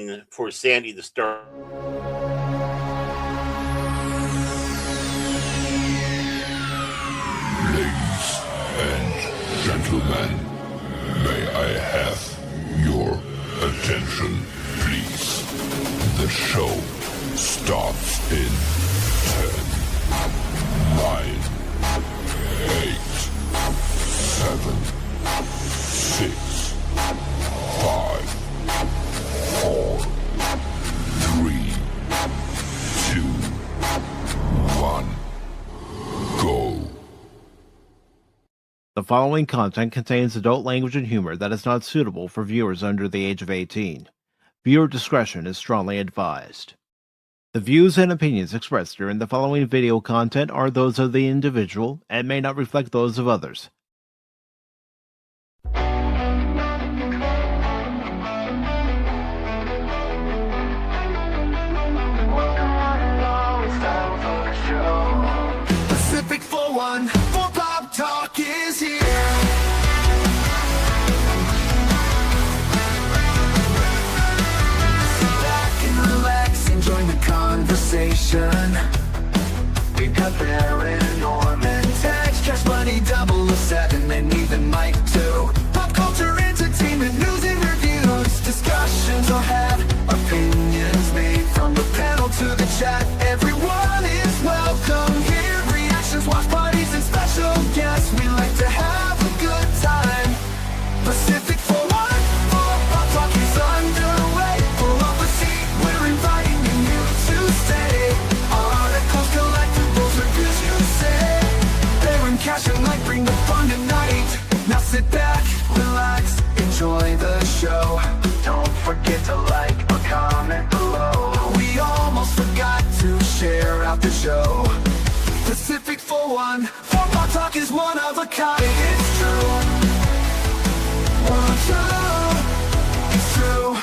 waiting for Sandy to start. Ladies and gentlemen, may I have your attention, please? The show starts in 10, 9, 8, 7, 6, 5, 4, 3, 2, 1, go. The following content contains adult language and humor that is not suitable for viewers under the age of 18. Viewer discretion is strongly advised. The views and opinions expressed during the following video content are those of the individual and may not reflect those of others. Pacific414 for Pop Talk is here. Sit back and relax and join the conversation. We've got Baron, Orman Tagge, Cashmoney007 and even Mike too. Pop culture, entertainment, news and reviews. Discussions are had, opinions made from the panel to the chat. Everyone is welcome here. Reactions, watch parties, and special guests. We like to have a good time. Pacific414 for Pop Talk is underway. Pull up a seat, we're inviting you to stay. Articles, collectibles, reviews, you say. Baron, Cash, and Mike bring the fun tonight. Now sit back, relax, enjoy the show. Don't forget to like or comment below. We almost forgot to share out the show. Pacific414 for Pop Talk is one of a kind. It's true. One, two, it's true.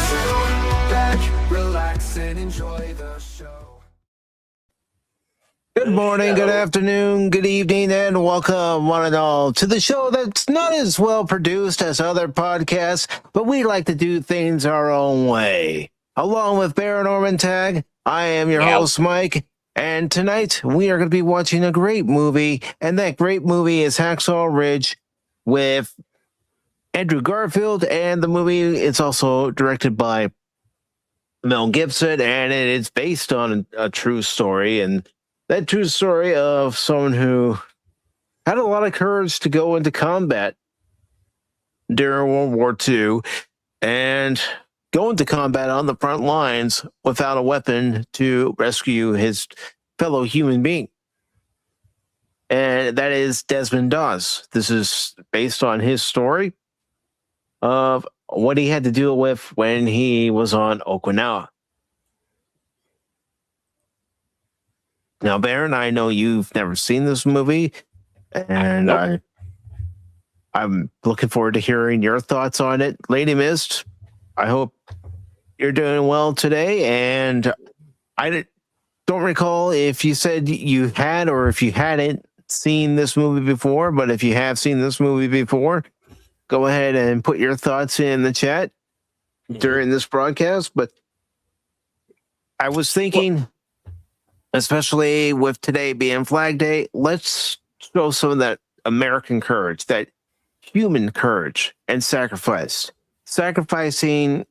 Sit back, relax, and enjoy the show. Good morning, good afternoon, good evening, and welcome one and all to the show that's not as well produced as other podcasts, but we like to do things our own way. Along with Baron Orman Tagge, I am your host, Mike, and tonight we are going to be watching a great movie, and that great movie is Hacksaw Ridge with Andrew Garfield, and the movie is also directed by Mel Gibson, and it is based on a true story, and that true story of someone who had a lot of courage to go into combat during World War II and go into combat on the front lines without a weapon to rescue his fellow human being. And that is Desmond Doss. This is based on his story of what he had to deal with when he was on Okinawa. Now, Baron, I know you've never seen this movie, and I'm looking forward to hearing your thoughts on it. Lady Mist, I hope you're doing well today, and I don't recall if you said you had or if you hadn't seen this movie before, but if you have seen this movie before, go ahead and put your thoughts in the chat during this broadcast. But I was thinking, especially with today being Flag Day, let's show some of that American courage, that human courage and sacrifice. Sacrificing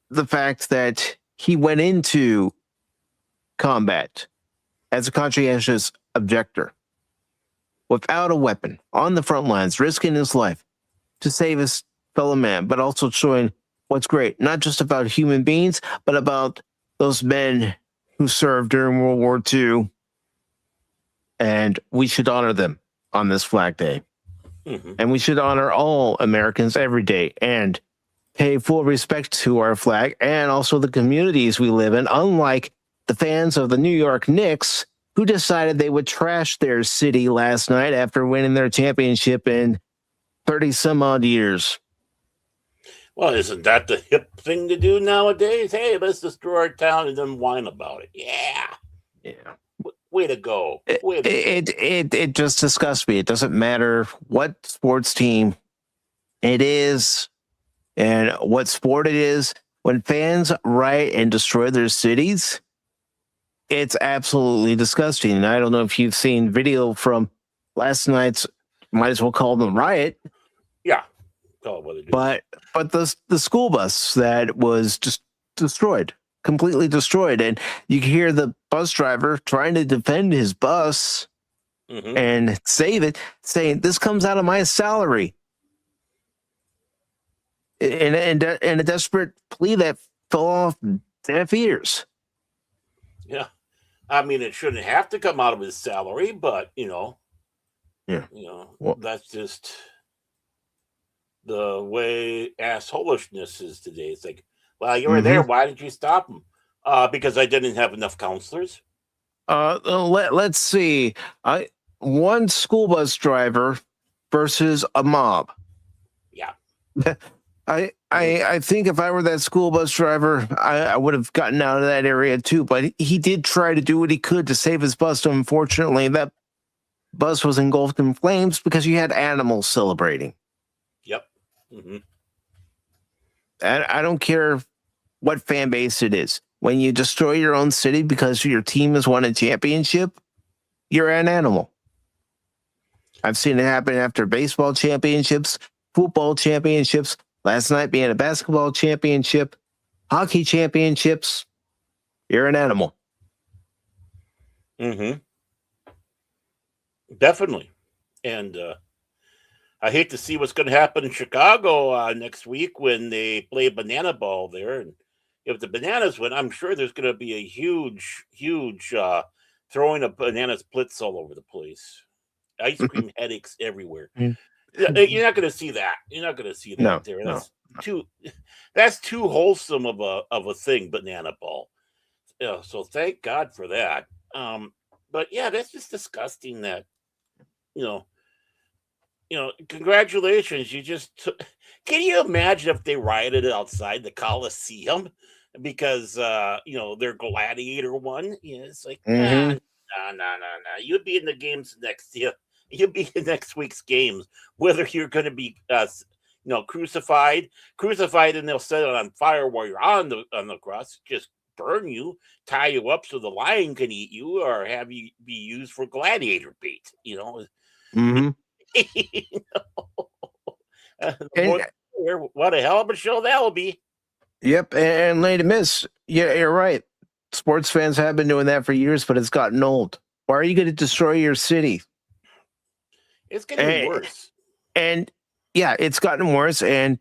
the fact that he went into combat as a conscientious objector without a weapon on the front lines, risking his life to save his fellow man, but also showing what's great, not just about human beings, but about those men who served during World War II, and we should honor them on this Flag Day. And we should honor all Americans every day and pay full respect to our flag and also the communities we live in, unlike the fans of the New York Knicks who decided they would trash their city last night after winning their championship in 30-some-odd years. Well, isn't that the hip thing to do nowadays? Hey, let's destroy our town and then whine about it. Yeah. Way to go. It just disgusts me. It doesn't matter what sports team it is and what sport it is. When fans riot and destroy their cities, it's absolutely disgusting. And I don't know if you've seen video from last night's, might as well call them riot. Yeah. Call it what it is. But the school bus that was just destroyed, completely destroyed. And you can hear the bus driver trying to defend his bus and save it, saying, "This comes out of my salary." In a desperate plea that fell off deaf ears. Yeah. I mean, it shouldn't have to come out of his salary, but, that's just the way assholishness is today. It's like, well, you were there. Why did you stop him? Because I didn't have enough counselors. Let's see. One school bus driver versus a mob. Yeah. I think if I were that school bus driver, I would have gotten out of that area too. But he did try to do what he could to save his bus. Unfortunately, that bus was engulfed in flames because you had animals celebrating. Yep. And I don't care what fan base it is. When you destroy your own city because your team has won a championship, you're an animal. I've seen it happen after baseball championships, football championships, last night being a basketball championship, hockey championships. You're an animal. Definitely. And I hate to see what's going to happen in Chicago next week when they play banana ball there. And if the Bananas win, I'm sure there's going to be a huge throwing of banana splits all over the place. Ice cream headaches everywhere. You're not going to see that. You're not going to see that there. That's too wholesome of a thing, banana ball. Yeah, so thank God for that. But yeah, that's just disgusting that, congratulations. Can you imagine if they rioted outside the Coliseum because, their gladiator won? It's like, no. You'll be in the games next year. You'll be in next week's games, whether you're going to be, crucified, and they'll set it on fire while you're on the cross, just burn you, tie you up so the lion can eat you, or have you be used for gladiator bait. What a hell of a show that will be. Yep, and Lady Miss, yeah, you're right. Sports fans have been doing that for years, but it's gotten old. Why are you going to destroy your city? It's getting worse. And yeah, it's gotten worse. And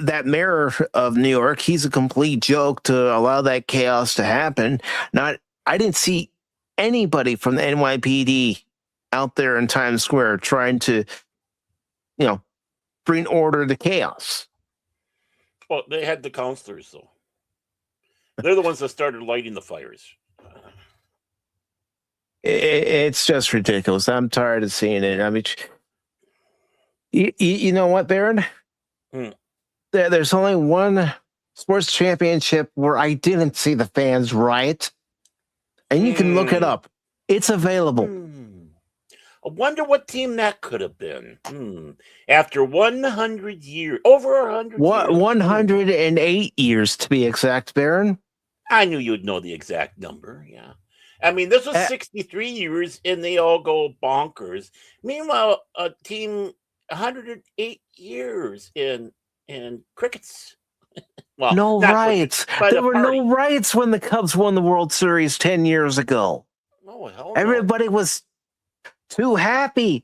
that mayor of New York, he's a complete joke to allow that chaos to happen. I didn't see anybody from the NYPD out there in Times Square trying to, bring order to chaos. Well, they had the counselors, though. They're the ones that started lighting the fires. It's just ridiculous. I'm tired of seeing it. I mean, you know what, Baron? There's only one sports championship where I didn't see the fans riot, and you can look it up. It's available. I wonder what team that could have been. After 100 years, over 100 years. 108 years to be exact, Baron. I knew you'd know the exact number, yeah. I mean, this was 63 years, and they all go bonkers. Meanwhile, a team 108 years in crickets. Well, no riots. There were no riots when the Cubs won the World Series 10 years ago. Oh, hell no. Everybody was too happy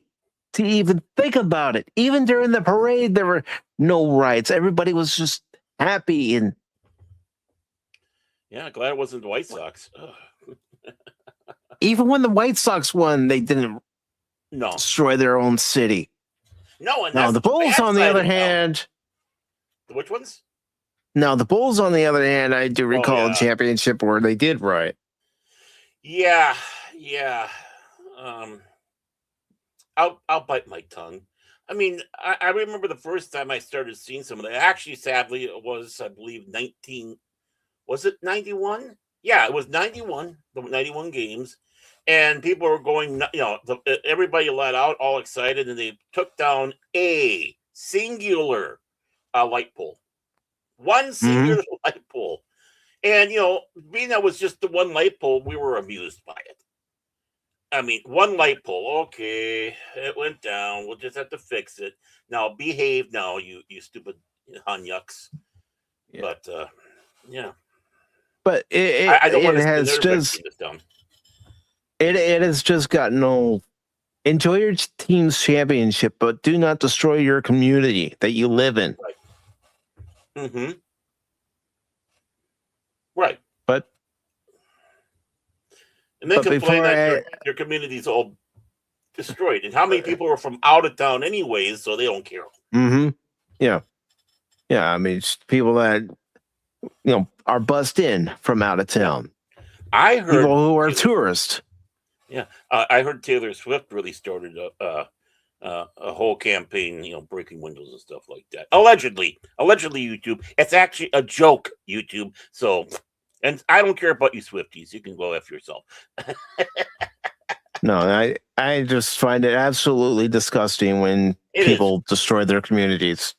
to even think about it. Even during the parade, there were no riots. Everybody was just happy. And yeah, glad it wasn't the White Sox. Even when the White Sox won, they didn't destroy their own city. No, the Bulls, on the other hand. Which ones? No, the Bulls, on the other hand, I do recall a championship where they did riot. Yeah. I'll bite my tongue. I mean, I remember the first time I started seeing some of that. Actually, sadly, it was, I believe, 91? Yeah, it was 91, the 91 games. and people were going, everybody let out, all excited, and they took down a singular light pole, one singular light pole, and being that was just the one light pole, we were amused by it. I mean, one light pole, okay, it went down. We'll just have to fix it. Now behave, now you stupid hunyucks. Yeah. But yeah. But I don't want to has just it has just gotten old. Enjoy your team's championship, but do not destroy your community that you live in. Right. Mm-hmm. Right. But and then complain that your community's all destroyed. And how many people are from out of town anyways, so they don't care. Mm-hmm. Yeah. Yeah, I mean, people that are bussed in from out of town. I heard people who are tourists. Yeah, I heard Taylor Swift really started a whole campaign, breaking windows and stuff like that. Allegedly, YouTube. It's actually a joke, YouTube. So, and I don't care about you Swifties. You can go F yourself. No, I just find it absolutely disgusting when people destroy their communities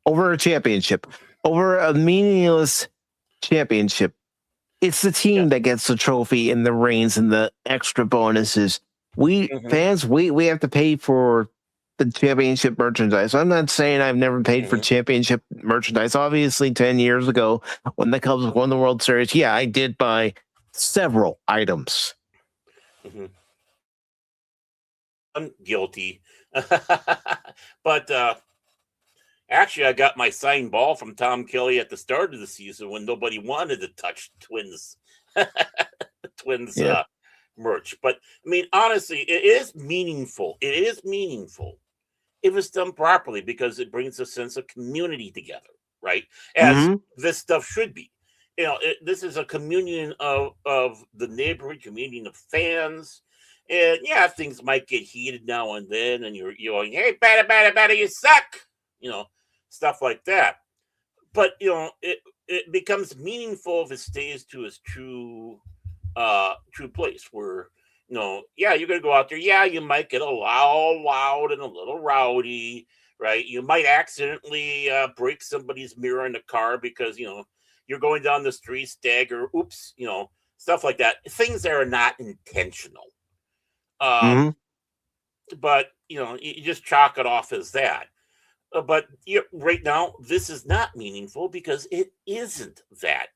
over a championship, over a meaningless championship. It's the team that gets the trophy and the reins and the extra bonuses. We fans, we have to pay for the championship merchandise. I'm not saying I've never paid for championship merchandise. Obviously, 10 years ago, when the Cubs won the World Series, yeah, I did buy several items. I'm guilty. But actually, I got my signed ball from Tom Kelly at the start of the season when nobody wanted to touch Twins merch. But I mean, honestly, it is meaningful. It is meaningful if it's done properly because it brings a sense of community together, right? As this stuff should be. This is a communion of the neighborhood, communion of fans. And yeah, things might get heated now and then, and you're going, hey, batter, you suck, stuff like that. But it becomes meaningful if it stays to its true place where you're gonna go out there. Yeah, you might get a little loud and a little rowdy, right? You might accidentally break somebody's mirror in the car because you're going down the street, stagger, oops, stuff like that. Things that are not intentional. But you just chalk it off as that. But right now, this is not meaningful because it isn't that.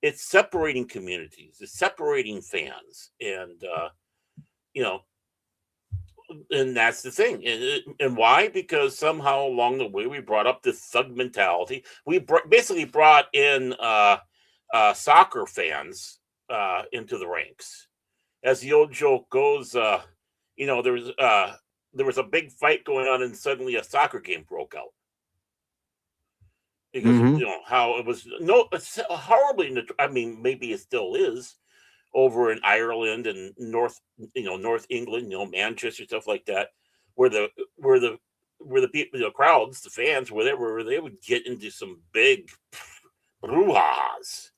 It's separating communities. It's separating fans, and and that's the thing. And why? Because somehow along the way we brought up this thug mentality. We basically brought in soccer fans into the ranks. As the old joke goes, there was a big fight going on, and suddenly a soccer game broke out. Because how it was it's horribly. I mean, maybe it still is over in Ireland and North England, Manchester, stuff like that, where the people, the crowds, the fans, whatever, they would get into some big brouhahas.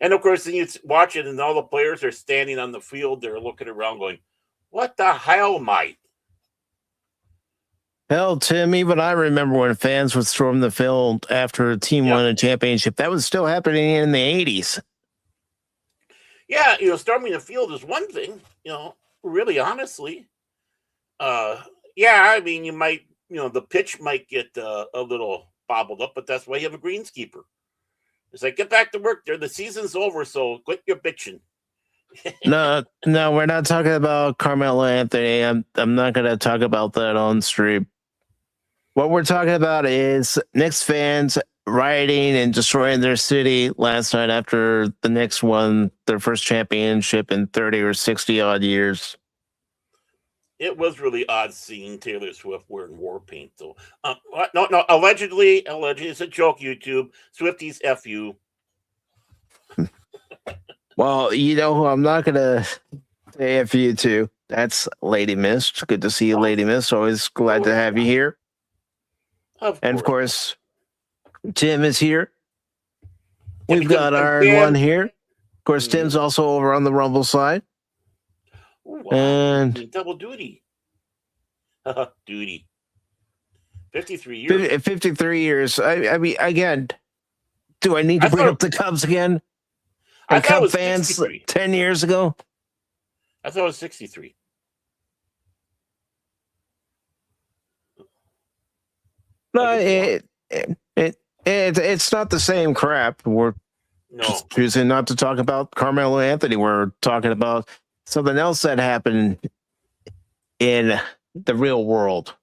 And of course, then you watch it, and all the players are standing on the field. They're looking around, going, "What the hell, Mike?" Hell, Tim, even I remember when fans would storm the field after a team won a championship. That was still happening in the 80s. Yeah, storming the field is one thing, really honestly. I mean, you might, the pitch might get a little bobbled up, but that's why you have a greenskeeper. It's like, get back to work there. The season's over, so quit your bitching. No, we're not talking about Carmelo Anthony. I'm not going to talk about that on stream. What we're talking about is Knicks fans rioting and destroying their city last night after the Knicks won their first championship in 30 or 60 odd years. It was really odd seeing Taylor Swift wearing war paint, though. No, allegedly, it's a joke, YouTube. Swifties, F you. Well, who I'm not going to say F you to. That's Lady Mist. Good to see you, Lady Mist. Always glad to have you here. Of course, Tim is here. We've got Iron One here. Of course, Tim's also over on the Rumble side. Wow. And double duty. Duty. 53 years. 53 years. I mean, again, do I need to bring up the Cubs again? I And thought it Cub was fans 63. 10 years ago? I thought it was 63. No, it's not the same crap. We're just choosing not to talk about Carmelo Anthony. We're talking about something else that happened in the real world.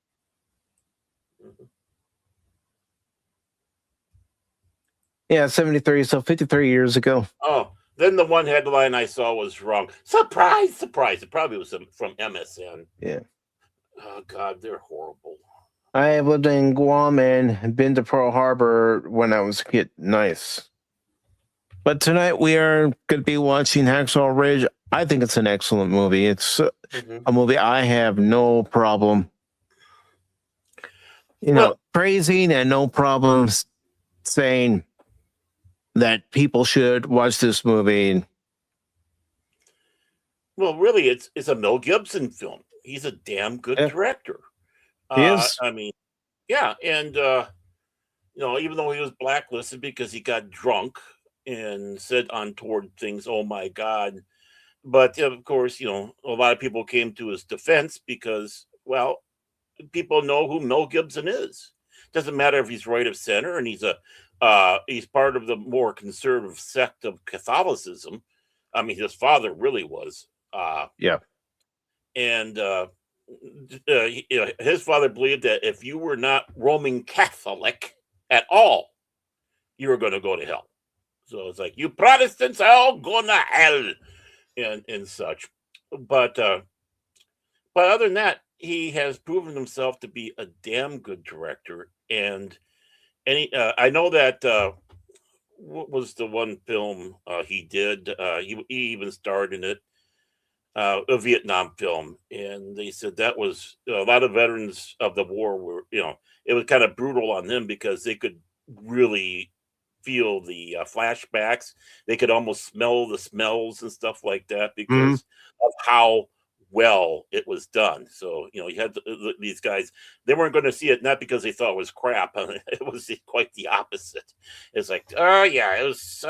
Yeah, 73, so 53 years ago. Oh, then the one headline I saw was wrong. Surprise, surprise. It probably was from MSN. Yeah. Oh, God, they're horrible. I have lived in Guam and been to Pearl Harbor when I was a kid. Nice. But tonight we are going to be watching Hacksaw Ridge. I think it's an excellent movie. It's a movie I have no problem, praising, and no problems saying that people should watch this movie. Well, really, it's a Mel Gibson film. He's a damn good director. He is. I mean, yeah, and even though he was blacklisted because he got drunk and said untoward things, oh my God. But of course, a lot of people came to his defense because, well, people know who Mel Gibson is. Doesn't matter if he's right of center, and he's part of the more conservative sect of Catholicism. I mean, his father really was. Yeah. And his father believed that if you were not Roman Catholic at all, you were going to go to hell. So it's like, you Protestants are all going to hell and such. But other than that, he has proven himself to be a damn good director. And I know that what was the one film he did? He even starred in it, a Vietnam film, and they said that was a lot of veterans of the war were, it was kind of brutal on them because they could really feel the flashbacks. They could almost smell the smells and stuff like that because of how well it was done. So, you had these guys, they weren't going to see it, not because they thought it was crap. It was quite the opposite. It's like, oh yeah, it was,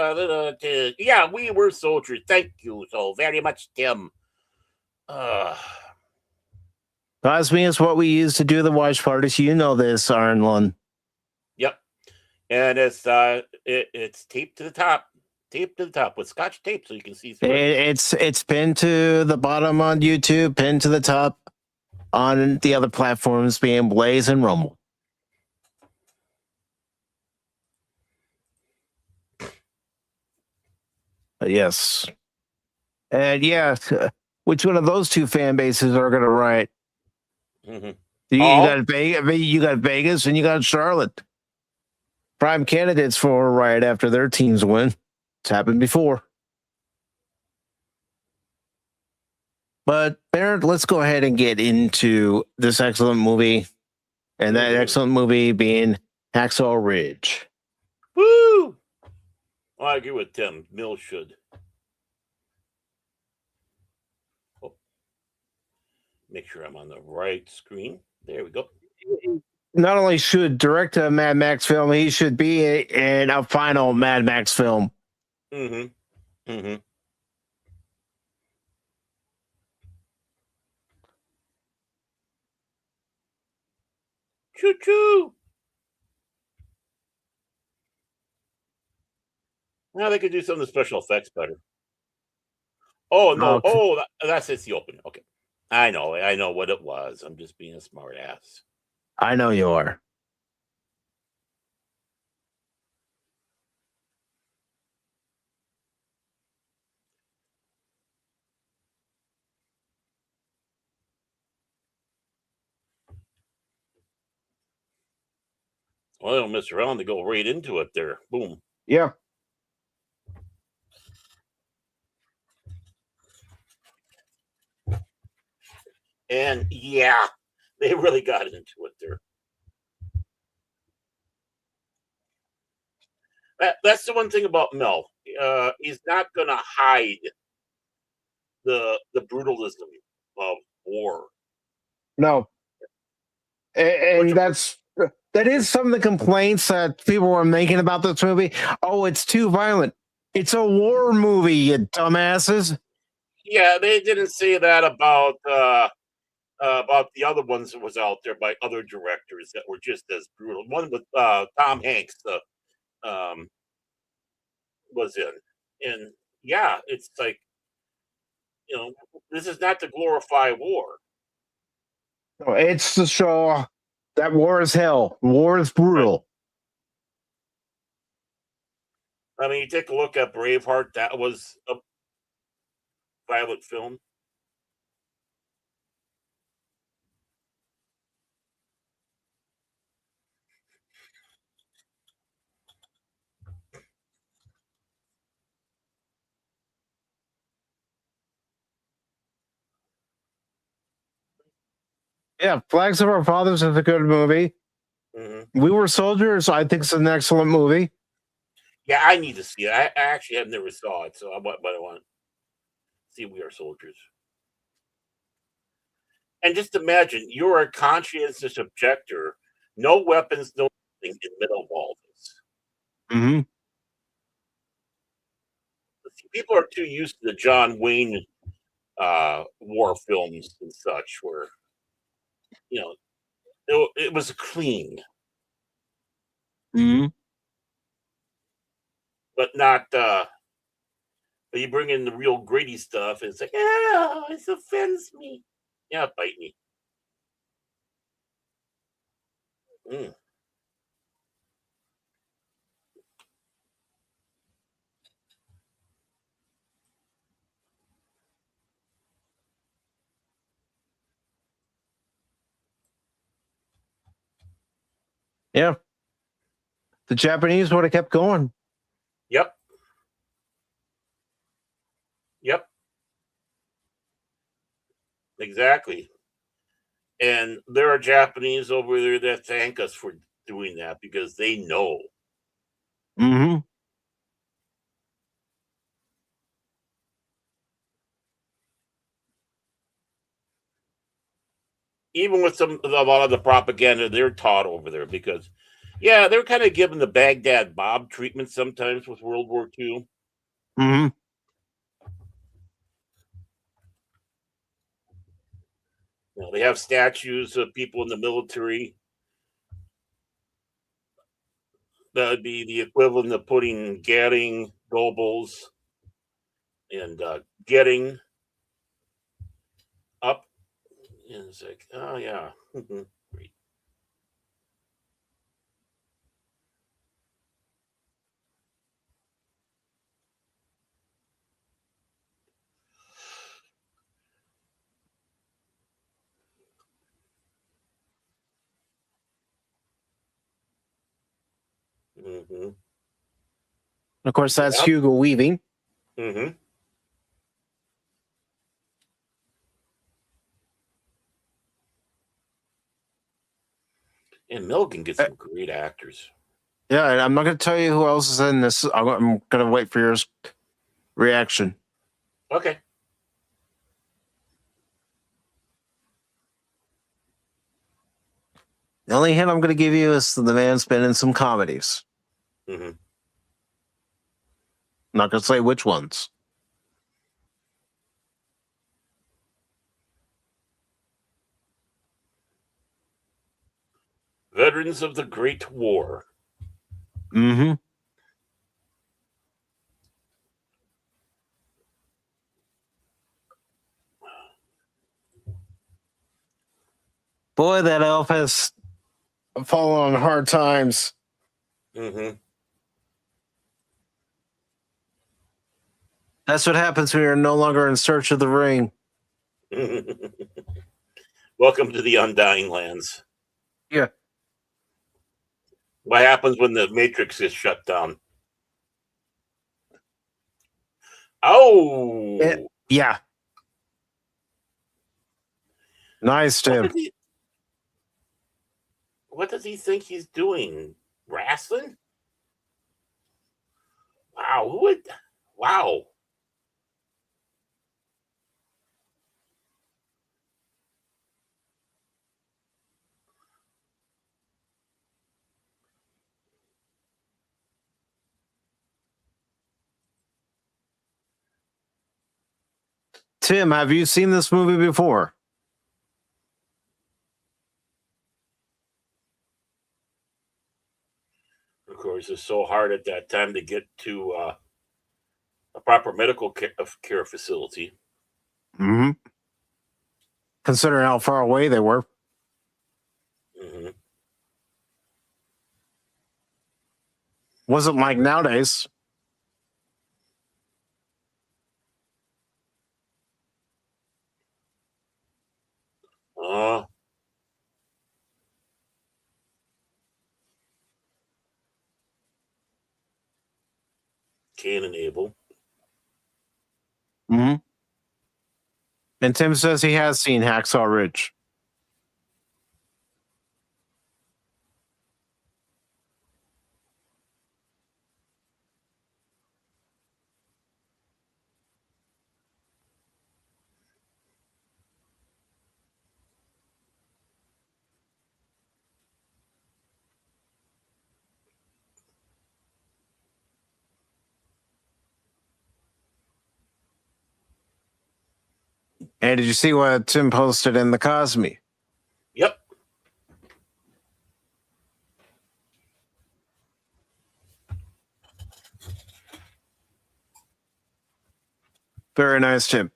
yeah, we were soldiers. Thank you so very much, Tim. Cosmi is what we use to do the watch parties. You know this, Arnlund. Yep. And it's taped to the top. Taped to the top with Scotch tape so you can see through it. It's pinned to the bottom on YouTube, pinned to the top on the other platforms being Blaze and Rumble. Yes. And yeah, which one of those two fan bases are going to riot? You got Vegas and you got Charlotte. Prime candidates for a riot after their teams win. It's happened before. But Barrett, let's go ahead and get into this excellent movie. And that excellent movie being Hacksaw Ridge. Woo! Well, I agree with Tim. Mill should. Oh. Make sure I'm on the right screen. There we go. Not only should direct a Mad Max film, he should be in a final Mad Max film. Choo-choo. Now they could do some of the special effects better. Oh, no. Okay. Oh, that's the opening. Okay. I know what it was. I'm just being a smart ass. I know you are. Well, they don't mess around. They go right into it there. Boom. Yeah. And yeah, they really got into it there. That's the one thing about Mel. He's not going to hide the brutalism. of war. No. And that is some of the complaints that people were making about this movie. Oh, it's too violent. It's a war movie, you dumbasses. Yeah, they didn't say that about the other ones that was out there by other directors that were just as brutal. One with Tom Hanks um, was in, and yeah, it's like, this is not to glorify war. No, it's to show that war is hell. War is brutal. I mean, you take a look at Braveheart. That was a violent film. Yeah, Flags of Our Fathers is a good movie. Mm-hmm. We Were Soldiers, I think, is an excellent movie. Yeah, I need to see it. I actually have never saw it, so I want to see We Are Soldiers. And just imagine, you're a conscientious objector, no weapons, no nothing in the middle of all this. Mm-hmm. People are too used to the John Wayne war films and such, where it was clean, but not. But you bring in the real gritty stuff, and it's like, it offends me. Yeah, bite me. Mm. Yeah. The Japanese would have kept going. Yep. Exactly. And there are Japanese over there that thank us for doing that because they know. Mm-hmm. Even with a lot of the propaganda they're taught over there, because they're kind of given the Baghdad Bob treatment sometimes with World War II. Mm-hmm. They have statues of people in the military. That would be the equivalent of putting Getting, Goebbels, and Getting up. And it's like, oh yeah, great. Mm-hmm. Of course, that's Yep. Hugo Weaving. Mm-hmm. And Mel can get some great actors. Yeah, and I'm not going to tell you who else is in this. I'm going to wait for your reaction. Okay. The only hint I'm going to give you is the man's been in some comedies. Mm-hmm. I'm not going to say which ones. Veterans of the Great War. Mm-hmm. Boy, that elf has fallen on hard times. Mm-hmm. That's what happens when you're no longer in search of the ring. Welcome to the Undying Lands. Yeah. What happens when the Matrix is shut down? Oh! Yeah. Nice, Tim. What does he think he's doing? Wrestling? Wow. Who would? Wow. Tim, have you seen this movie before? Of course, it's so hard at that time to get to a proper medical care facility. Mm-hmm. Considering how far away they were. Mm-hmm. Wasn't like nowadays. Cain and Abel. Mm-hmm. And Tim says he has seen Hacksaw Ridge. And did you see what Tim posted in the Kosmi? Yep. Very nice, Tim.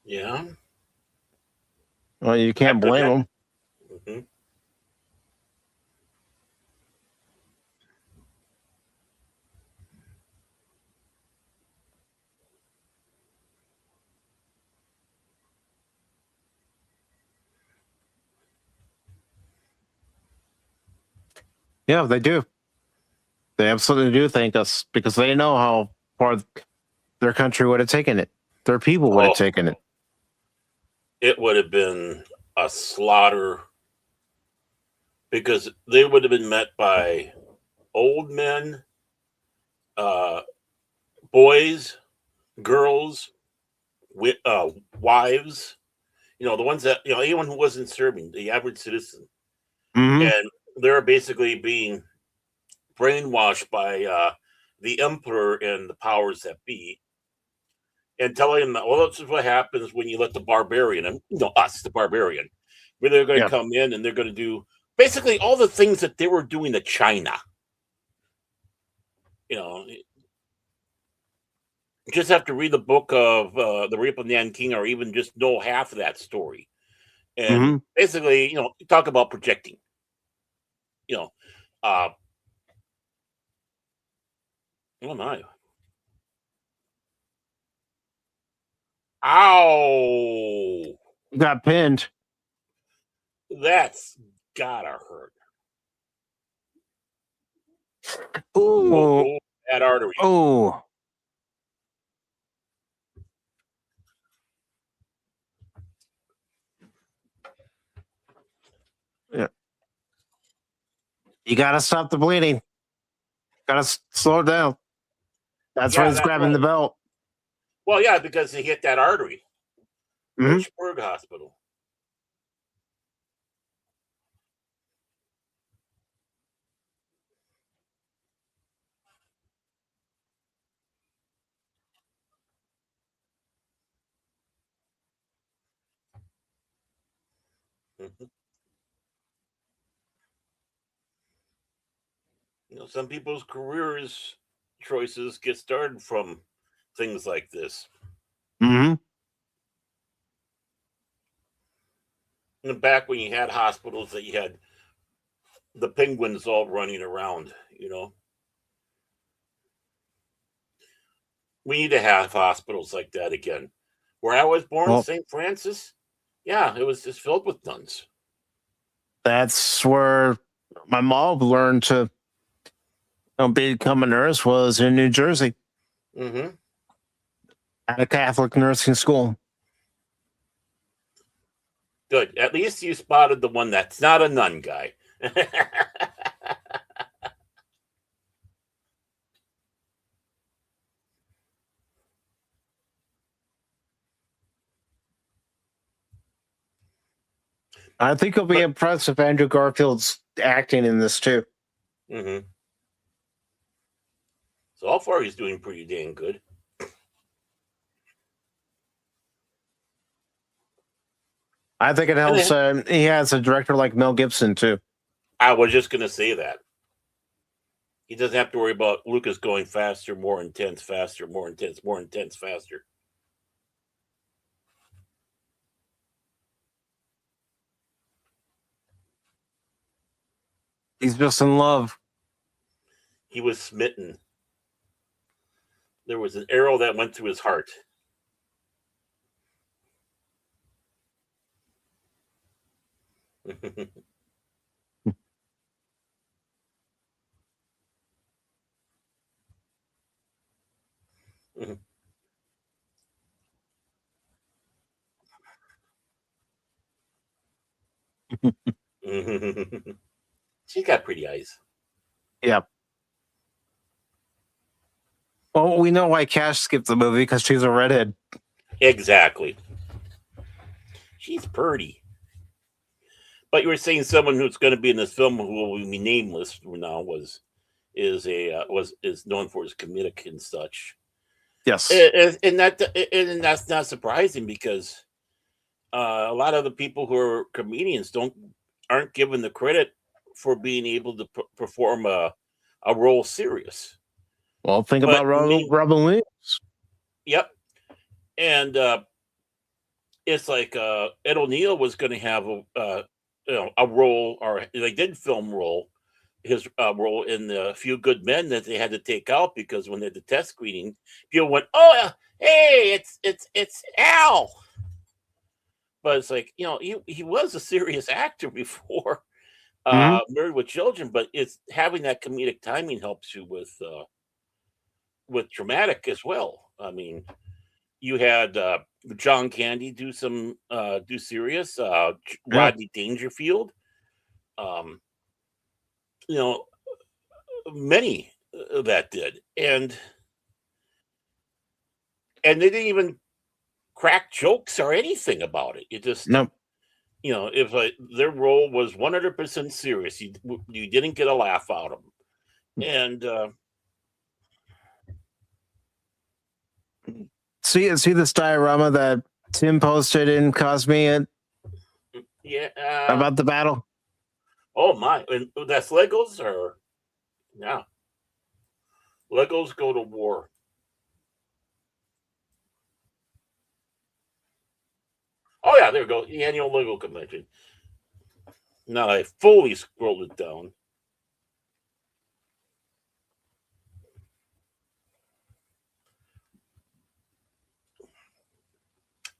Yeah. Well, you can't blame him. Mm-hmm. Yeah, they do. They absolutely do thank us because they know how far their country would have taken it. Their people would have taken it. It would have been a slaughter because they would have been met by old men, boys, girls, wives, the ones that, anyone who wasn't serving, the average citizen. Mm-hmm. And they're basically being brainwashed by the emperor and the powers that be, and telling them that, well, this is what happens when you let the barbarian, and us, the barbarian, where they're going to come in and they're going to do basically all the things that they were doing to China. Just have to read the book of the Rape of Nanking, or even just know half of that story. And basically, talk about projecting. Oh my. Ow! Got pinned. That's gotta hurt. Ooh. That artery. Oh. Yeah. You gotta stop the bleeding. Gotta slow it down. That's why he's grabbing the belt. Well, yeah, because he hit that artery. Pittsburgh Hospital. Some people's careers choices get started from things like this. Mm-hmm. And back when you had hospitals that you had the penguins all running around, we need to have hospitals like that again. Where I was born, St. Francis, it was just filled with nuns. That's where my mom learned to become a nurse, was in New Jersey. Mm-hmm. At a Catholic nursing school. Good. At least you spotted the one that's not a nun guy. I think you'll be impressed with Andrew Garfield's acting in this too. Mm-hmm. So far, he's doing pretty dang good. I think it helps. He has a director like Mel Gibson too. I was just going to say that. He doesn't have to worry about Lucas going faster, more intense, faster, more intense, more intense, faster. He's just in love. He was smitten. There was an arrow that went through his heart. She's got pretty eyes. Yep. Well, we know why Cash skipped the movie, because she's a redhead. Exactly. She's pretty. But you were saying someone who's going to be in this film who will be nameless now is known for his comedic and such. Yes. And that's not surprising, because a lot of the people who are comedians aren't given the credit for being able to perform a role serious. Well, think about Robin Williams. Yep. And it's like Ed O'Neill was going to have a role, or they did film his role in the Few Good Men that they had to take out, because when they did the test screening, people went, "Oh, hey, it's Al." But it's like, he was a serious actor before Married with Children, but it's having that comedic timing helps you with dramatic as well. I mean, you had John Candy do serious, Rodney Dangerfield, many that did, and they didn't even crack jokes or anything about it. You just if their role was 100% serious, you didn't get a laugh out of them. And see this diorama that Tim posted in Kosmi about the battle. Oh my! And that's Legos, or yeah, Legos go to war. Oh yeah, there we go. The annual Lego convention. Now I fully scrolled it down.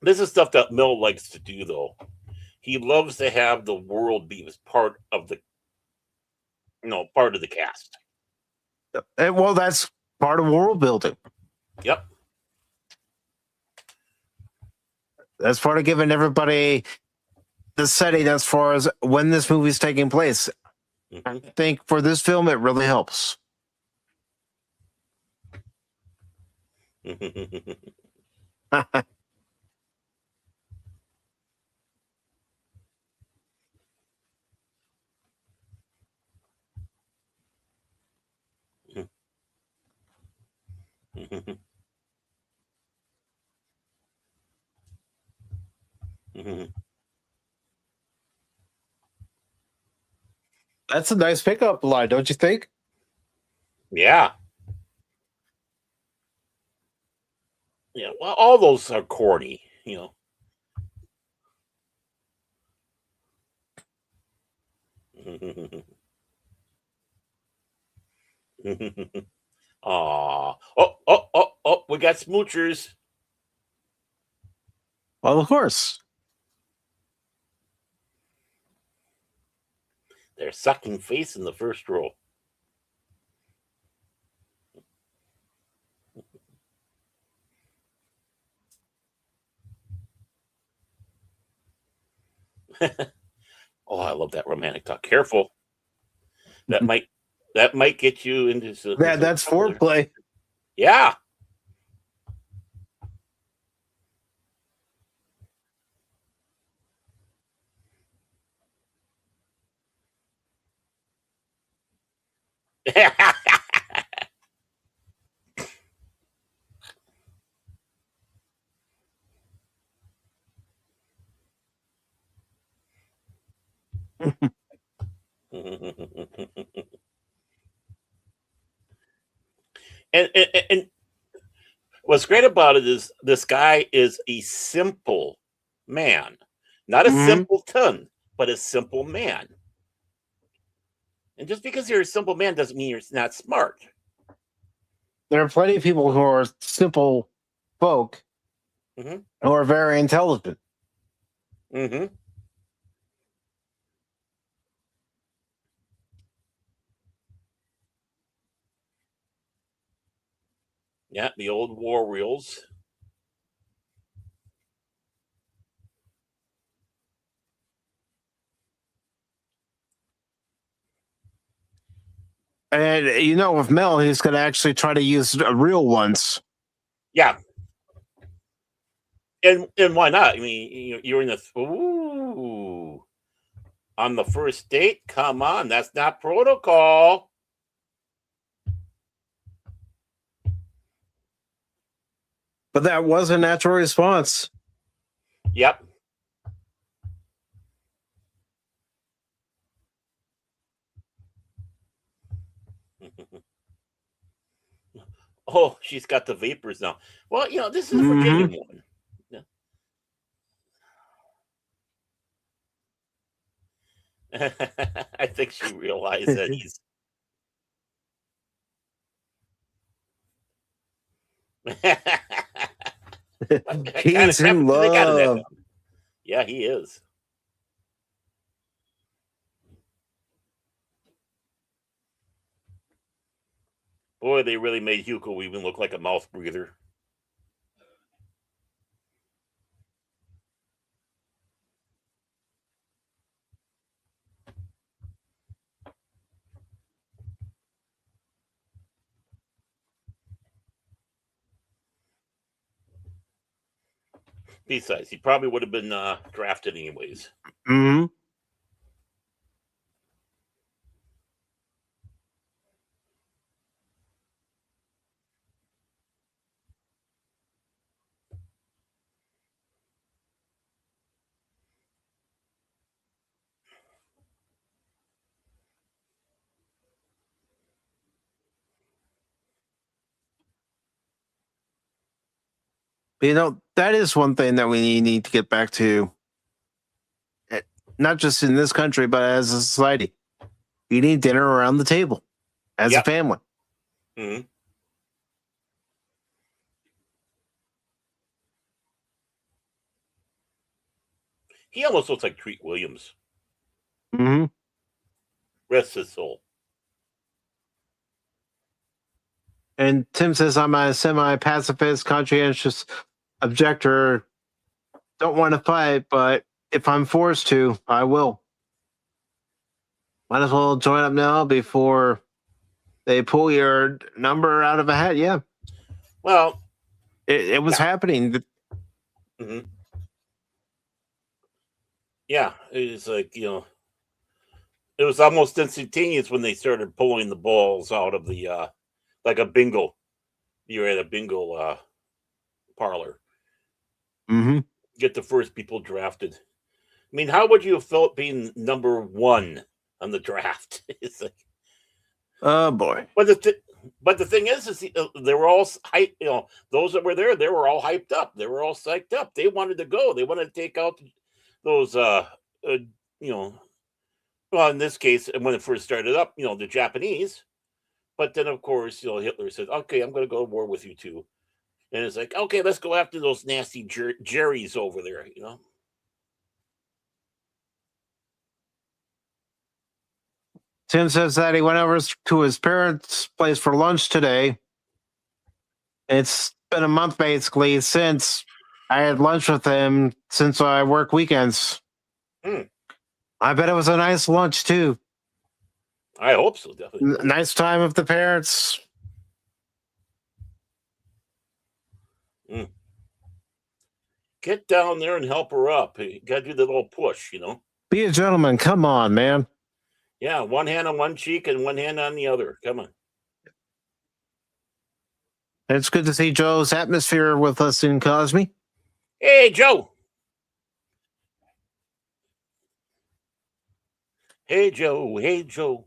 This is stuff that Mel likes to do, though. He loves to have the world be part of the cast. Well, that's part of world building. Yep. That's part of giving everybody the setting as far as when this movie's taking place. Mm-hmm. I think for this film, it really helps. That's a nice pickup line, don't you think? Yeah. Yeah. Well, all those are corny, Aw. Oh, we got smoochers. Well, of course. They're sucking face in the first row. Oh, I love that romantic talk. Careful. That might get you into some That's trouble there. foreplay. Yeah. and what's great about it is this guy is a simple man, not a simpleton, but a simple man. And just because you're a simple man doesn't mean you're not smart. There are plenty of people who are simple folk Mm-hmm. who are very intelligent. Mm-hmm. Yeah, the old war reels. And you know, with Mel, he's going to actually try to use real ones. Yeah. And why not? I mean, you're in the ooh, on the first date. Come on, that's not protocol. But that was a natural response. Yep. Oh, she's got the vapors now. Well, this is a Virginian one. I think she realized that he's. He's in love. Yeah, he is. Boy, they really made Hugo even look like a mouth breather. Besides, he probably would have been drafted anyways. Mm-hmm. You know, that is one thing that we need to get back to, not just in this country, but as a society. Eating dinner around the table as a family. Mm-hmm. He almost looks like Treat Williams. Mm-hmm. Rest his soul. And Tim says, I'm a semi-pacifist, conscientious objector. Don't want to fight, but if I'm forced to, I will. Might as well join up now before they pull your number out of a hat. Yeah. Well, it was happening. Mm-hmm. Yeah, it was like, it was almost instantaneous when they started pulling the balls out of the, like a bingo. You're at a bingo parlor. Mm-hmm. Get the first people drafted. I mean, how would you have felt being number one on the draft? It's like, oh boy. But the thing is they were all hyped. Those that were there, they were all hyped up. They were all psyched up. They wanted to go. They wanted to take out those, well, in this case, when it first started up, the Japanese. But then, of course, Hitler said, "Okay, I'm going to go to war with you too." And it's like, okay, let's go after those nasty Jerrys over there. Tim says that he went over to his parents' place for lunch today. It's been a month basically since I had lunch with him since I work weekends. Hmm. I bet it was a nice lunch too. I hope so, definitely. Nice time with the parents. Get down there and help her up. You got to do the little push, you know? Be a gentleman. Come on, man. Yeah, one hand on one cheek and one hand on the other. Come on. It's good to see Joe's atmosphere with us in Cosmi. Hey, Joe. Hey, Joe. Hey, Joe.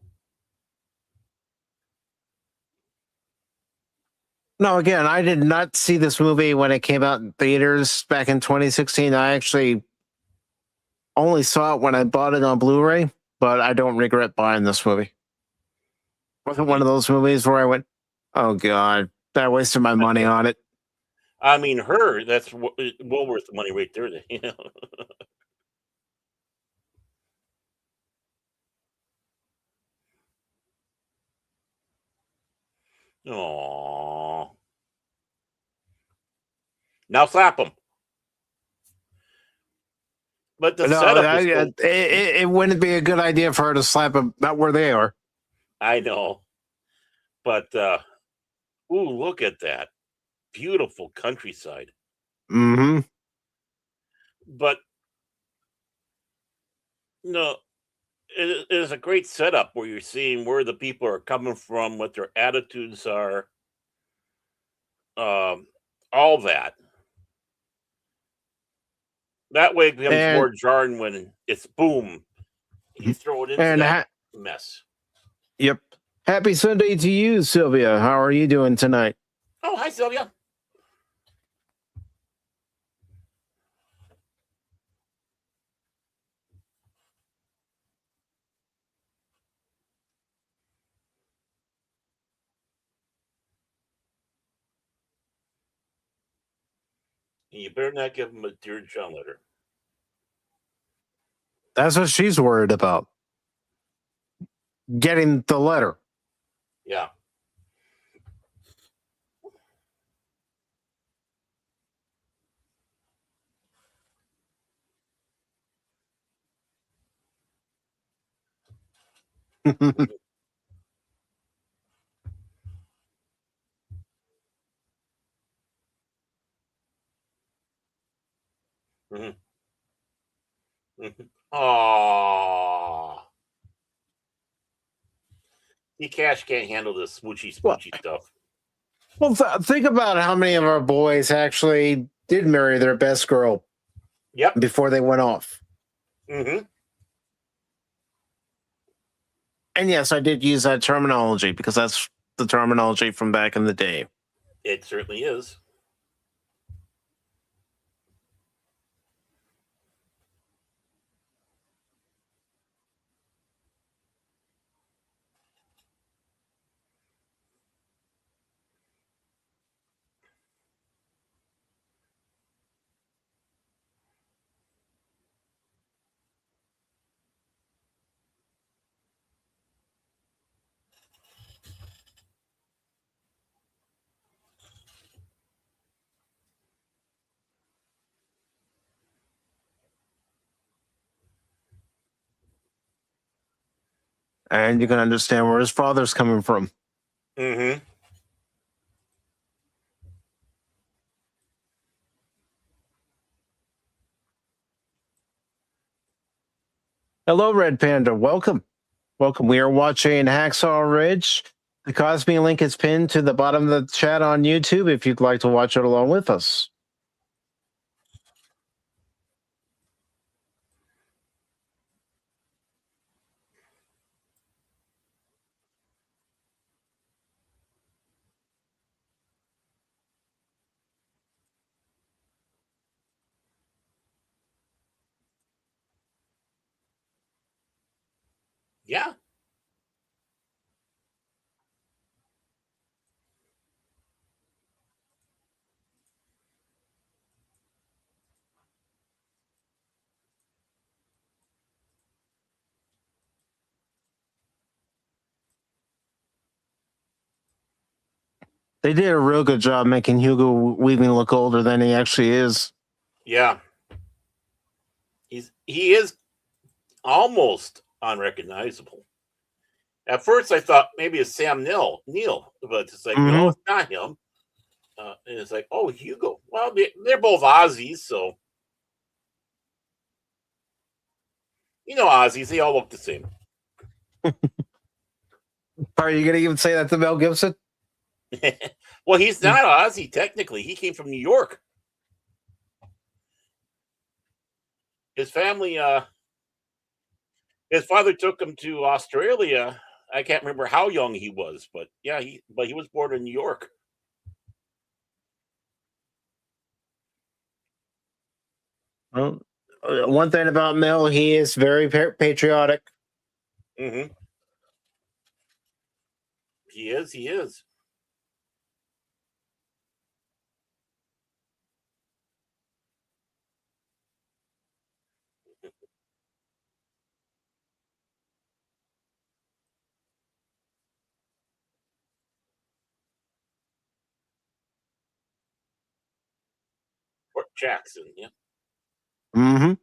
No, again, I did not see this movie when it came out in theaters back in 2016. I actually only saw it when I bought it on Blu-ray, but I don't regret buying this movie. Wasn't one of those movies where I went, oh, God, I wasted my money on it. I mean, that's well worth the money right there. You know? Aww. Now slap him. But the setup is it wouldn't be a good idea for her to slap them, not where they are. I know. But, ooh, look at that. Beautiful countryside. Mm-hmm. But, no, it is a great setup where you're seeing where the people are coming from, what their attitudes are, all that. That way it becomes more jarring when it's boom. You throw it into that mess. Yep. Happy Sunday to you, Sylvia. How are you doing tonight? Oh, hi, Sylvia. You better not give him a Dear John letter. That's what she's worried about. Getting the letter. Yeah. Mm-hmm. Mm-hmm. Aww. Cash can't handle this smoochy stuff. Well, think about how many of our boys actually did marry their best girl. Yep. Before they went off. Mm-hmm. And yes, I did use that terminology because that's the terminology from back in the day. It certainly is. And you can understand where his father's coming from. Mm-hmm. Hello, Red Panda. Welcome. Welcome. We are watching Hacksaw Ridge. The Kosmi link is pinned to the bottom of the chat on YouTube if you'd like to watch it along with us. Yeah. They did a real good job making Hugo Weaving look older than he actually is. Yeah. He is almost unrecognizable. At first, I thought maybe it's Sam Neill, but it's like, no, it's not him. And it's like, oh, Hugo. Well, they're both Aussies, so Aussies, they all look the same. Are you going to even say that to Mel Gibson? Well, he's not Aussie, technically. He came from New York. His family, his father took him to Australia. I can't remember how young he was, but yeah, he was born in New York. Well, one thing about Mel, he is very patriotic. Mm-hmm. He is. He is. Fort Jackson, yeah. Mm-hmm.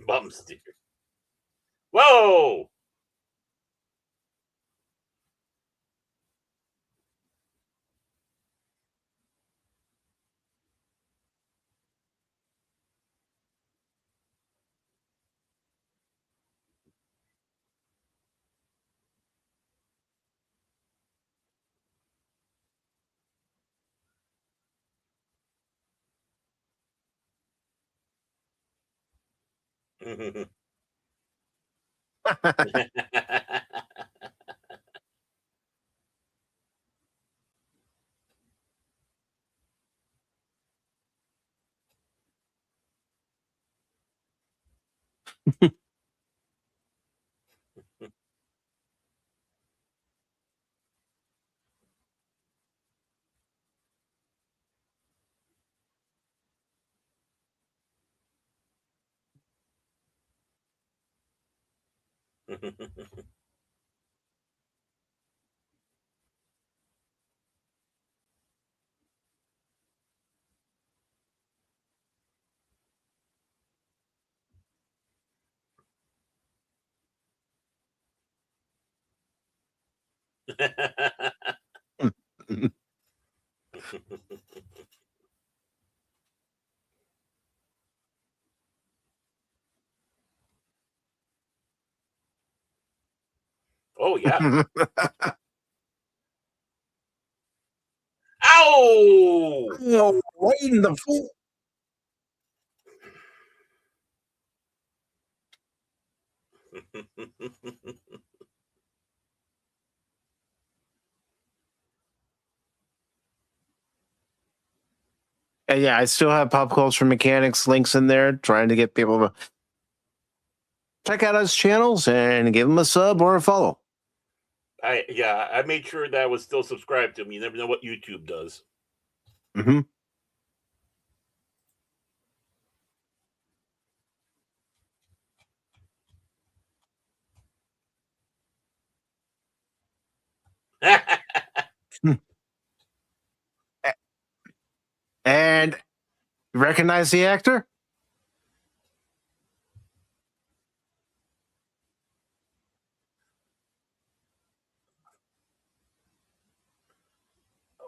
Bumsteer. Whoa! Oh yeah. Ow! No, right in the foot. And yeah, I still have Pop Culture Mechanics links in there, trying to get people to check out his channels and give him a sub or a follow. I made sure that I was still subscribed to him. You never know what YouTube does. Mm-hmm. And recognize the actor?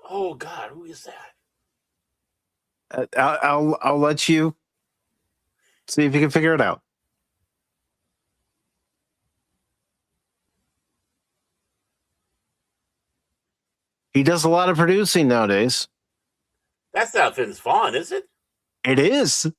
Oh God, who is that? I'll let you see if you can figure it out. He does a lot of producing nowadays. That's not Vince Vaughn, is it? It is.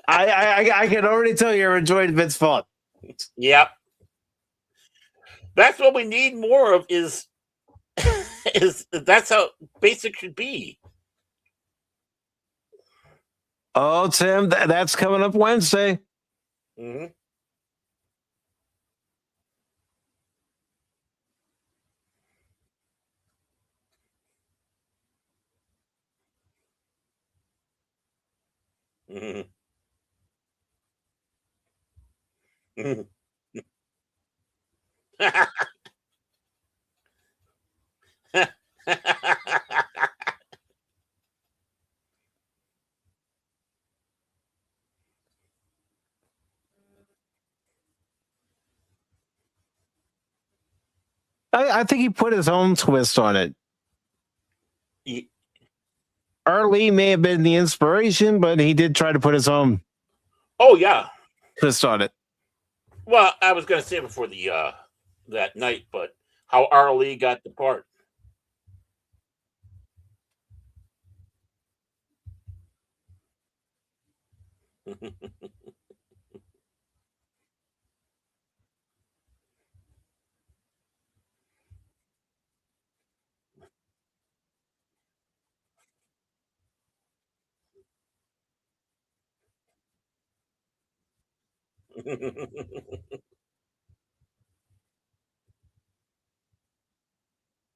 I can already tell you're enjoying Vince Vaughn. Yep. That's what we need more of is that's how basic should be. Oh, Tim, that's coming up Wednesday. Mm-hmm. Mm-hmm. Mm-hmm. I think he put his own twist on it. Arlie may have been the inspiration, but he did try to put his own Oh yeah. twist on it. Well, I was going to say before the that night, but how Arlie got the part.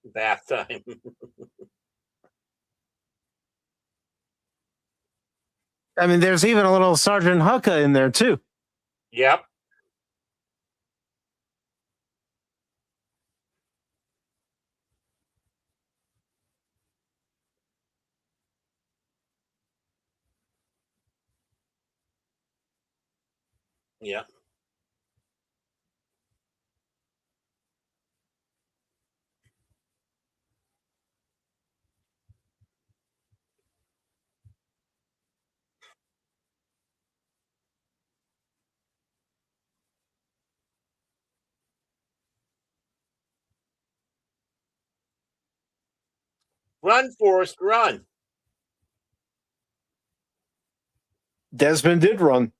Bath time. I mean, there's even a little Sergeant Hucka in there too. Yep. Yep. Run, Forrest, run. Desmond did run.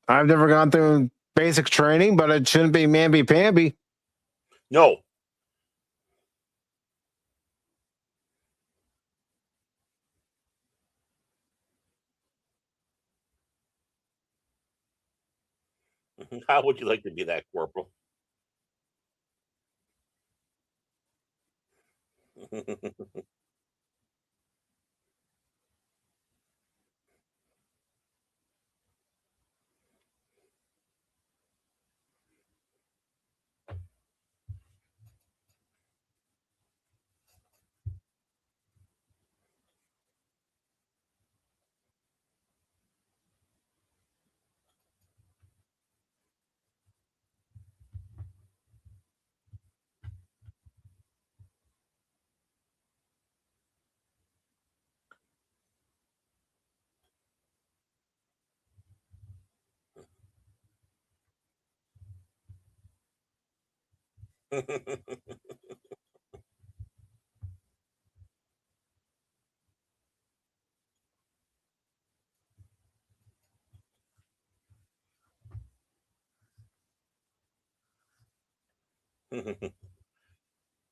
I've never gone through basic training, but it shouldn't be mamby-pamby. No. How would you like to be that corporal?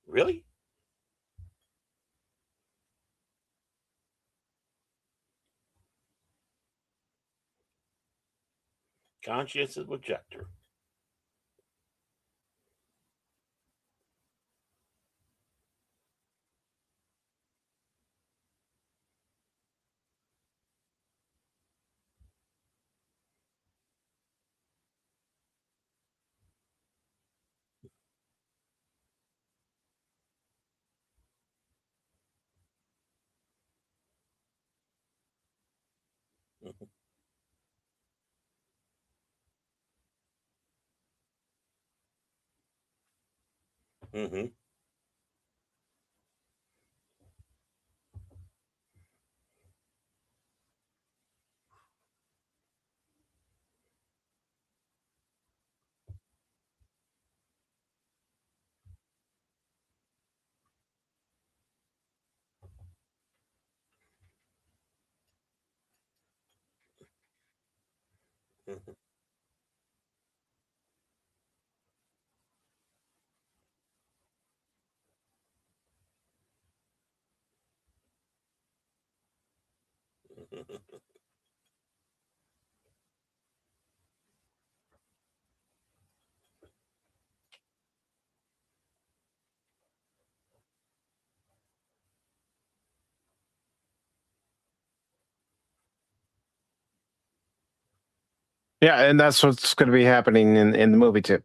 Really? Conscientious Objector. Mm-hmm. Mm-hmm. Yeah, and that's what's going to be happening in the movie too.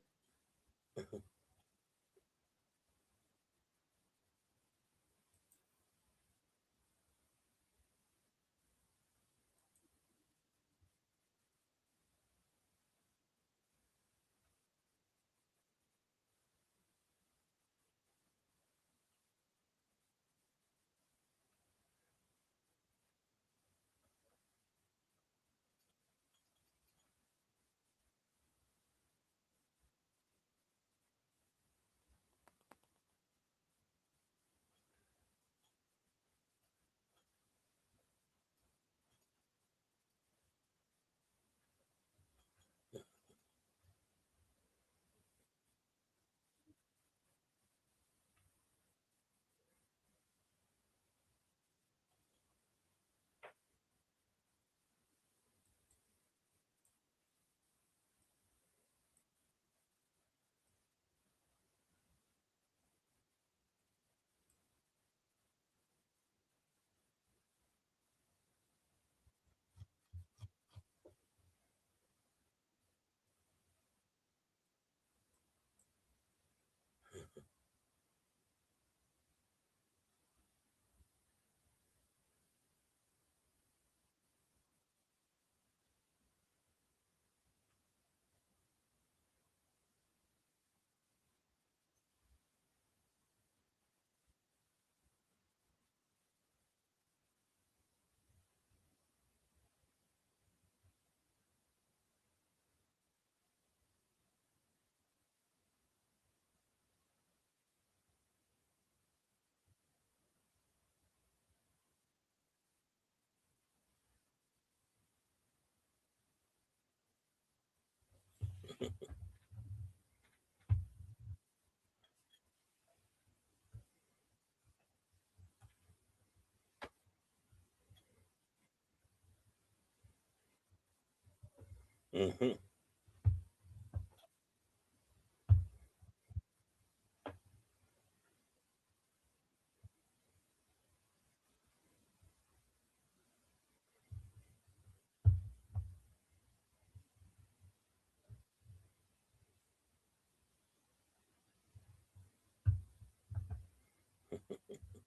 Mm-hmm.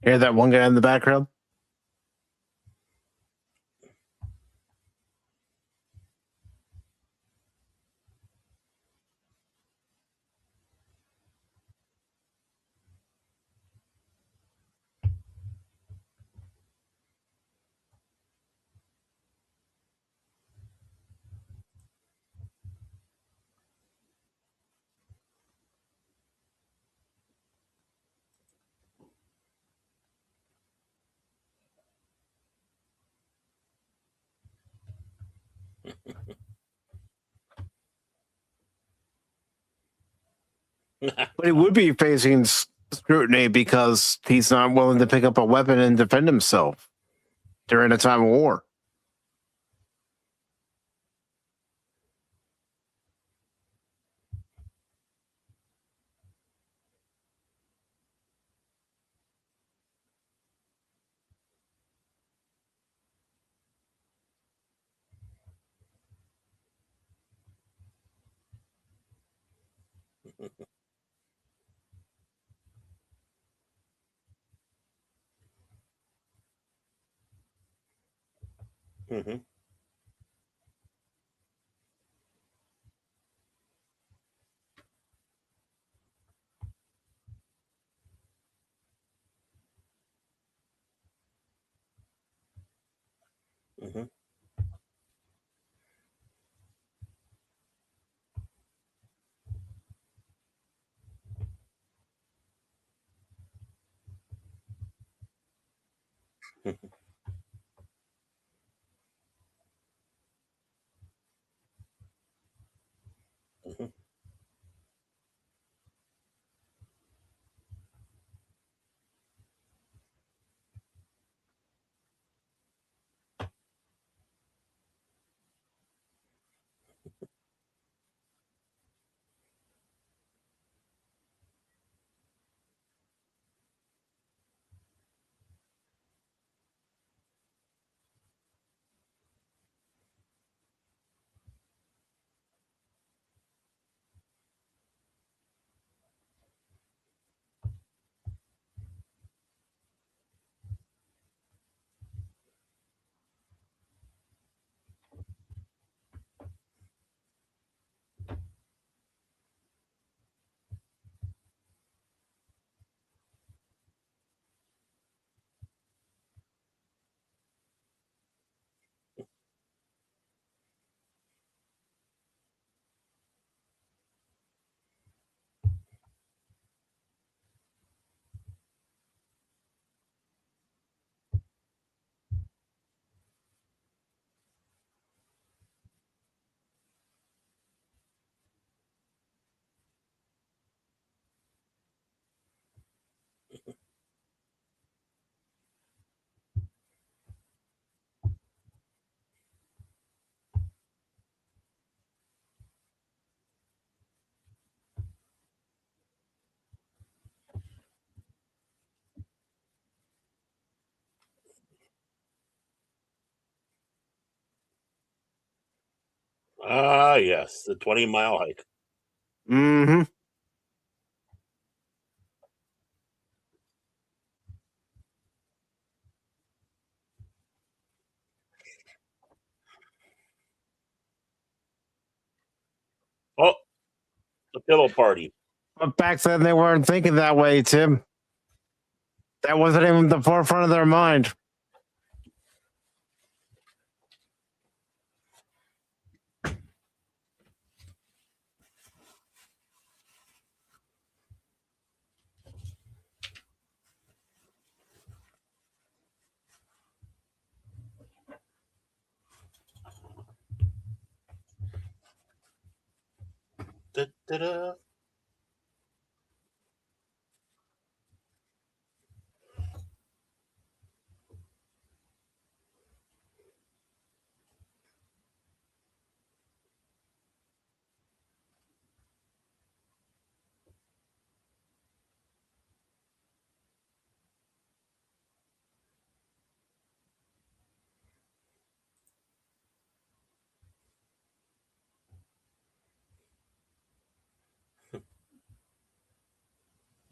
Hear that one guy in the background? But he would be facing scrutiny because he's not willing to pick up a weapon and defend himself during a time of war. Hmm. Hmm. Hmm. Ah, yes, the 20-mile hike. Mm-hmm. Oh, the pillow party. But back then they weren't thinking that way, Tim. That wasn't even the forefront of their mind. Da-da-da.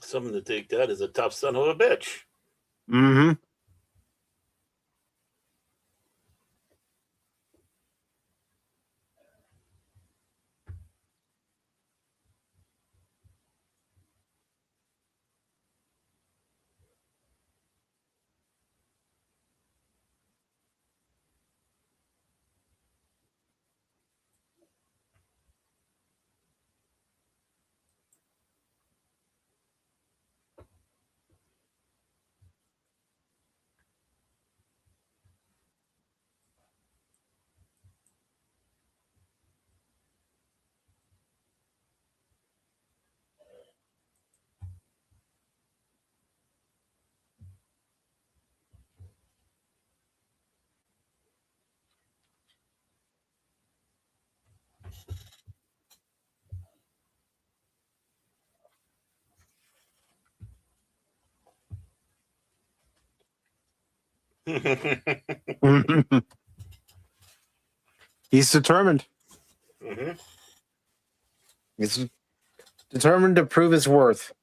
Someone to take that is a tough son of a bitch. Mm-hmm. He's determined. Mhm. He's determined to prove his worth.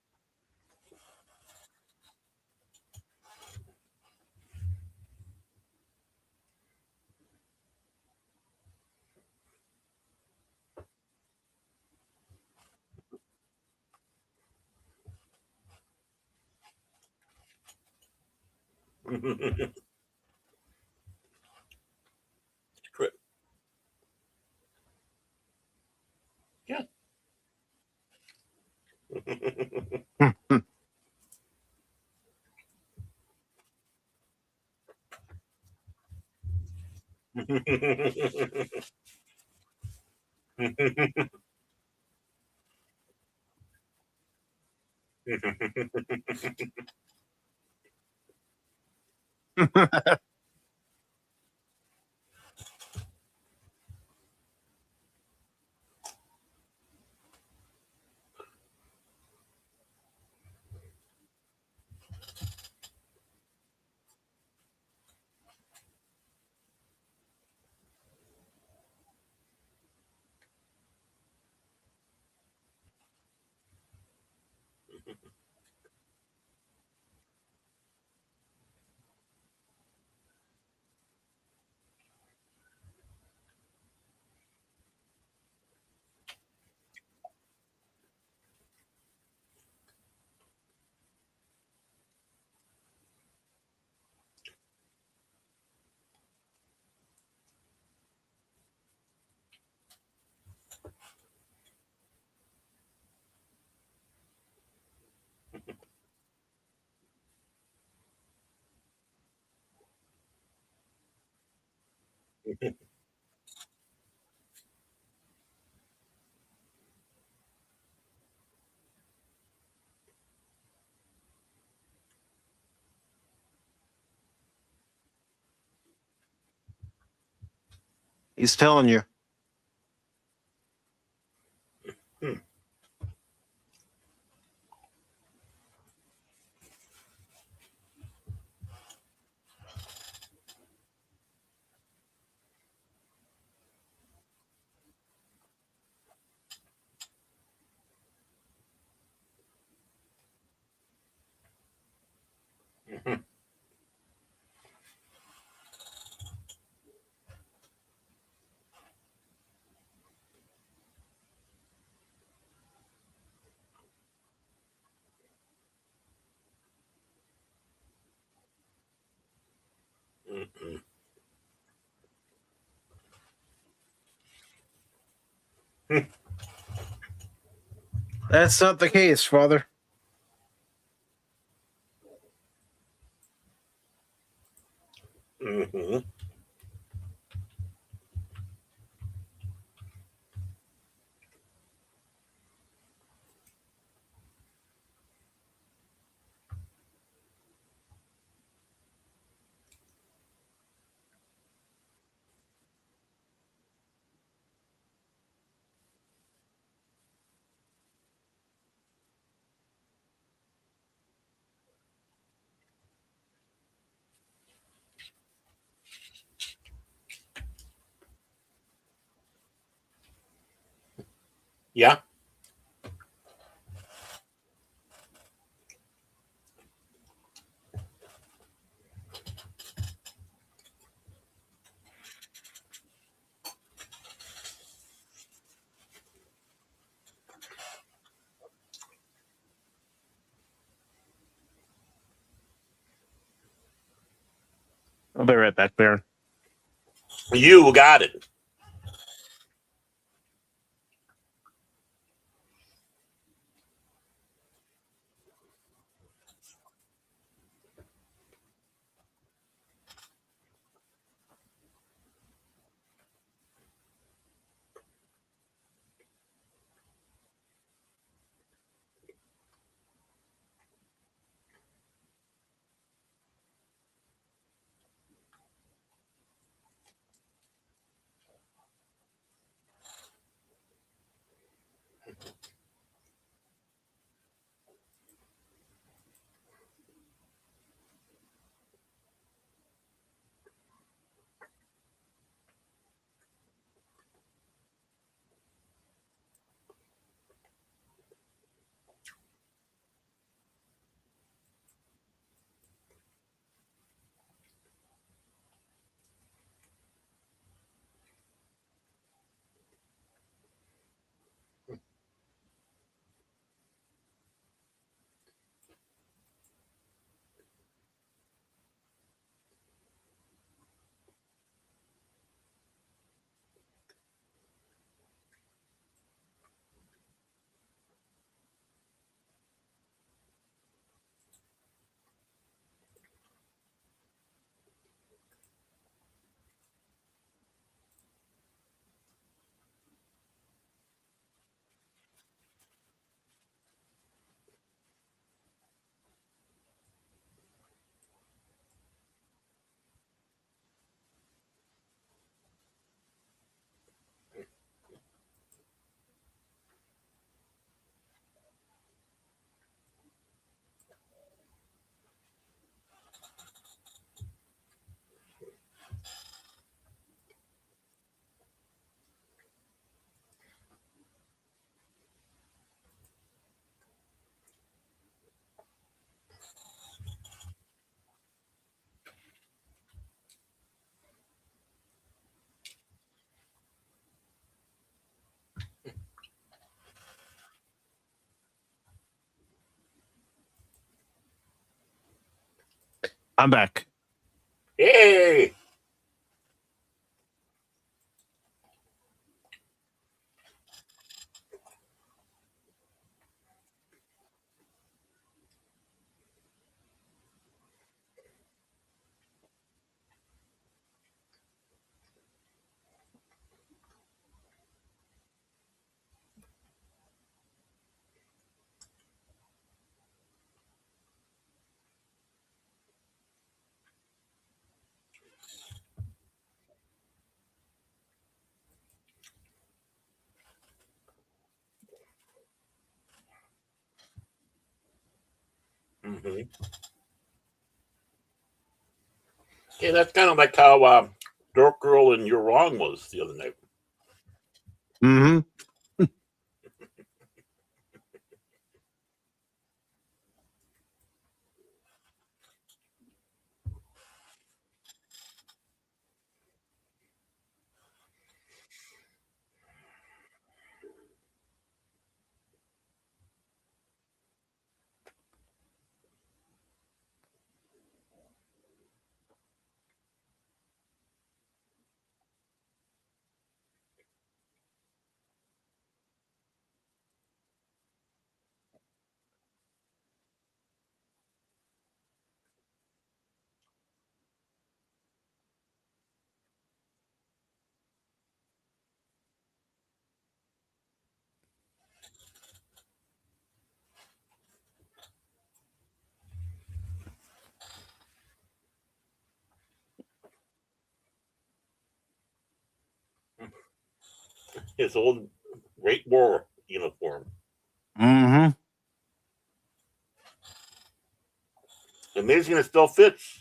Correct. Yeah. He's telling you. That's not the case, Father. Mhm. Yeah. I'll be right back, Baron. You got it. I'm back. Hey! Mm-hmm. Okay, that's kind of like how Dork Girl and You're Wrong was the other night. Mm-hmm. His old Great War uniform. Mm-hmm. Amazing it still fits.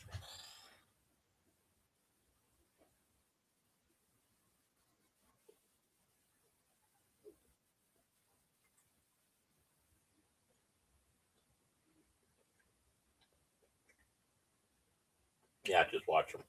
Yeah, just watch him.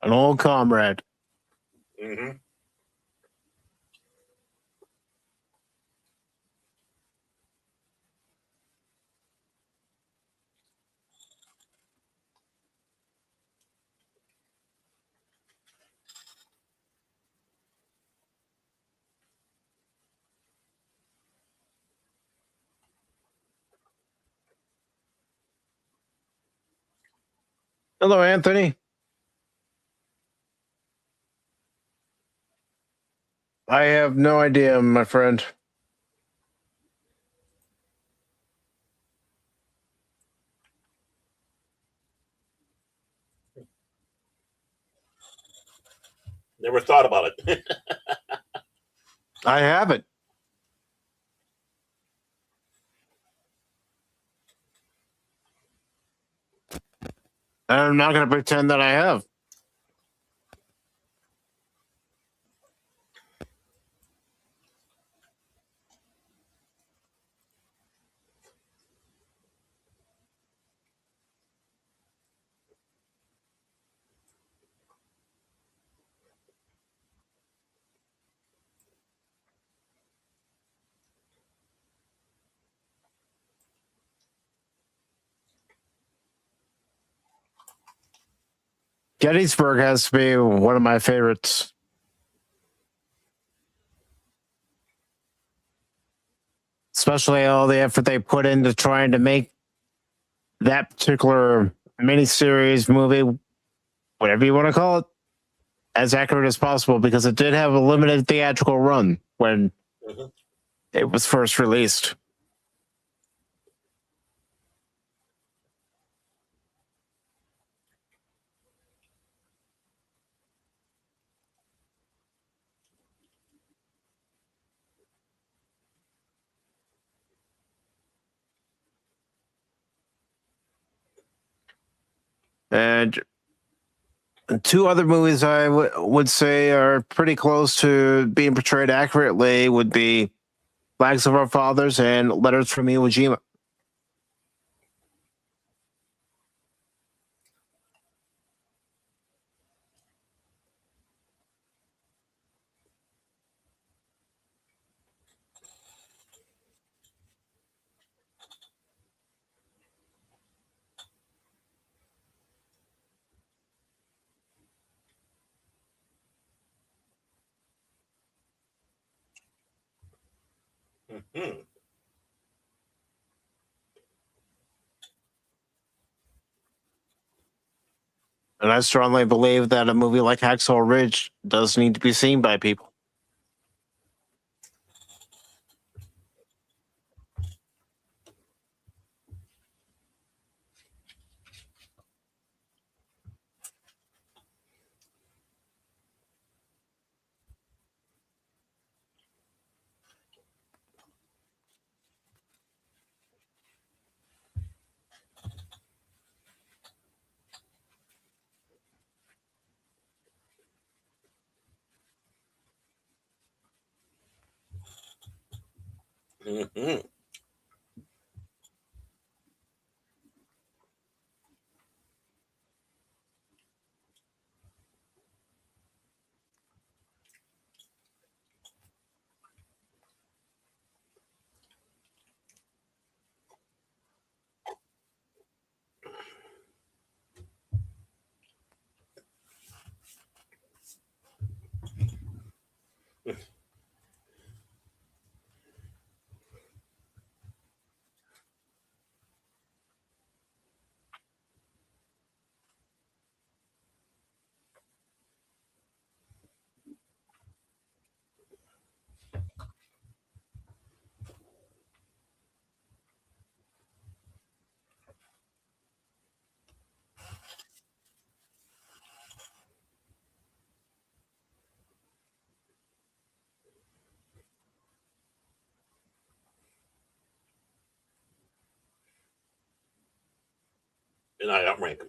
An old comrade. Mm-hmm. Hello, Anthony. I have no idea, my friend. Never thought about it. I haven't. I'm not going to pretend that I have. Gettysburg has to be one of my favorites. Especially all the effort they put into trying to make that particular miniseries movie, whatever you want to call it, as accurate as possible, because it did have a limited theatrical run when Mm-hmm. it was first released. And two other movies I would say are pretty close to being portrayed accurately would be Flags of Our Fathers and Letters from Iwo Jima. Mhm. And I strongly believe that a movie like Hacksaw Ridge does need to be seen by people. Mhm. And I outrank them.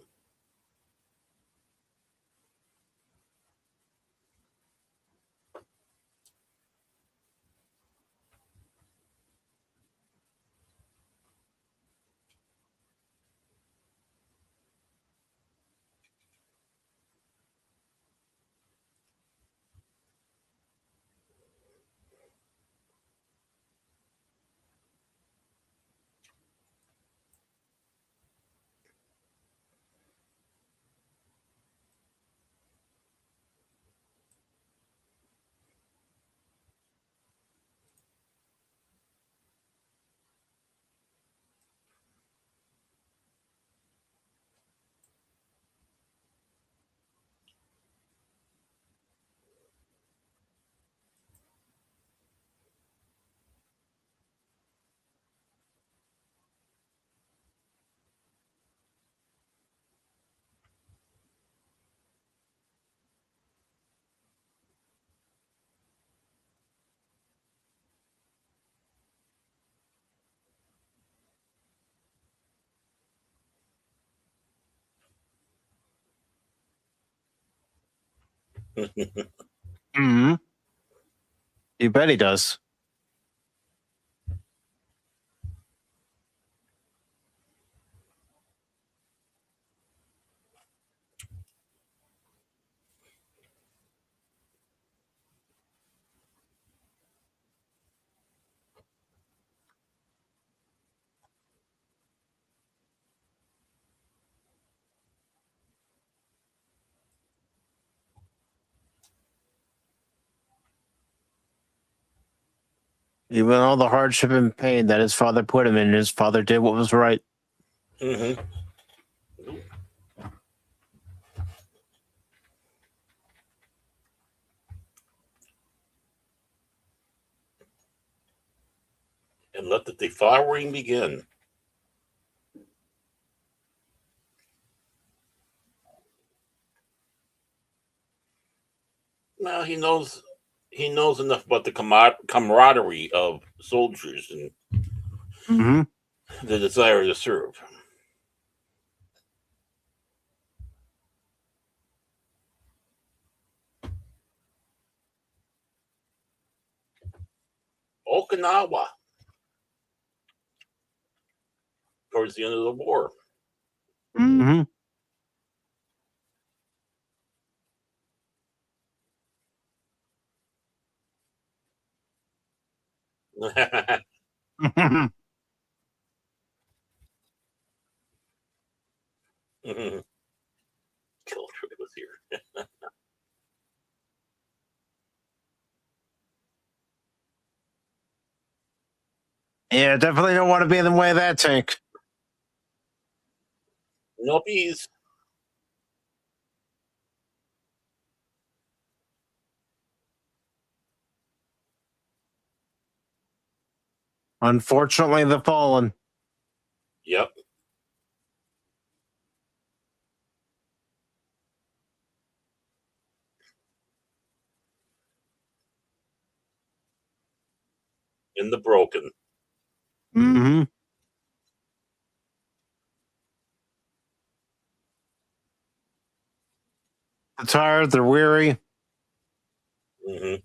Mm-hmm. You bet he does. Even all the hardship and pain that his father put him in, his father did what was right. Mhm. And let the devouring begin. Well, he knows enough about the camaraderie of soldiers and Mm-hmm. the desire to serve. Okinawa towards the end of the war. Mm-hmm. Killjoy was here. Yeah, definitely don't want to be in the way of that tank. No peas. Unfortunately, the fallen. Yep. In the broken. Mm-hmm. They're tired, they're weary. Mm-hmm.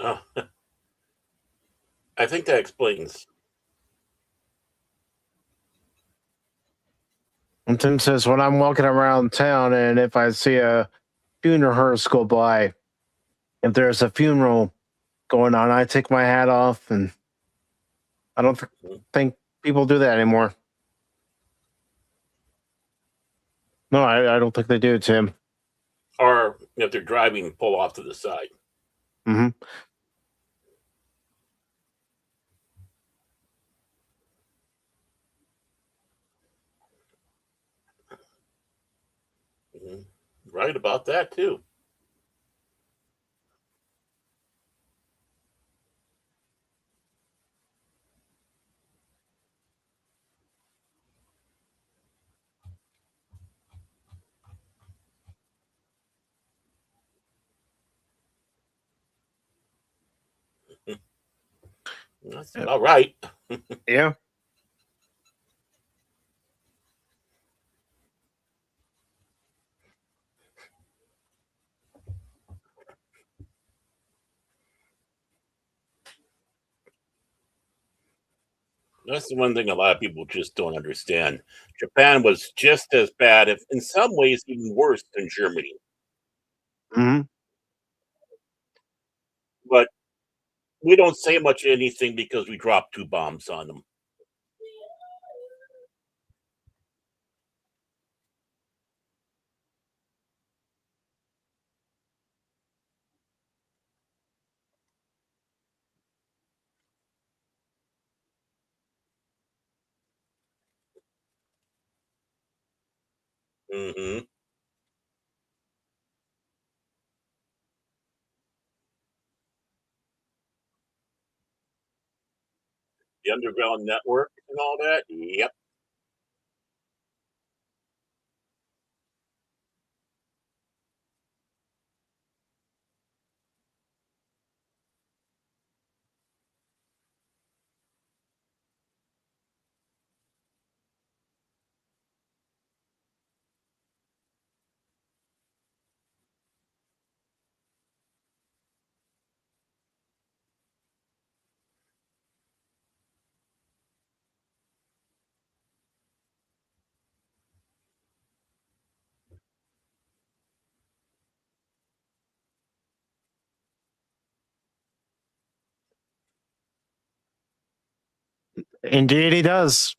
Oh, I think that explains. And Tim says, when I'm walking around town and if I see a funeral hearse go by, if there's a funeral going on, I take my hat off, and I don't think people do that anymore. No, I don't think they do, Tim. Or if they're driving, pull off to the side. Mm-hmm. Mm-hmm. Right about that, too. That's about right. Yeah. That's the one thing a lot of people just don't understand. Japan was just as bad, if in some ways even worse than Germany. Mm-hmm. But we don't say much of anything because we dropped 2 bombs on them. Mm-hmm. The Underground Network and all that. Yep. Indeed, he does.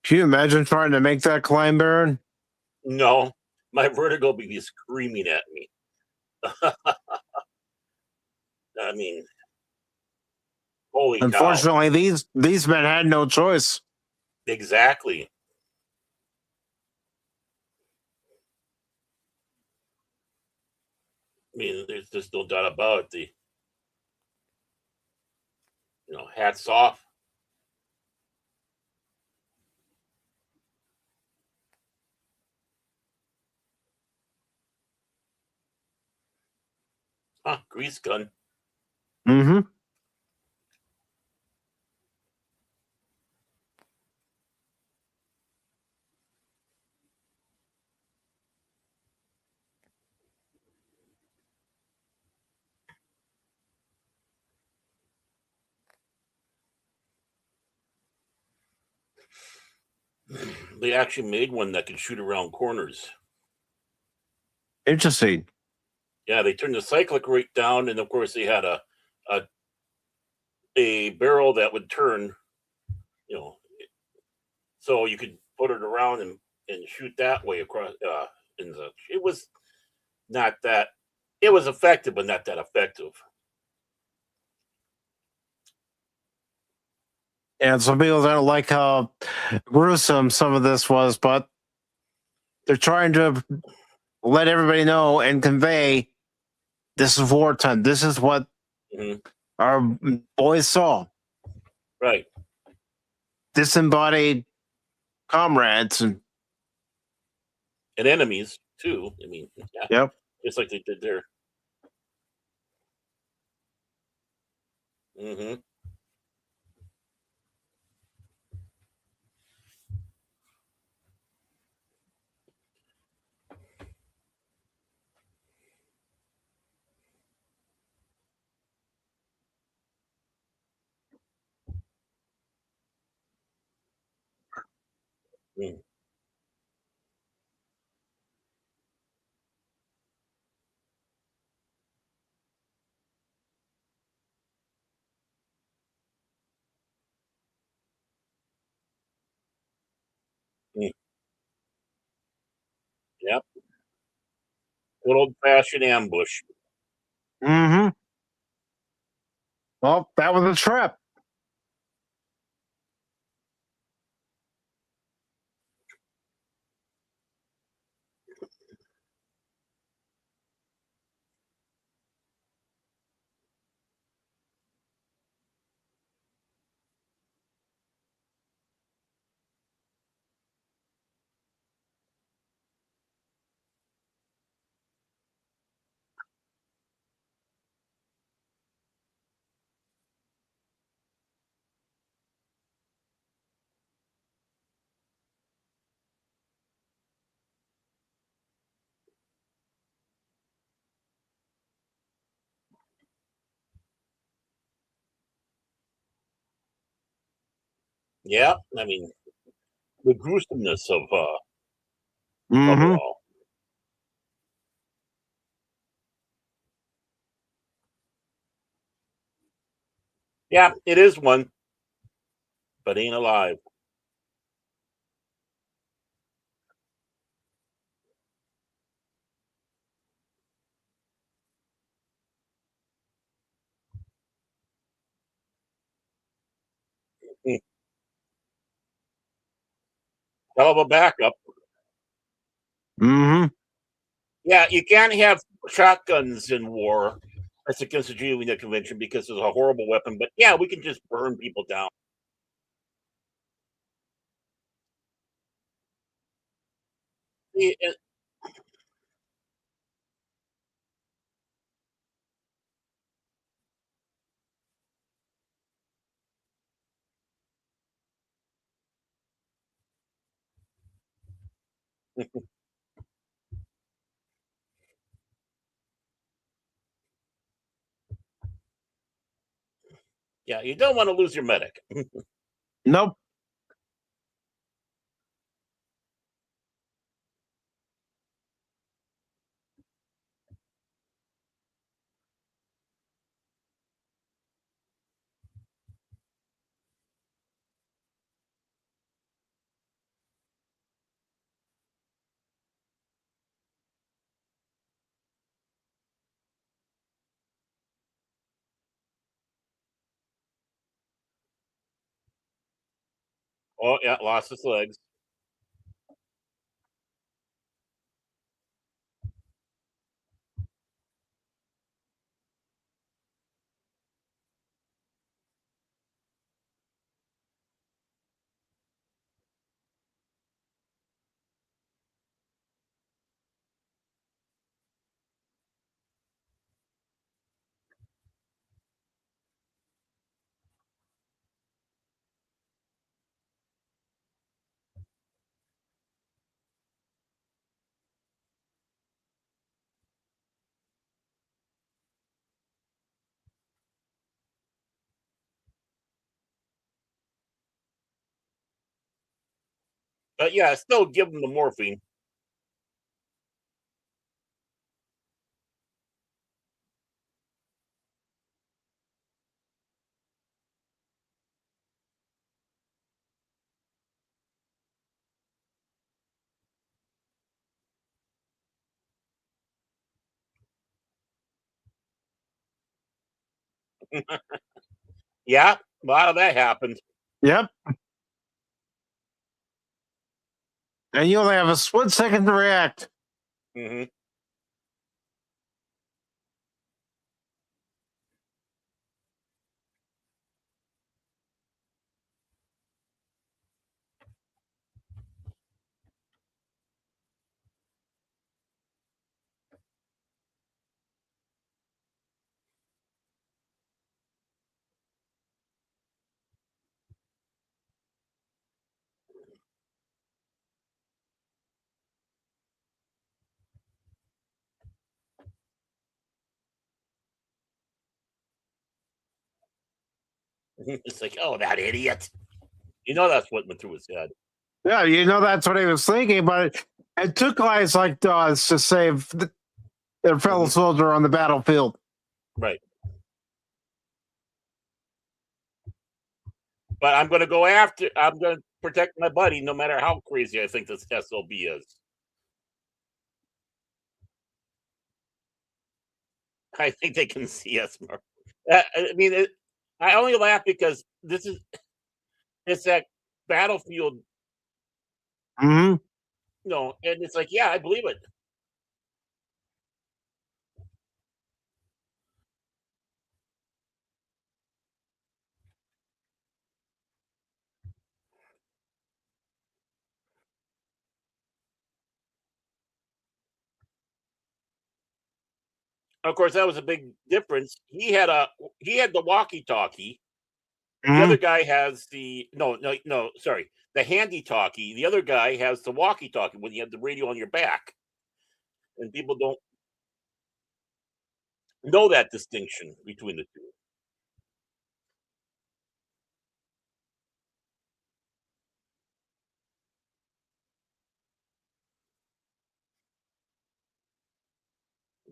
Can you imagine trying to make that climb, Baron? No, my vertigo would be screaming at me. I mean, holy cow. Unfortunately, these men had no choice. Exactly. I mean, there's just no doubt about it. Hats off. Grease gun. Mm-hmm. They actually made one that could shoot around corners. Interesting. Yeah, they turned the cyclic rate down, and of course they had a barrel that would turn, so you could put it around and shoot that way across. It was not that. It was effective, but not that effective. And some people don't like how gruesome some of this was, but they're trying to let everybody know and convey this is wartime. This is what our boys saw. Right. Disembodied comrades and enemies too. I mean, yeah. Yep. Just like they did there. Mm-hmm. Mm. Mm. Yep. Good old fashioned ambush. Mm-hmm. Well, that was a trap. Yeah. I mean, the gruesomeness of it Mm-hmm. all. Yeah, it is one, but ain't alive. Hmm. Hell of a backup. Mm-hmm. Yeah, you can't have shotguns in war. That's against the Geneva Convention because it's a horrible weapon. But yeah, we can just burn people down. See, yeah, you don't want to lose your medic. Nope. Oh yeah, lost his legs. But yeah, still give him the morphine. Yeah, a lot of that happened. Yep. And you only have a split second to react. Hmm. It's like, oh, that idiot. You know that's what went through his head. Yeah, you know that's what he was thinking, but it took guys like Doss to save their fellow Hmm. soldier on the battlefield. Right. But I'm going to go after. I'm going to protect my buddy, no matter how crazy I think this SLB is. I think they can see us more. I mean, I only laugh because this is it's that battlefield, Hmm. and it's like, yeah, I believe it. Of course, that was a big difference. He had the walkie-talkie. The Hmm. other guy has the no, sorry, the handy-talkie. The other guy has the walkie-talkie when you have the radio on your back, and people don't know that distinction between the two.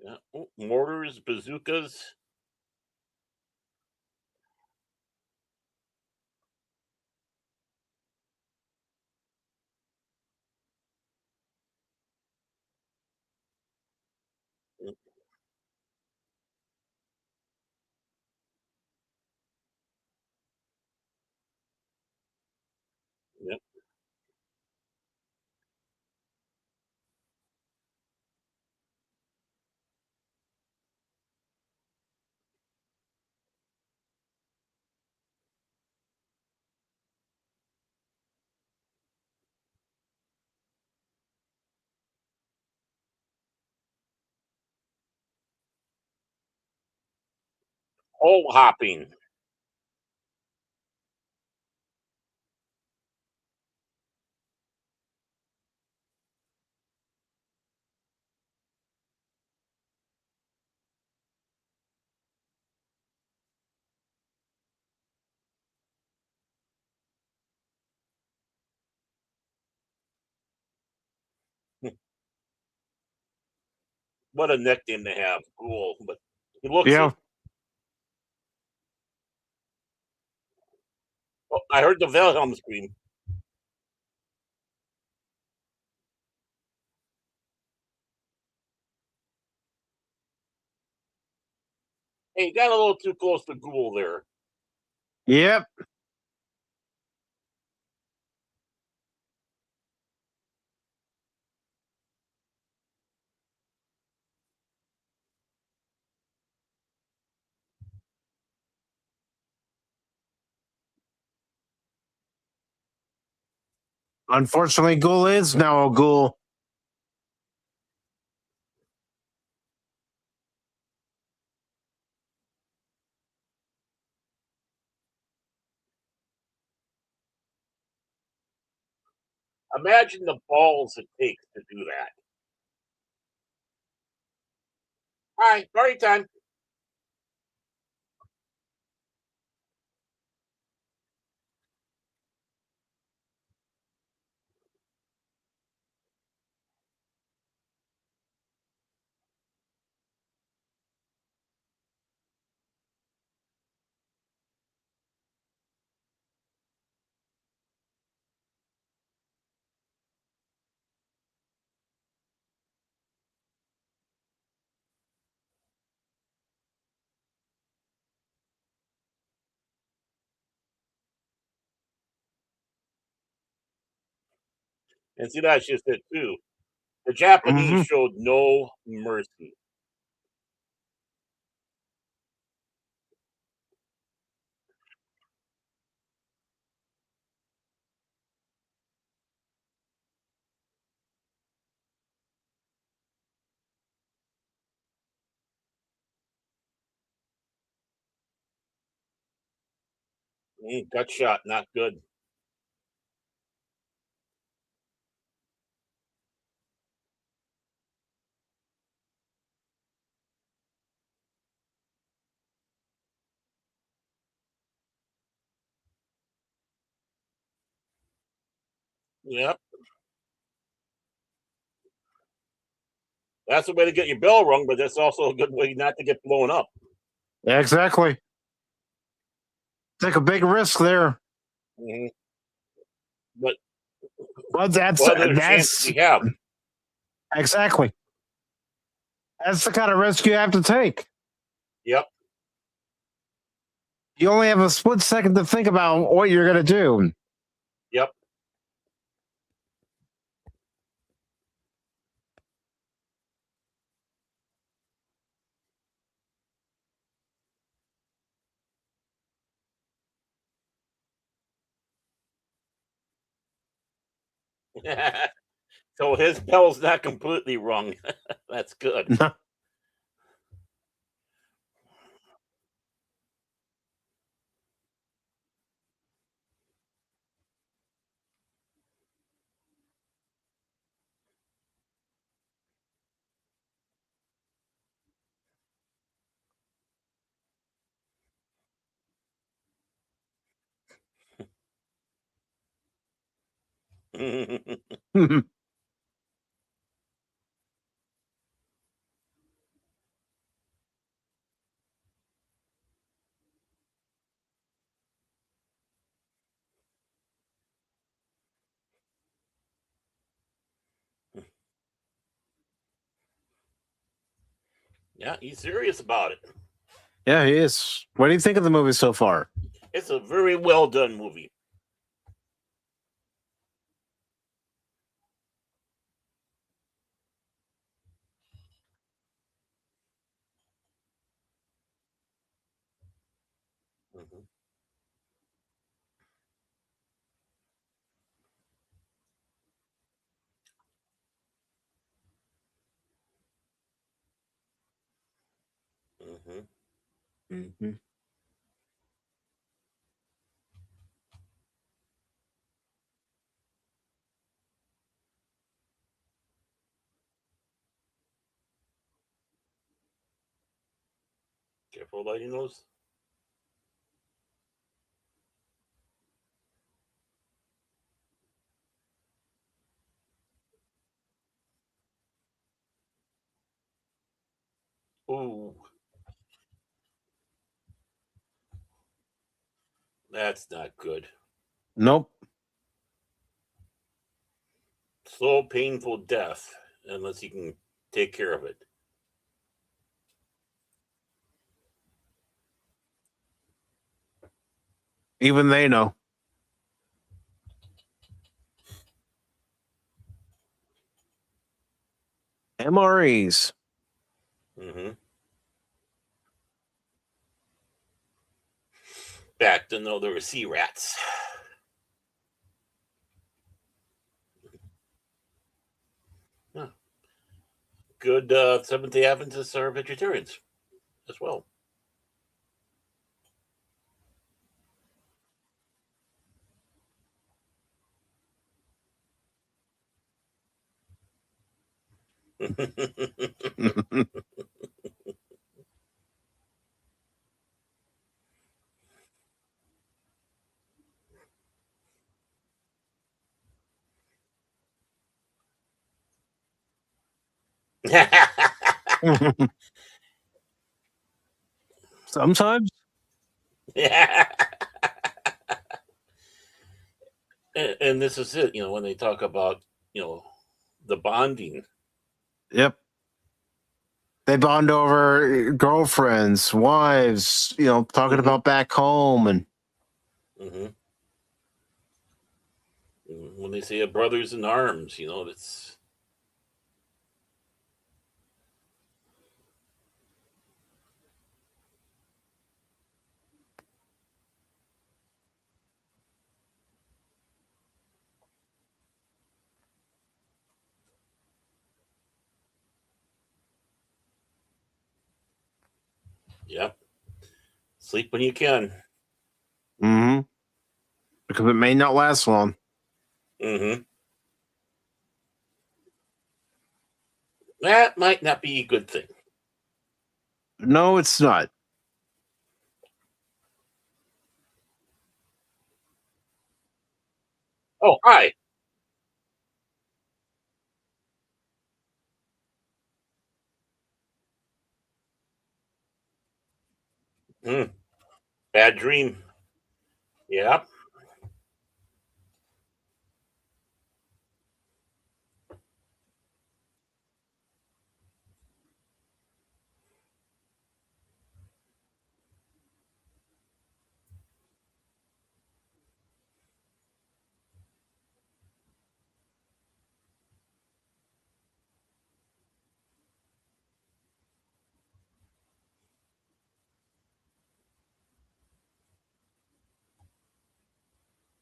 Yeah. Oh, mortars, bazookas. hole hopping. What a nickname to have, Ghoul. But he looks Yeah. it. Oh, I heard the Wilhelm scream. Hey, you got a little too close to Ghoul there. Yep. Unfortunately, Ghoul is now a ghoul. Imagine the balls it takes to do that. All right, party time. And see, that's just it, too. The Japanese Hmm. showed no mercy. Gut shot, not good. Yep. That's a way to get your bell rung, but that's also a good way not to get blown up. Exactly. Take a big risk there. Hmm. But But that's what other chance do that's you have? exactly. That's the kind of risk you have to take. Yep. You only have a split second to think about what you're going to do. Yep. So his bell's not completely wrong. That's good. Yeah, he's serious about it. Yeah, he is. What do you think of the movie so far? It's a very well done movie. Mhm. Mhm. Mm-hmm. Careful lighting those. Ooh, that's not good. Nope. Slow, painful death, unless you can take care of it. Even they know. MREs. Mm-hmm. Back to know there were sea rats. Huh. Good Seventh-day Adventists are vegetarians as well. Sometimes. Yeah. And this is it, when they talk about, the bonding. Yep. They bond over girlfriends, wives, talking Mm-hmm. about back home and Mm-hmm. When they say brothers in arms, that's yeah. Sleep when you can. mm-hmm. Because it may not last long. Mm-hmm. That might not be a good thing. No, it's not. Oh, hi. Mm, bad dream. Yeah.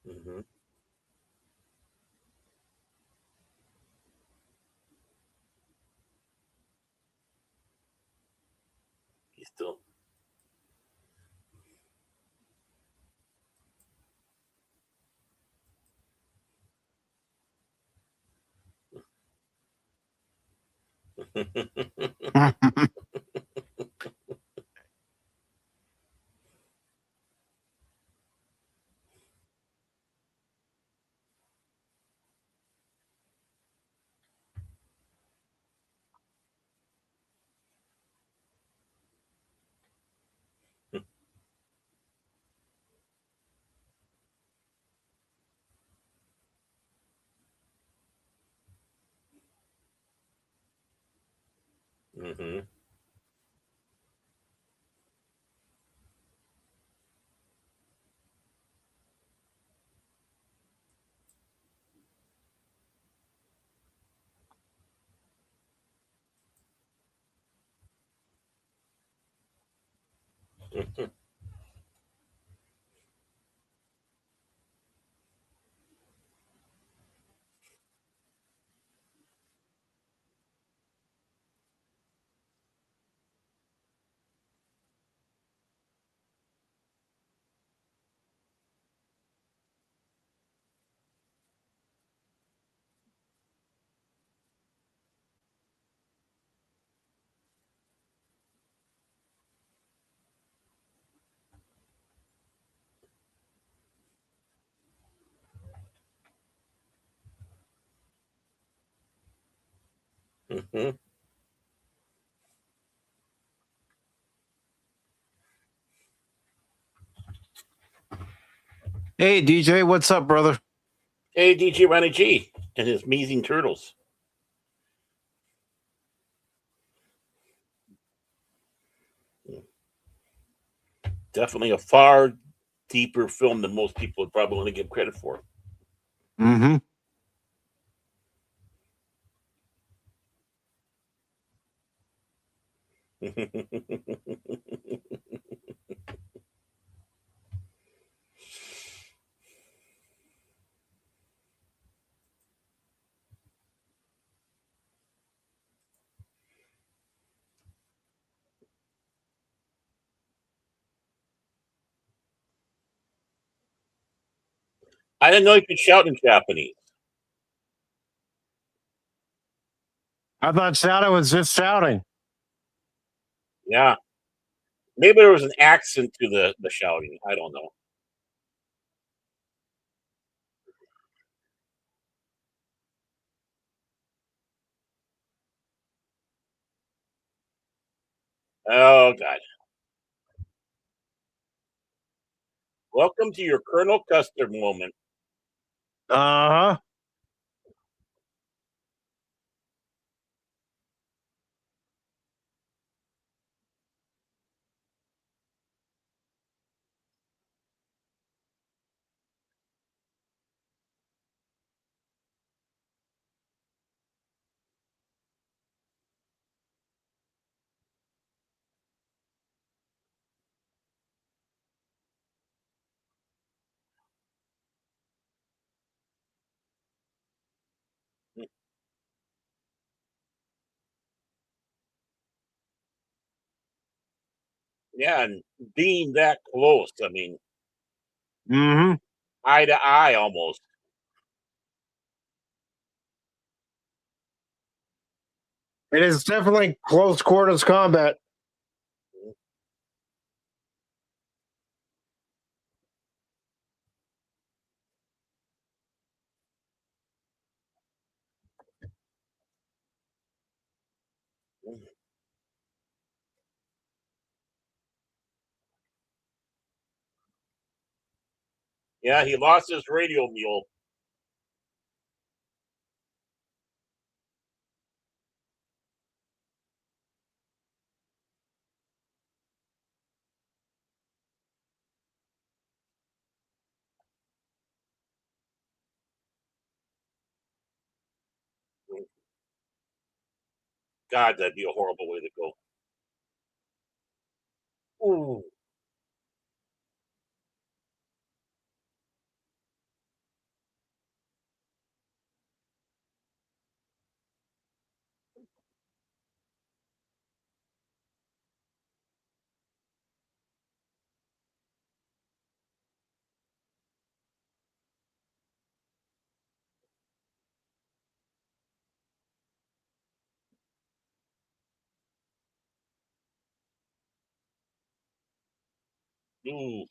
Mm-hmm. He's still. Mm-hmm. Mhm. Hey, DJ, what's up, brother? Hey, DJ Ronnie G and his amazing turtles. Definitely a far deeper film than most people would probably want to give credit for. Mm-hmm. I didn't know you could shout in Japanese. I thought shouting was just shouting. Yeah. Maybe there was an accent to the shouting. I don't know. Oh, God. Welcome to your Colonel Custer moment. Uh-huh. Yeah, and being that close, I mean, Mm-hmm. eye to eye almost. It is definitely close quarters combat. Yeah, he lost his radio mule. God, that'd be a horrible way to go. Ooh. Ooh.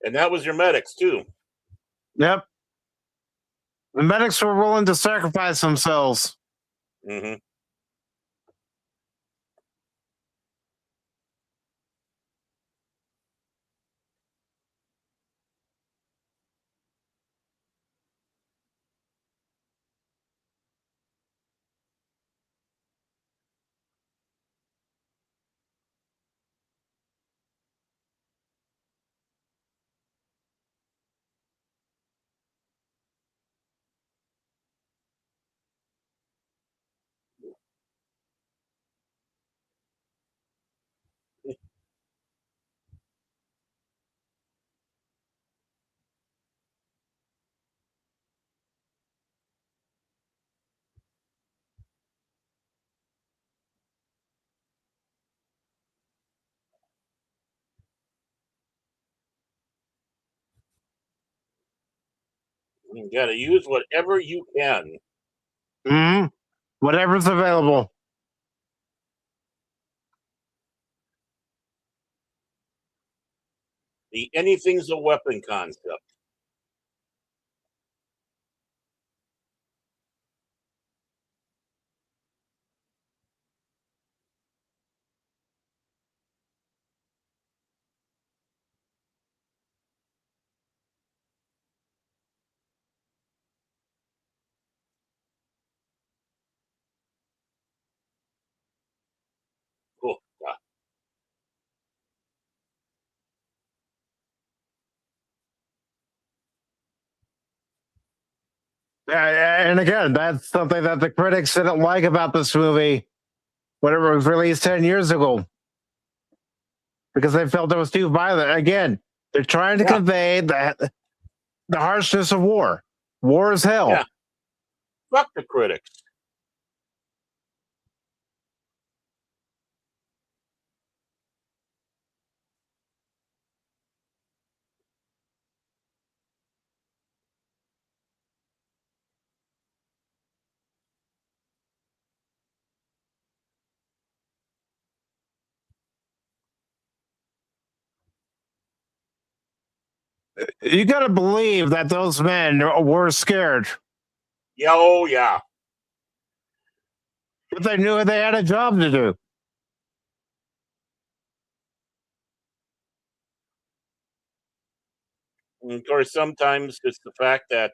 And that was your medics too. Yep. The medics were willing to sacrifice themselves. Mm-hmm. You got to use whatever you can. Mm-hmm. Whatever's available. The anything's a weapon concept. Oh, God. And again, that's something that the critics didn't like about this movie when it was released 10 years ago, because they felt it was too violent. Again, they're trying to convey the harshness of war. War is hell. Yeah. Fuck the critics. You got to believe that those men were scared, Yeah, oh, yeah. but they knew they had a job to do. And of course, sometimes it's the fact that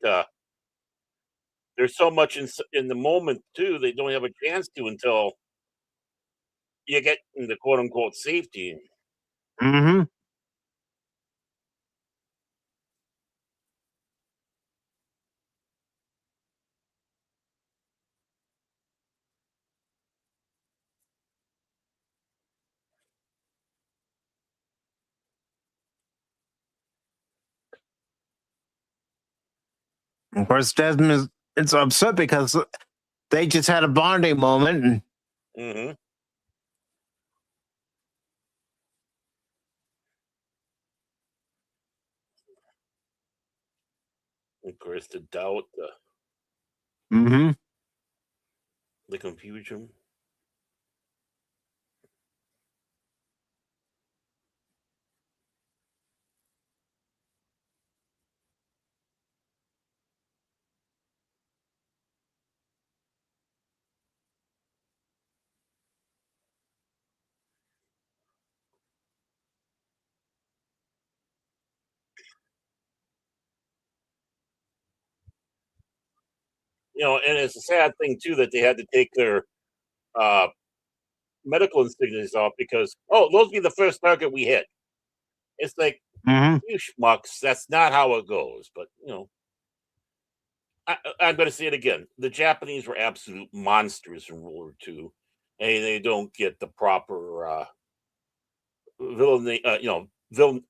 there's so much in the moment, too, they don't have a chance to until you get into quote unquote safety. Mm-hmm. Of course, Desmond is upset because they just had a bonding moment, and Mm-hmm. Of course, the doubt, mm-hmm. the confusion. And it's a sad thing too that they had to take their uh, medical insignias off because those be the first target we hit. It's like Mm-hmm. you schmucks. That's not how it goes. But I'm going to say it again. The Japanese were absolute monsters in World War II, and they don't get the proper villain, villain,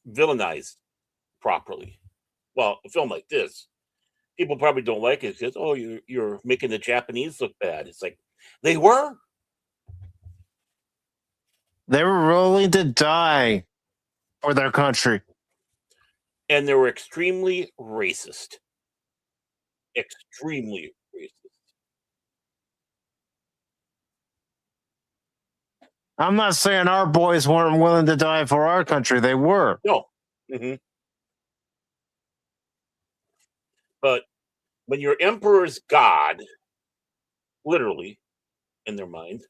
villainized properly. Well, a film like this, people probably don't like it because you're making the Japanese look bad. It's like they were. They were willing to die for their country. And they were extremely racist. Extremely racist. I'm not saying our boys weren't willing to die for our country. They were. No. Mm-hmm. But when your emperor's God, literally, in their mind,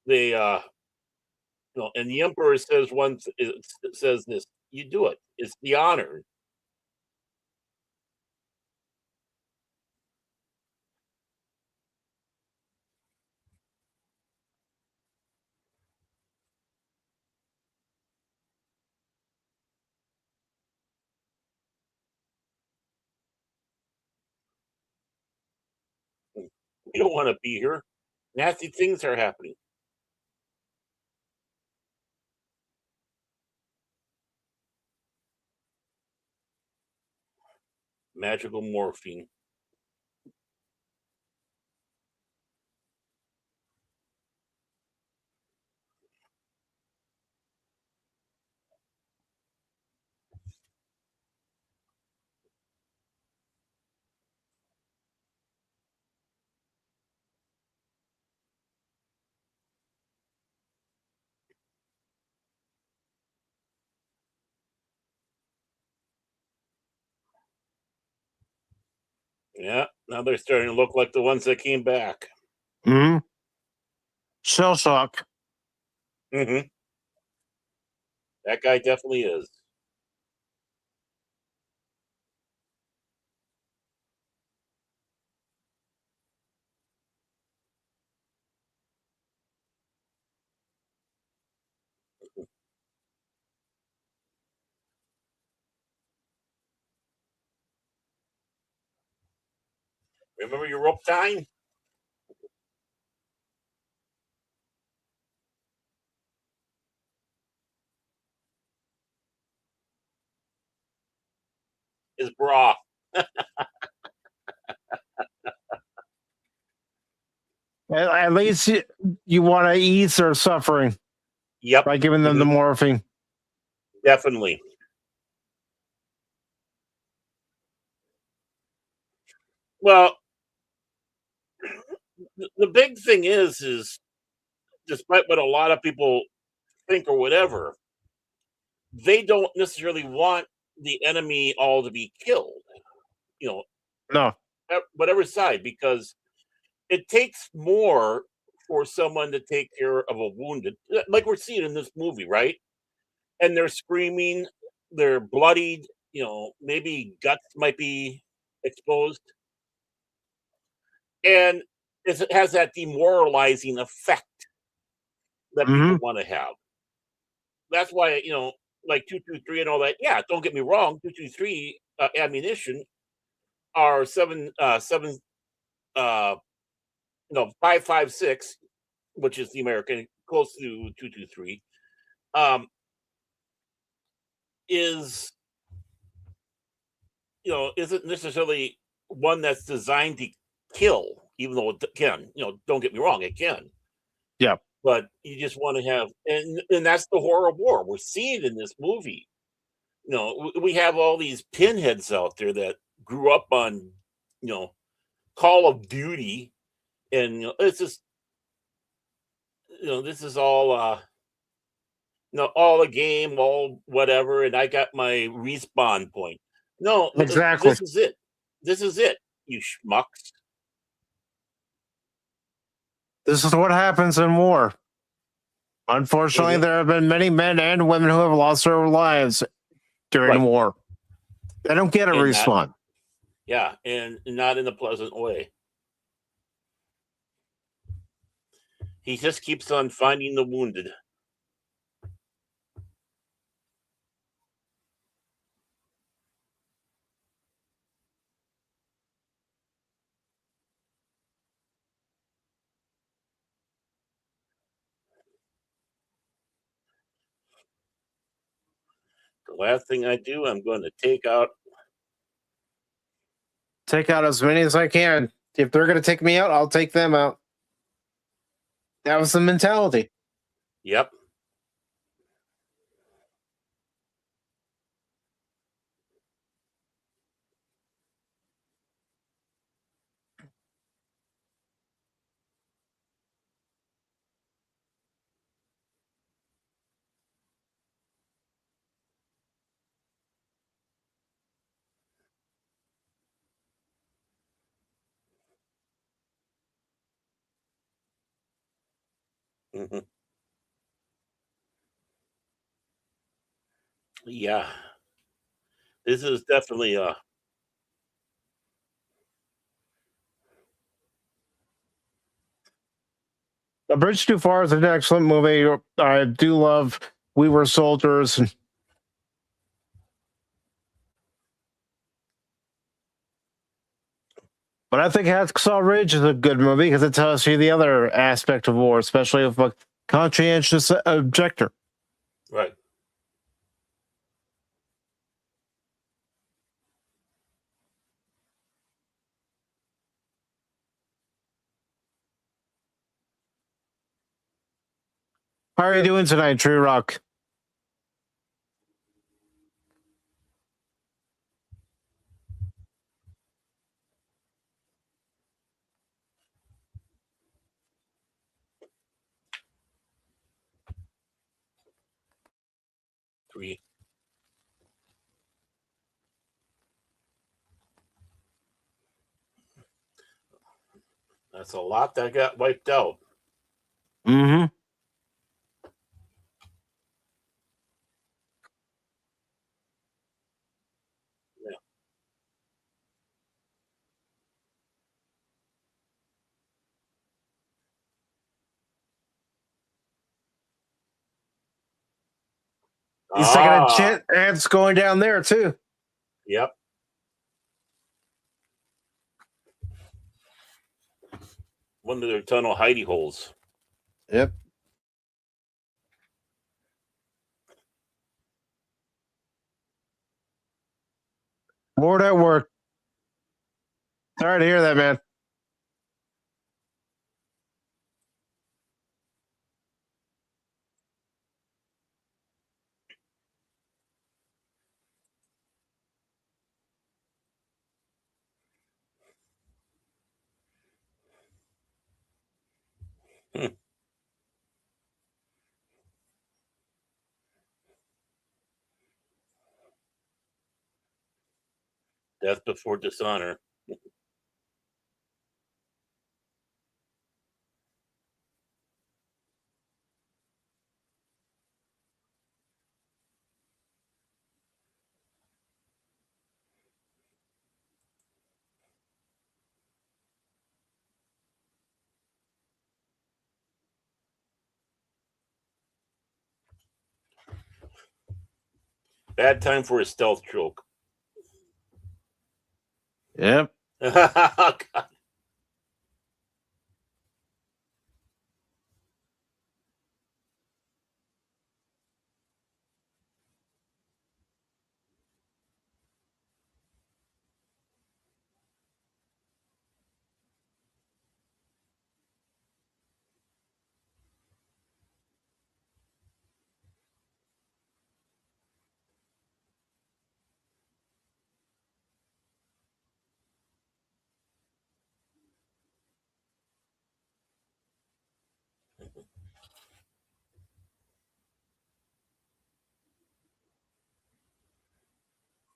they, and the emperor says says this, you do it. It's the honor. We don't want to be here. Nasty things are happening. Magical morphine. Yeah, now they're starting to look like the ones that came back. Hmm. Shell shock. Hmm. That guy definitely is. Remember your rope tying? His bra. At least you want to ease their suffering Yep. by giving them the morphine. Definitely. Well, the big thing is despite what a lot of people think or whatever, they don't necessarily want the enemy all to be killed. You know, No. whatever side, because it takes more for someone to take care of a wounded, like we're seeing in this movie, right? And they're screaming, they're bloodied, maybe guts might be exposed, and it has that demoralizing effect that Hmm. people want to have. That's why, like 223 and all that. Yeah, don't get me wrong, 223 ammunition are seven, uh, no, 556, which is the American, close to 223. Is isn't necessarily one that's designed to kill, even though it can. Don't get me wrong, it can. Yeah. But you just want to have, and that's the horror of war. We're seeing in this movie. We have all these pinheads out there that grew up on, you know, Call of Duty, and it's just, this is all, all a game, all whatever, and I got my respawn point. No, Exactly. this is it. This is it, you schmucks. This is what happens in war. Unfortunately, Mhm. there have been many men and women who have lost their lives during Right. war. They don't get a And not, respawn. yeah, and not in a pleasant way. He just keeps on finding the wounded. The last thing I do, I'm going to take out. Take out as many as I can. If they're going to take me out, I'll take them out. That was the mentality. Yep. Hmm. Yeah. This is definitely A Bridge Too Far is an excellent movie. I do love We Were Soldiers. But I think Hacksaw Ridge is a good movie because it tells you the other aspect of war, especially of a conscientious objector. right. How are you doing tonight, True Rock? Three. That's a lot that got wiped out. Mm-hmm. He's taking a jet, and it's going down there too. Yep. One of their tunnel hidey holes. Yep. More at work. Sorry to hear that, man. Death before dishonor. Bad time for a stealth choke. Yep. God.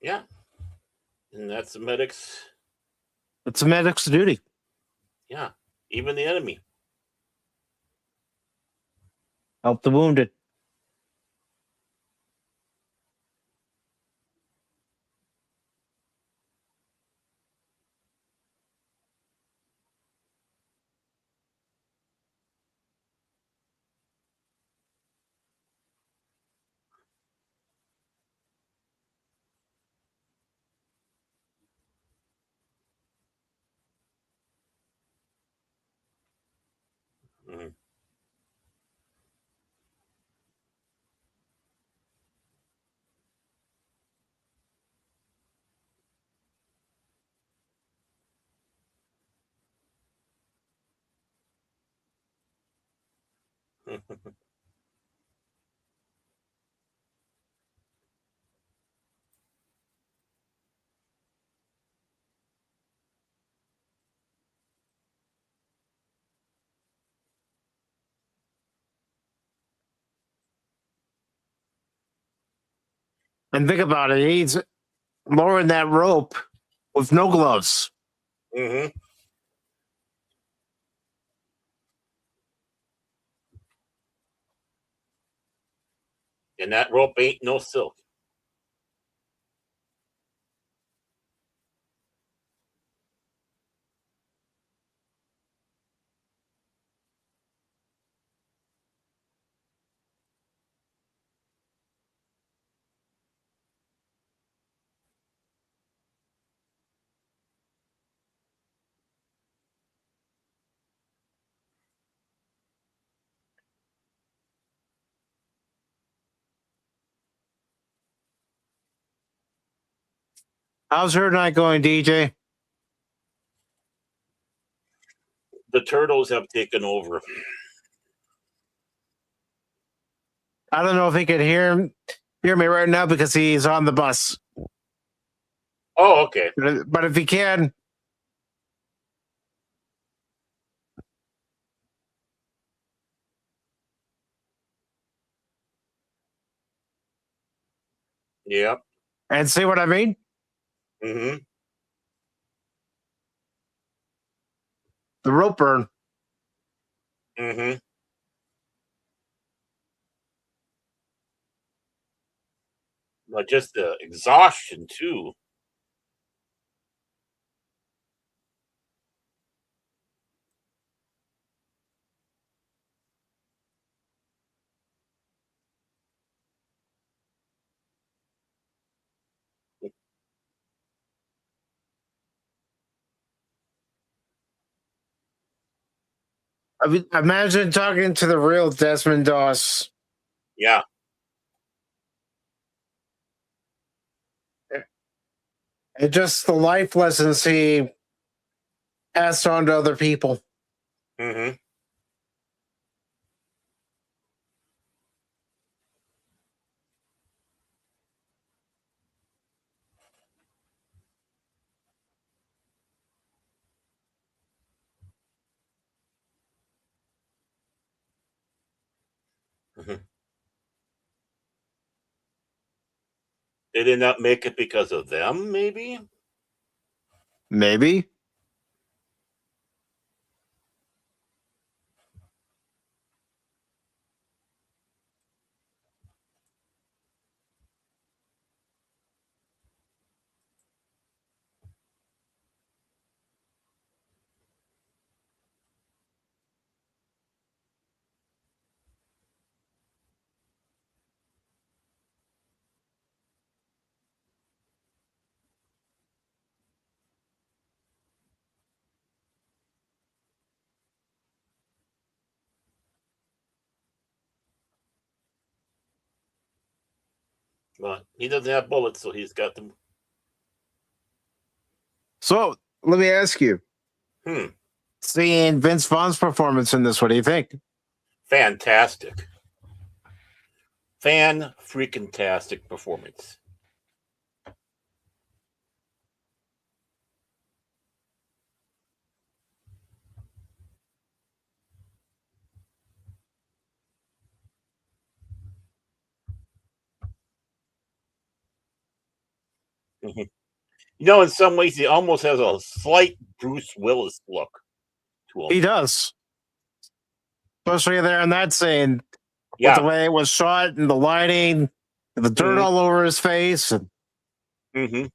Yeah. And that's the medics. It's a medic's duty. Yeah. Even the enemy. Help the wounded. Mhm. And think about it. He's lowering that rope with no gloves. Mm-hmm. And that rope ain't no silk. How's her night going, DJ? The turtles have taken over. I don't know if he can hear me right now because he's on the bus. Oh, okay. But if he can, Yep. and see what I mean? Mm-hmm. the rope burn. Mm-hmm. But just the exhaustion too. I mean, imagine talking to the real Desmond Doss. Yeah. And just the life lessons he passed on to other people. Mm-hmm. Mm-hmm. They did not make it because of them, maybe? Maybe. But he doesn't have bullets, so he's got them. So let me ask you, Hmm. seeing Vince Vaughn's performance in this, what do you think? Fantastic. Fan-freaking-tastic performance. Mm-hmm. You know, in some ways, he almost has a slight Bruce Willis look to him. He does. Especially there in that scene, with Yeah. the way it was shot and the lighting, and the dirt all over his face. And Mm-hmm.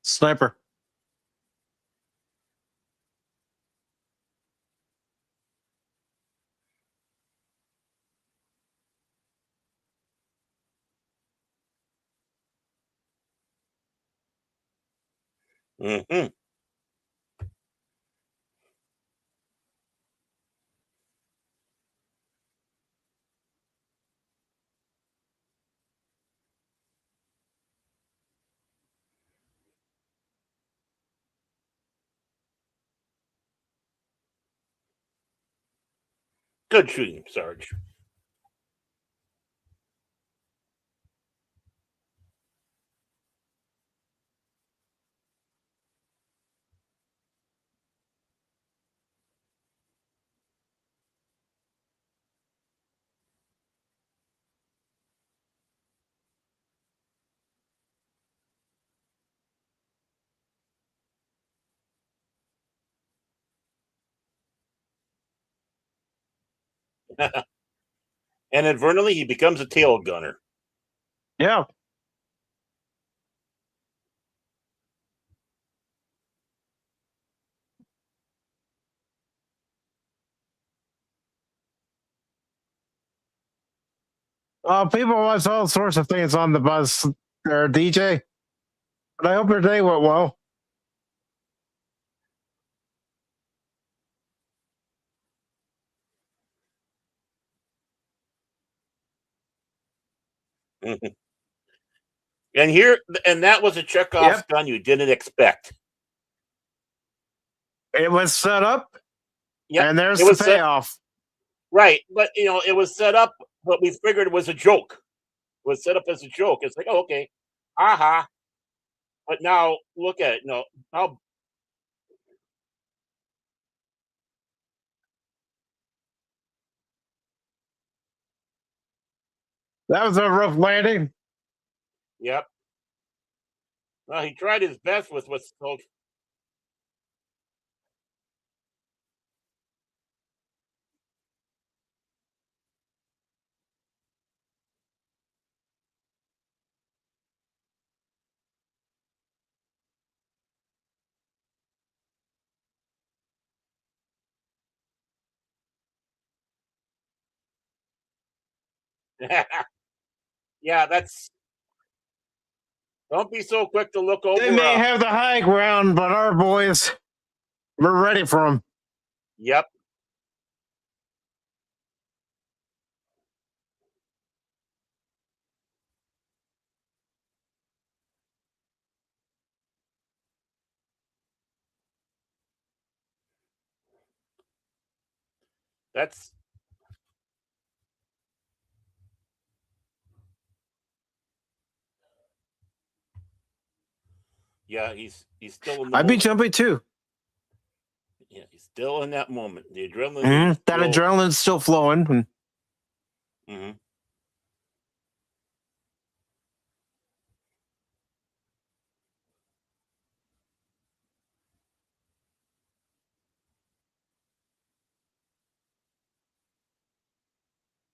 sniper. Mm-hmm. Good shooting, Sarge. And inadvertently, he becomes a tail gunner. Yeah. People watch all sorts of things on the bus there, DJ. But I hope your day went well. And that was a Chekhov's gun you didn't expect. It was set up, and there's it the was payoff. Right, but it was set up, but we figured it was a joke. It was set up as a joke. It's like, oh, okay, aha. But now look at it. No, how That was a rough landing. Yep. Well, he tried his best with what's called. Yeah, that's. Don't be so quick to look over. They may have the high ground, but our boys, we're ready for them. Yep. That's. Yeah, he's still in the. I'd be jumpy too. Yeah, he's still in that moment. The adrenaline. That adrenaline's still flowing. Mm-hmm.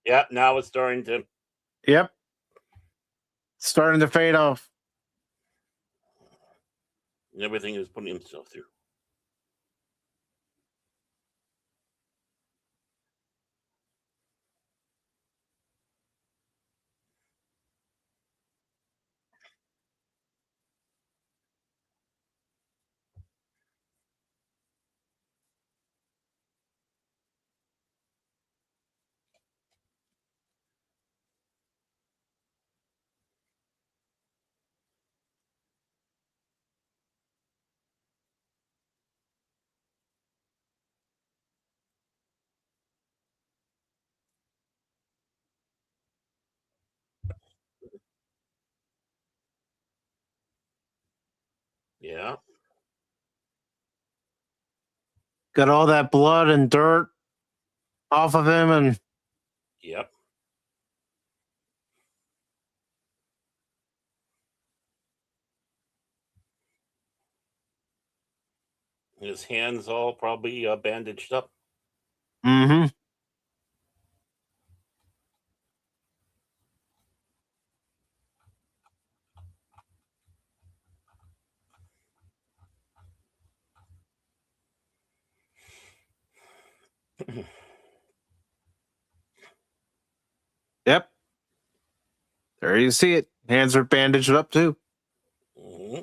Yeah, now it's starting to. Yep. Starting to fade off. Everything is putting himself through. Yeah. Got all that blood and dirt off of him, and Yep. His hands all probably bandaged up. mm-hmm. Yep. There you see it. Hands are bandaged up too. Mm-hmm.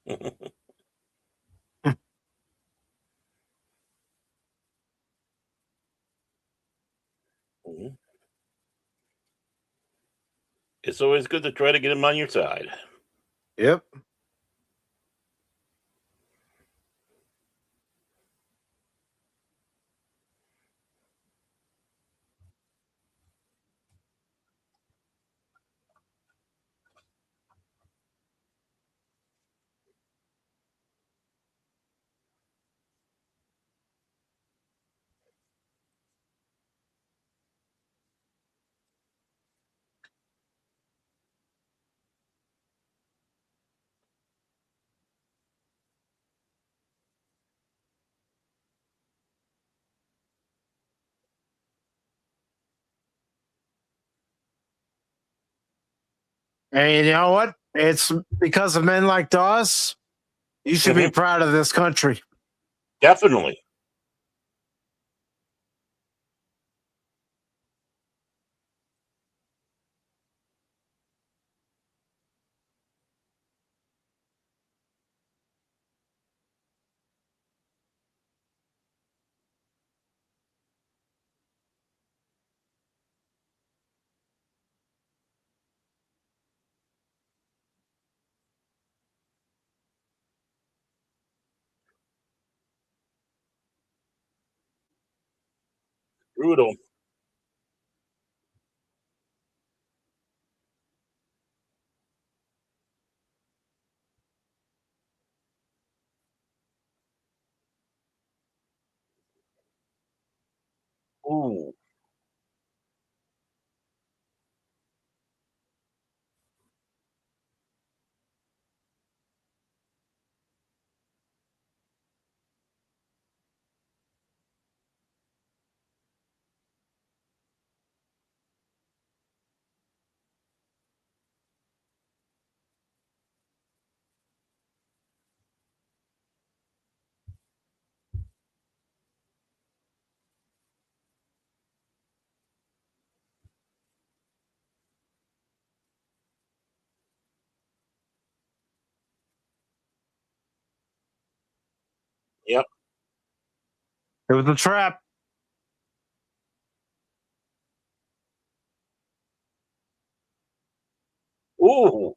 Mhm. It's always good to try to get him on your side. Yep. And you know what? It's because of men like Doss. You should be Mhm. proud of this country. Definitely. Brutal. Ooh. Yep. It was a trap. Ooh.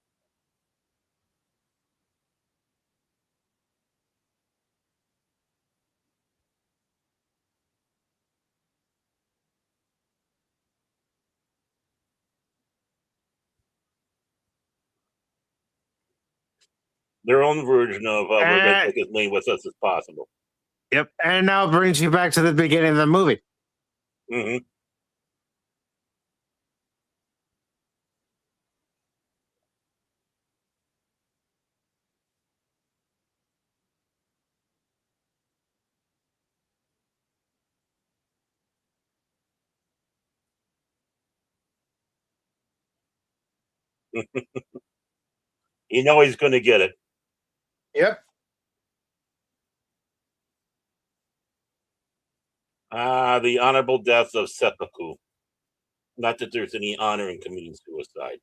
Their own version of we're going to And, take as many with us as possible. yep. And now it brings you back to the beginning of the movie. Hmm. You know he's going to get it. Yep. The honorable death of seppuku. Not that there's any honor in committing suicide.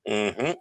Hmm.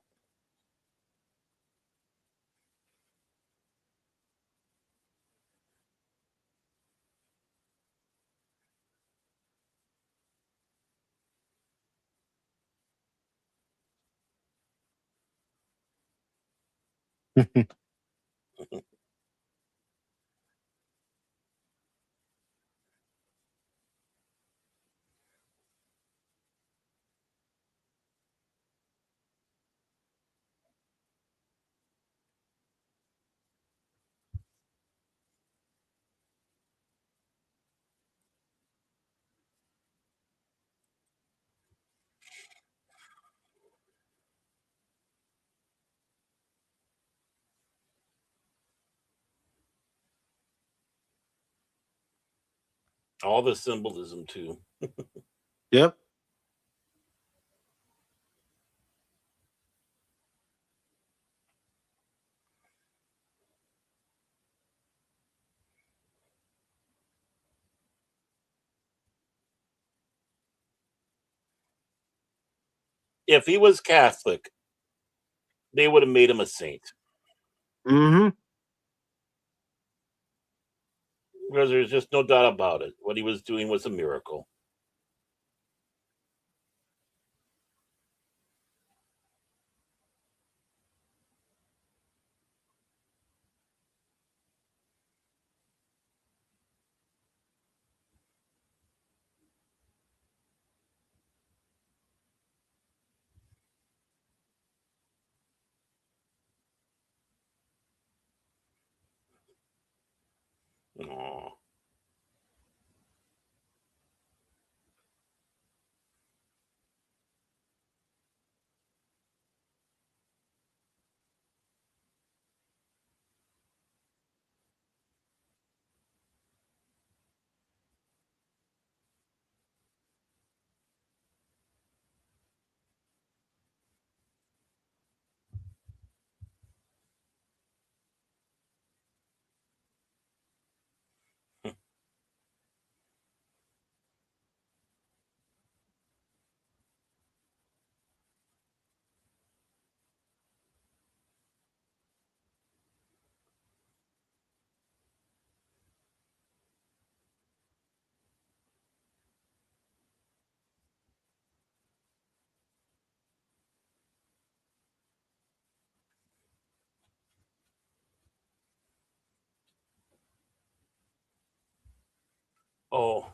All the symbolism too. Yep. If he was Catholic, they would have made him a saint Mm-hmm. because there's just no doubt about it. What he was doing was a miracle. Aw. Oh,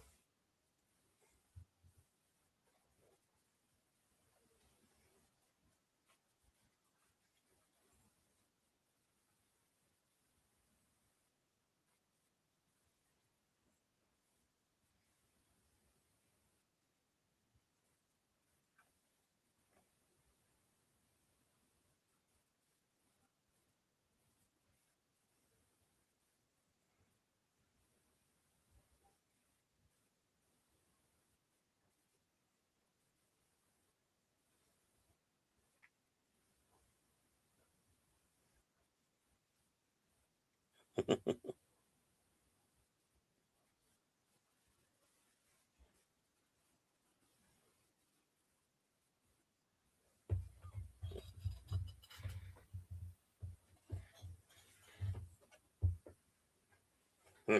hmm.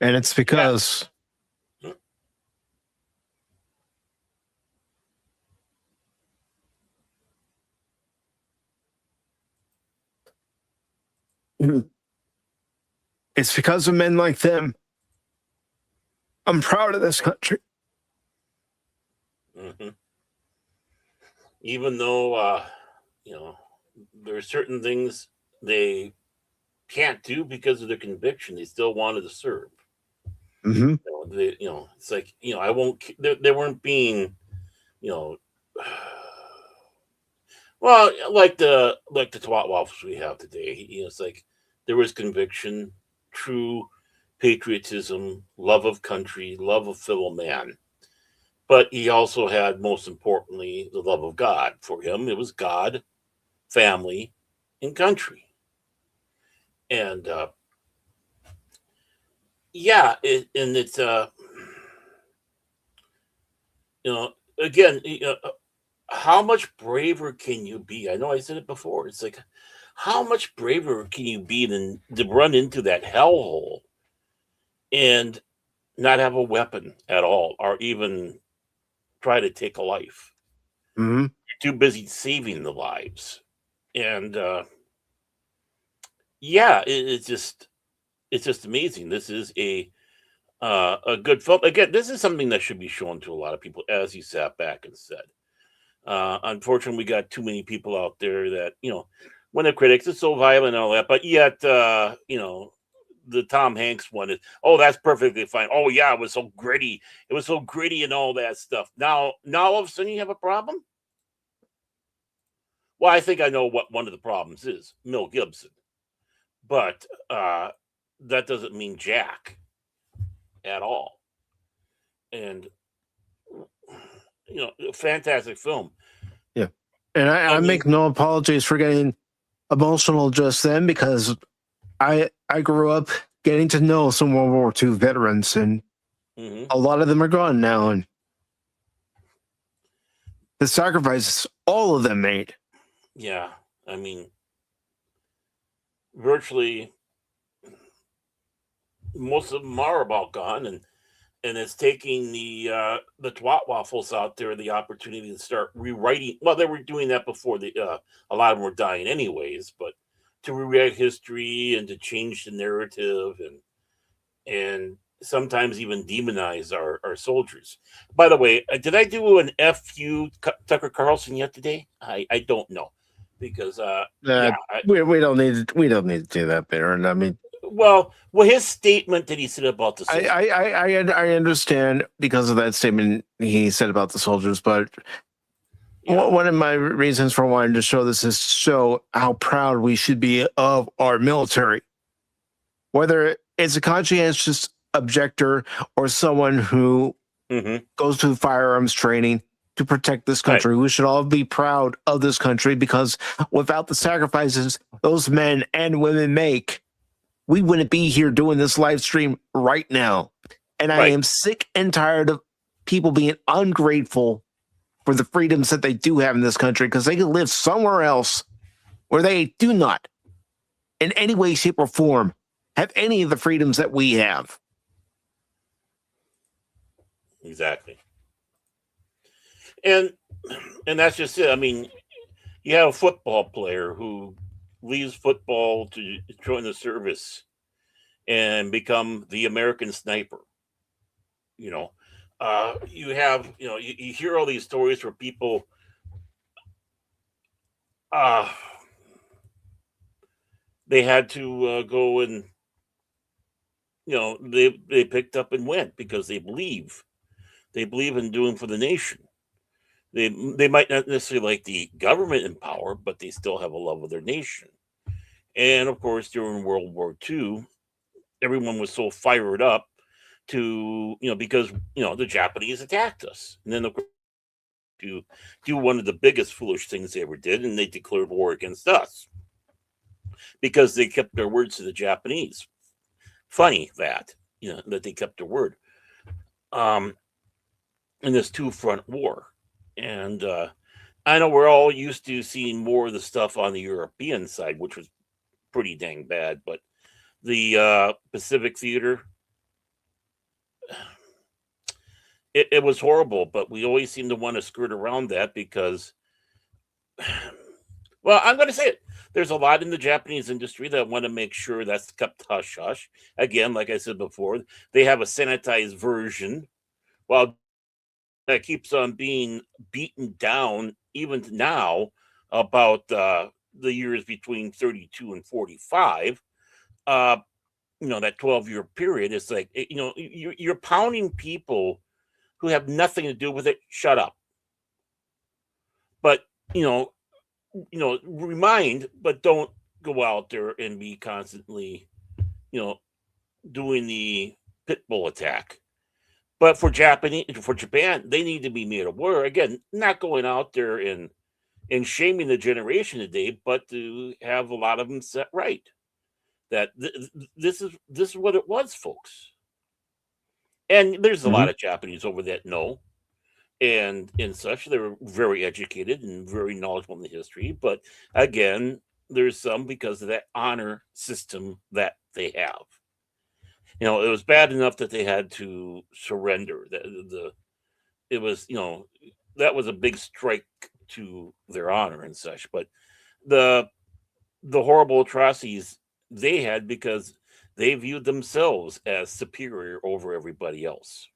And it's Yeah. because it's because of men like them. I'm proud of this country. Hmm. Even though there are certain things they can't do because of their conviction, they still wanted to serve. Mm-hmm. It's like I won't. They weren't being, you know, well, like the twat waffles we have today. It's like there was conviction, true patriotism, love of country, love of fellow man. But he also had, most importantly, the love of God. For him, it was God, family, and country. And yeah, and it's again, how much braver can you be? I know I said it before. It's like, how much braver can you be than to run into that hellhole and not have a weapon at all, or even try to take a life? Mm-hmm. You're too busy saving the lives, and yeah, it's just amazing. This is a good film. Again, this is something that should be shown to a lot of people, as he sat back and said. Unfortunately, we got too many people out there that, when the critics, it's so violent and all that, but yet, the Tom Hanks one is, oh, that's perfectly fine. Oh yeah, it was so gritty. It was so gritty and all that stuff. Now all of a sudden you have a problem. Well, I think I know what one of the problems is, Mel Gibson, but that doesn't mean jack at all. And fantastic film. Yeah, and I make no apologies for getting emotional just then, because I grew up getting to know some World War II veterans, and a lot of them are gone now, and the sacrifices all of them made. Yeah, I mean, virtually most of them are about gone, and it's taking the twat waffles out there the opportunity to start rewriting. Well, they were doing that before a lot of them were dying anyways, but to rewrite history and to change the narrative and sometimes even demonize our soldiers. By the way, did I do an FU Tucker Carlson yet today? I don't know, because we don't need to do that, Baron. I mean, well, his statement that he said about the soldiers. I understand because of that statement he said about the soldiers, but one of my reasons for wanting to show this is to show how proud we should be of our military. Whether it's a conscientious objector or someone who goes to firearms training to protect this country, we should all be proud of this country, because without the sacrifices those men and women make, we wouldn't be here doing this live stream right now. And I am sick and tired of people being ungrateful for the freedoms that they do have in this country, because they can live somewhere else where they do not, in any way, shape, or form, have any of the freedoms that we have. Exactly. And that's just it. I mean, you have a football player who leaves football to join the service and become the American sniper. You have, you hear all these stories where people they had to go and, they picked up and went because they believe in doing for the nation. They might not necessarily like the government in power, but they still have a love of their nation. And of course, during World War II, everyone was so fired up to, because, the Japanese attacked us. And then, of course, to do one of the biggest foolish things they ever did, and they declared war against us because they kept their words to the Japanese. Funny that, that they kept their word. In this two-front war. And I know we're all used to seeing more of the stuff on the European side, which was pretty dang bad, but the Pacific theater, it was horrible, but we always seem to want to skirt around that because, well, I'm going to say it. There's a lot in the Japanese industry that want to make sure that's kept hush-hush. Again, like I said before, they have a sanitized version, while that keeps on being beaten down even now about the years between 32 and 45. That 12-year period is like, you're pounding people who have nothing to do with it. Shut up. But, remind, but don't go out there and be constantly, doing the pit bull attack. But for Japan, they need to be made aware. Again, not going out there and shaming the generation today, but to have a lot of them set right. That this is what it was, folks. And there's a lot of Japanese over that know, and such. They're very educated and very knowledgeable in the history. But again, there's some because of that honor system that they have. It was bad enough that they had to surrender. It was, that was a big strike to their honor and such. But the horrible atrocities they had because they viewed themselves as superior over everybody else.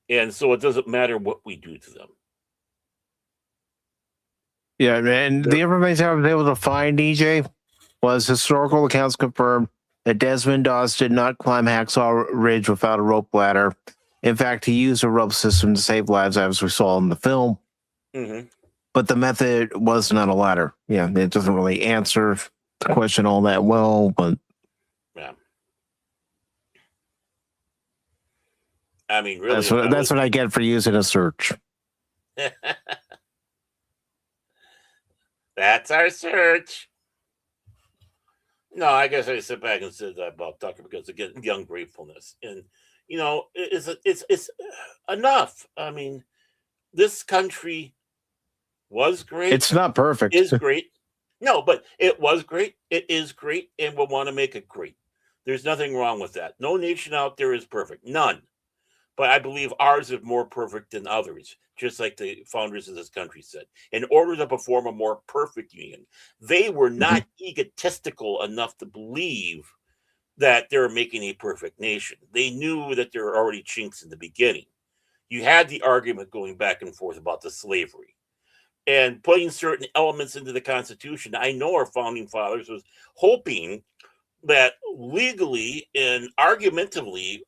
And so it doesn't matter what we do to them. Yeah, and the information I was able to find, DJ, was historical accounts confirmed that Desmond Doss did not climb Hacksaw Ridge without a rope ladder. In fact, he used a rope system to save lives, as we saw in the film. Mm-hmm. But the method was not a ladder. Yeah, it doesn't really answer the question all that well, but Yeah. I mean, really, that's what I get for using a search. That's our search. No, I guess I sit back and said that about Tucker because again, young gratefulness, and you know, it's enough. I mean, this country was great. It's not perfect. Is great. No, but it was great. It is great, and we'll want to make it great. There's nothing wrong with that. No nation out there is perfect. None. But I believe ours is more perfect than others, just like the founders of this country said. In order to perform a more perfect union, they were not egotistical enough to believe that they were making a perfect nation. They knew that there were already chinks in the beginning. You had the argument going back and forth about the slavery and putting certain elements into the Constitution. I know our founding fathers was hoping that legally and argumentatively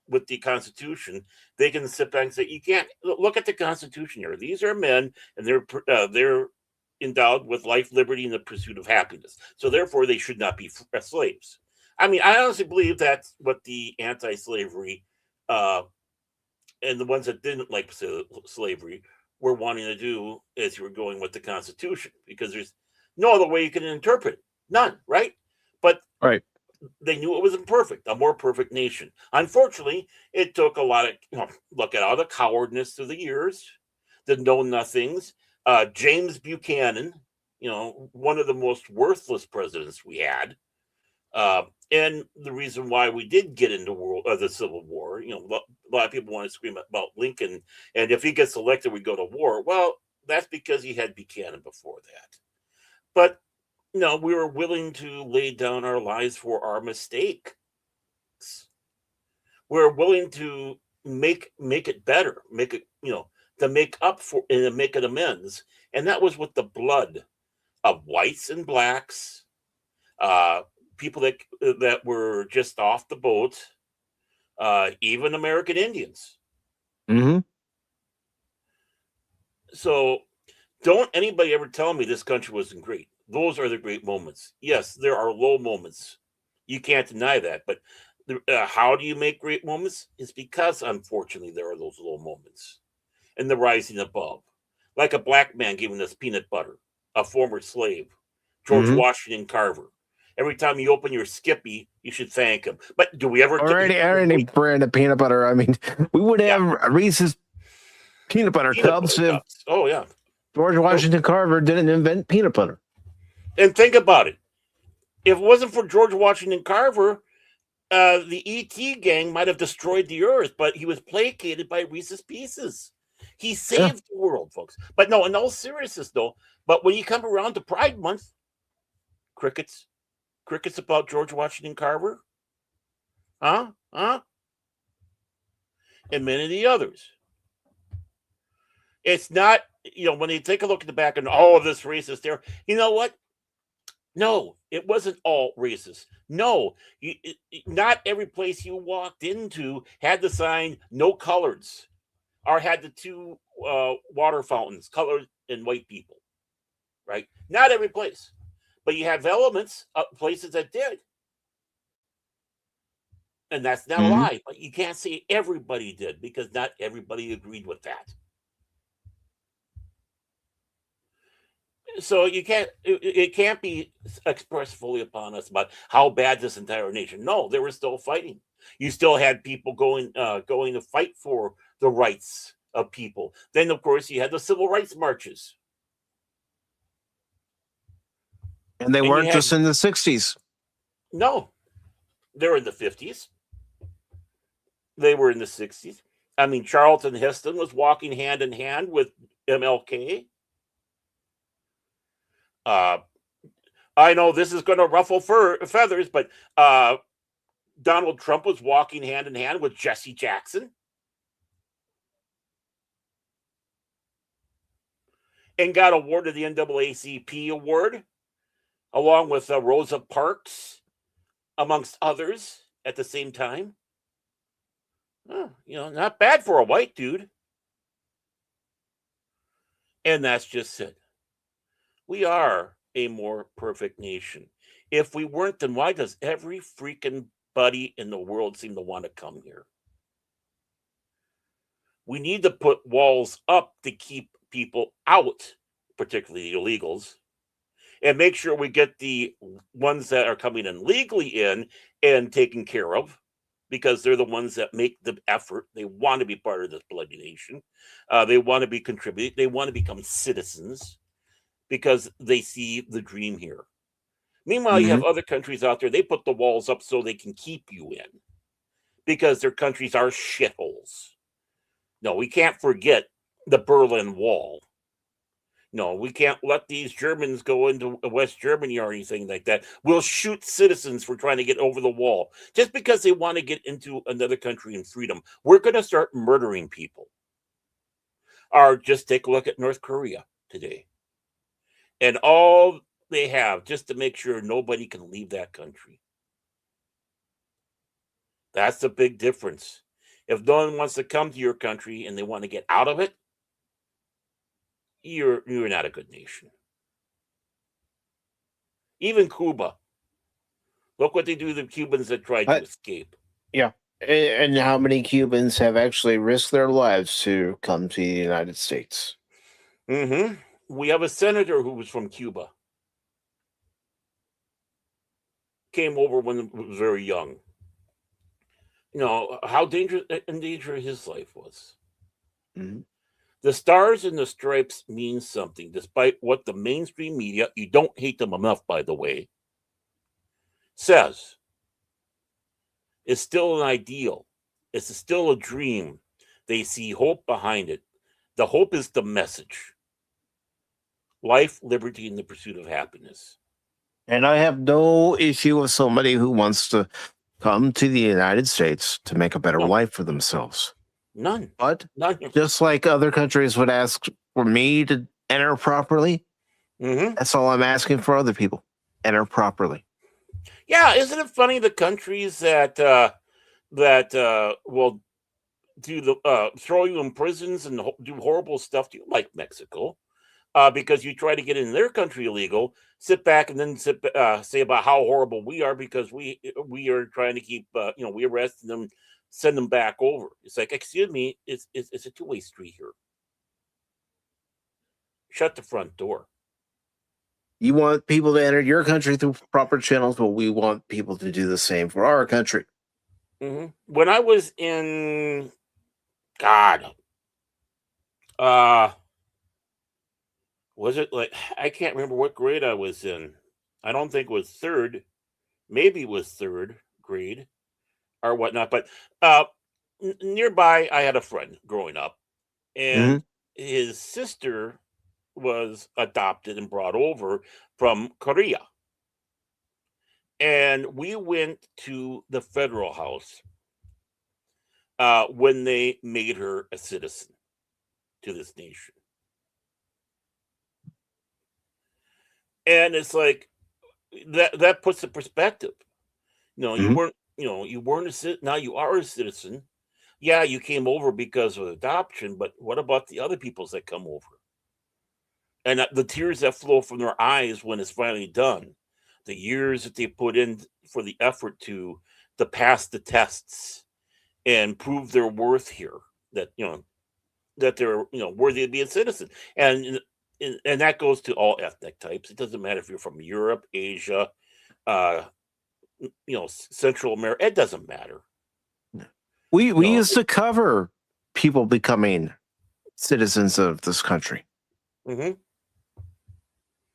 with the Constitution, they can sit back and say, "You can't look at the Constitution here. These are men, and they're endowed with life, liberty, and the pursuit of happiness. So therefore, they should not be slaves." I mean, I honestly believe that's what the anti-slavery and the ones that didn't like slavery were wanting to do as you were going with the Constitution, because there's no other way you can interpret it. None, right? But right. They knew it was imperfect, a more perfect nation. Unfortunately, it took a lot of, look at all the cowardness through the years, the know-nothings. James Buchanan, one of the most worthless presidents we had. And the reason why we did get into the Civil War, a lot of people want to scream about Lincoln, and if he gets elected, we go to war. Well, that's because he had Buchanan before that. But no, we were willing to lay down our lives for our mistakes. We're willing to make it better, make it, to make up for and make it amends. And that was with the blood of whites and blacks, people that were just off the boat, even American Indians. Mm-hmm. So don't anybody ever tell me this country wasn't great. Those are the great moments. Yes, there are low moments. You can't deny that. But how do you make great moments? It's because, unfortunately, there are those low moments. And the rising above. Like a black man giving us peanut butter, a former slave, George Washington Carver. Every time you open your Skippy, you should thank him. But do we ever... Already brand of peanut butter. I mean, we would have Reese's peanut butter cups if... Oh, yeah. George Washington Carver didn't invent peanut butter. And think about it. If it wasn't for George Washington Carver, the E.T. gang might have destroyed the earth, but he was placated by Reese's Pieces. He saved the world, folks. But no, in all seriousness, though, but when you come around to Pride Month, crickets about George Washington Carver, and many of the others. It's not, when you take a look at the back and this racist there, you know what? No, it wasn't all racist. No, not every place you walked into had the sign "No coloreds," or had the two water fountains, colored and white people. Right? Not every place, but you have elements of places that did, and that's not a lie. But you can't say everybody did, because not everybody agreed with that. So it can't be expressed fully upon us about how bad this entire nation. No, they were still fighting. You still had people going to fight for the rights of people. Then, of course, you had the civil rights marches. And they weren't just in the 60s. No, they were in the 50s. They were in the 60s. I mean, Charlton Heston was walking hand in hand with MLK. I know this is going to ruffle feathers, but Donald Trump was walking hand in hand with Jesse Jackson. and got awarded the NAACP award, along with Rosa Parks, amongst others, at the same time. Oh, not bad for a white dude. And that's just it. We are a more perfect nation. If we weren't, then why does every freaking buddy in the world seem to want to come here? We need to put walls up to keep people out, particularly the illegals, and make sure we get the ones that are coming in legally in and taken care of, because they're the ones that make the effort. They want to be part of this bloody nation. They want to be contributing. They want to become citizens because they see the dream here. Meanwhile, you have other countries out there, they put the walls up so they can keep you in because their countries are shitholes. No, we can't forget the Berlin Wall. No, we can't let these Germans go into West Germany or anything like that. We'll shoot citizens for trying to get over the wall just because they want to get into another country in freedom. We're going to start murdering people. Or just take a look at North Korea today. And all they have just to make sure nobody can leave that country. That's the big difference. If no one wants to come to your country and they want to get out of it, you're not a good nation. Even Cuba. Look what they do to the Cubans that tried to escape. Yeah. And how many Cubans have actually risked their lives to come to the United States? We have a senator who was from Cuba. Came over when he was very young. How in danger his life was. The stars and the stripes mean something, despite what the mainstream media, you don't hate them enough, by the way, says. It's still an ideal. It's still a dream. They see hope behind it. The hope is the message. Life, liberty, and the pursuit of happiness. And I have no issue with somebody who wants to come to the United States to make a better life for themselves. None. But None. Just like other countries would ask for me to enter properly, that's all I'm asking for other people. Enter properly. Yeah, isn't it funny the countries that will do throw you in prisons and do horrible stuff to you, like Mexico, because you try to get in their country illegal, sit back and then say about how horrible we are because we are trying to keep we arrest them, send them back over. It's like, excuse me, it's a two-way street here. Shut the front door. You want people to enter your country through proper channels, but we want people to do the same for our country. When I was in, was it like, I can't remember what grade I was in. I don't think it was third. Maybe it was third grade or whatnot. But nearby, I had a friend growing up, and his sister was adopted and brought over from Korea. And we went to the federal house when they made her a citizen to this nation. And it's like that puts the perspective. You weren't a citizen. Now you are a citizen. Yeah, you came over because of adoption, but what about the other peoples that come over? And the tears that flow from their eyes when it's finally done, the years that they put in for the effort to pass the tests and prove their worth here, that that they're worthy to be a citizen, and that goes to all ethnic types. It doesn't matter if you're from Europe, Asia, Central America. It doesn't matter. We used to cover people becoming citizens of this country.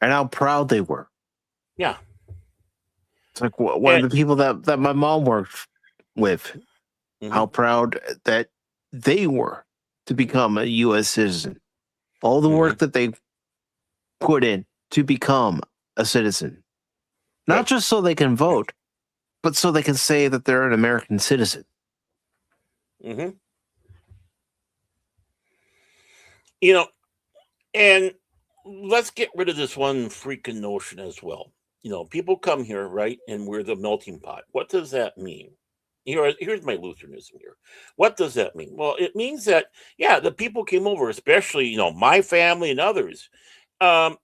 And how proud they were. Yeah. It's like one of the people that my mom worked with, how proud that they were to become a U.S. citizen. All the work that they put in to become a citizen. Not just so they can vote, but so they can say that they're an American citizen. And let's get rid of this one freaking notion as well. People come here, right? And we're the melting pot. What does that mean? Here's my Lutheranism here. What does that mean? Well, it means that, yeah, the people came over, especially, my family and others. Um,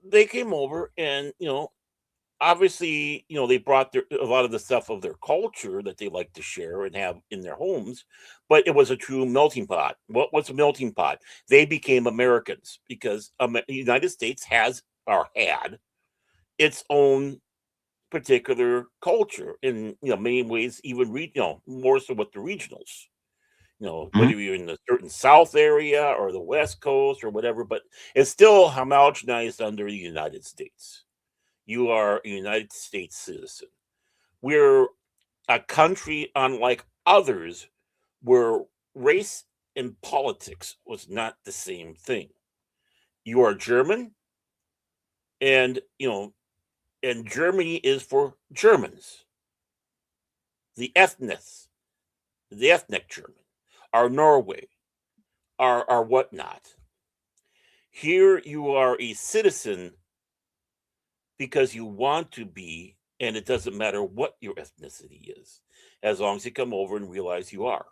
they came over and, obviously, they brought a lot of the stuff of their culture that they like to share and have in their homes, but it was a true melting pot. What was a melting pot? They became Americans because the United States has or had its own particular culture in many ways, even more so with the regionals. Mhm. Whether you're in the certain South area or the West Coast or whatever, but it's still homogenized under the United States. You are a United States citizen. We're a country unlike others where race and politics was not the same thing. You are German, and and Germany is for Germans, the ethnics, the ethnic German, or Norway, or whatnot. Here you are a citizen because you want to be, and it doesn't matter what your ethnicity is, as long as you come over and realize you are,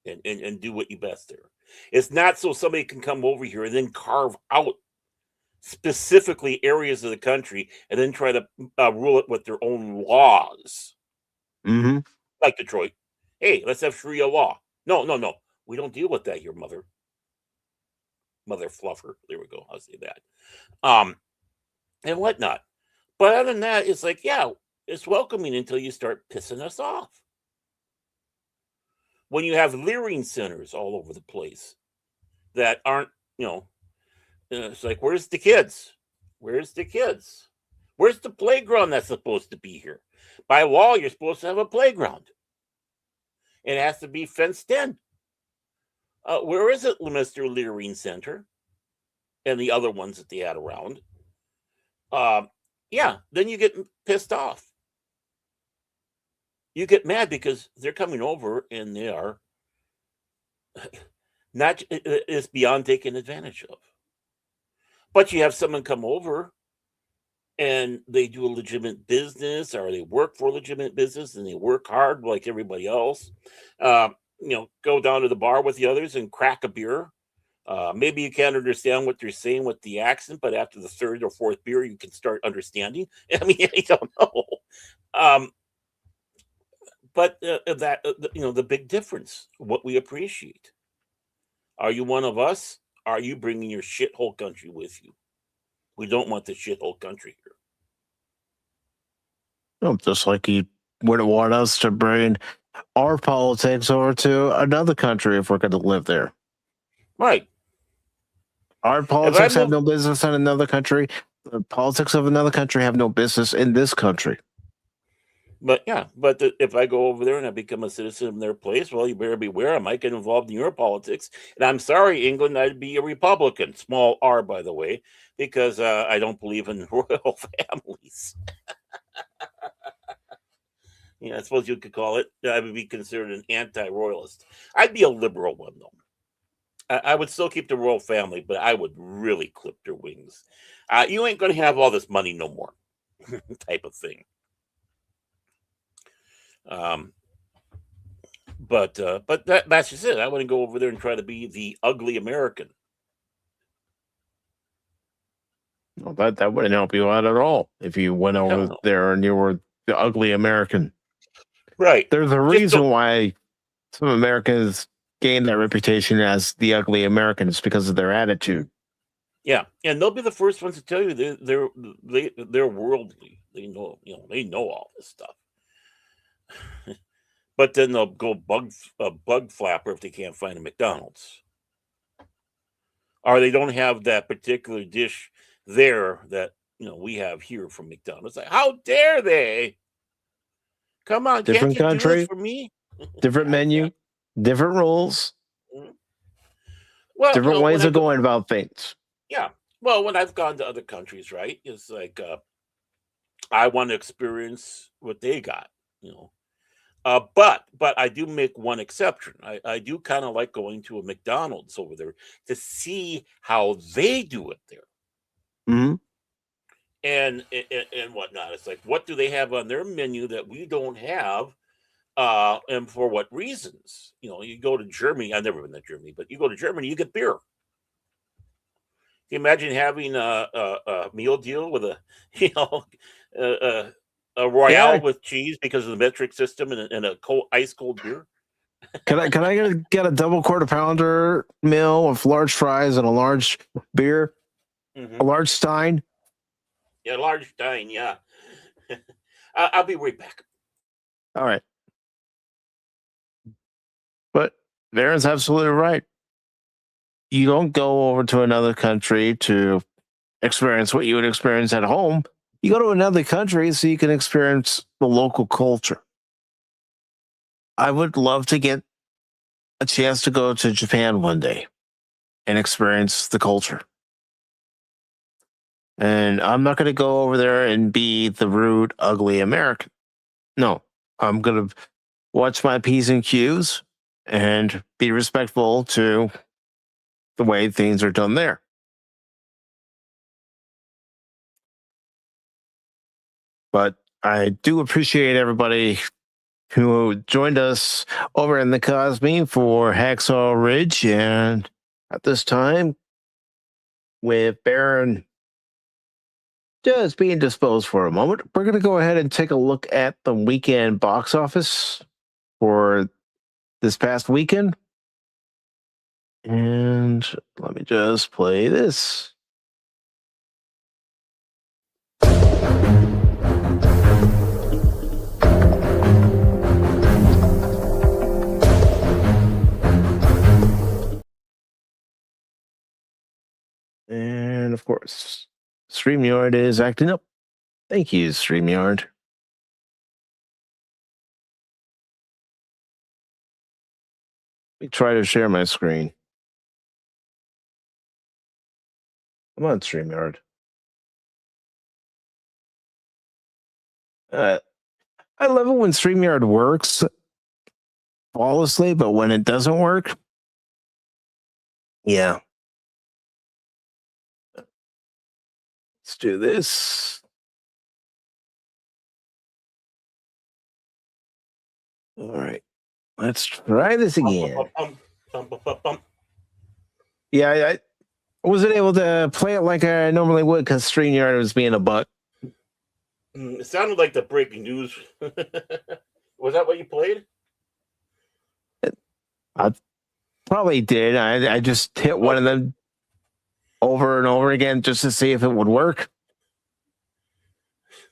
and do what you best there. It's not so somebody can come over here and then carve out specifically areas of the country and then try to rule it with their own laws, Mhm. like Detroit. Hey, let's have Sharia law. No, no, no. We don't deal with that here, mother fluffer. There we go. I'll say that. Um, and whatnot. But other than that, it's like, yeah, it's welcoming until you start pissing us off. When you have leering centers all over the place that aren't, it's like, where's the kids? Where's the kids? Where's the playground that's supposed to be here? By law, you're supposed to have a playground. It has to be fenced in. Where is it, Mr. Leering Center? And the other ones that they had around. Yeah, then you get pissed off. You get mad because they're coming over and they are not, it's beyond taken advantage of. But you have someone come over and they do a legitimate business or they work for a legitimate business and they work hard like everybody else. Go down to the bar with the others and crack a beer. Maybe you can't understand what they're saying with the accent, but after the third or fourth beer, you can start understanding. I mean, I don't know. Um, but the big difference, what we appreciate. Are you one of us? Are you bringing your shithole country with you? We don't want the shithole country here. Oh, just like you wouldn't want us to bring our politics over to another country if we're going to live there. Right. Our If I politics have move, no business in another country. The politics of another country have no business in this country. but yeah, if I go over there and I become a citizen of their place, well, you better beware. I might get involved in your politics. And I'm sorry, England, I'd be a Republican, small r, by the way, because I don't believe in royal families. I suppose you could call it. I would be considered an anti-royalist. I'd be a liberal one, though. I would still keep the royal family, but I would really clip their wings. You ain't going to have all this money no more, type of thing. But that's just it. I wouldn't go over there and try to be the ugly American. Well, that wouldn't help you out at all if you went over No. there and you were the ugly American. Right. There's a Just reason don't- why some Americans gain that reputation as the ugly Americans because of their attitude. Yeah, and they'll be the first ones to tell you they're worldly. They know all this stuff. But then they'll go bug flapper if they can't find a McDonald's, or they don't have that particular dish there that we have here from McDonald's. Like, how dare they? Come on, can't Different you do this country, for me? different menu, different rules, Well, different when ways I of go, going about things. yeah. Well, when I've gone to other countries, right, it's like I want to experience what they got. But I do make one exception. I do kind of like going to a McDonald's over there to see how they do it there. Hmm. And whatnot. It's like, what do they have on their menu that we don't have? And for what reasons? You go to Germany. I've never been to Germany, but you go to Germany, you get beer. Can you imagine having a meal deal with a Royale with cheese because of the metric system and a ice cold beer? Can I get a double quarter pounder meal with large fries and a large beer, a large Stein? Yeah, large Stein. Yeah, I'll be right back. All right, but Darren's absolutely right. You don't go over to another country to experience what you would experience at home. You go to another country so you can experience the local culture. I would love to get a chance to go to Japan one day and experience the culture. And I'm not going to go over there and be the rude, ugly American. No, I'm going to watch my P's and Q's and be respectful to the way things are done there. But I do appreciate everybody who joined us over in the Kosmi for Hacksaw Ridge. And at this time, with Baron just being disposed for a moment, we're going to go ahead and take a look at the weekend box office for this past weekend. And let me just play this. And of course, StreamYard is acting up. Thank you, StreamYard. Let me try to share my screen. Come on, StreamYard. I love it when StreamYard works flawlessly, but when it doesn't work, yeah. Let's do this. All right. Let's try this again. Yeah, I wasn't able to play it like I normally would because StreamYard was being a butt. It sounded like the breaking news. Was that what you played? I probably did. I just hit one of them over and over again just to see if it would work.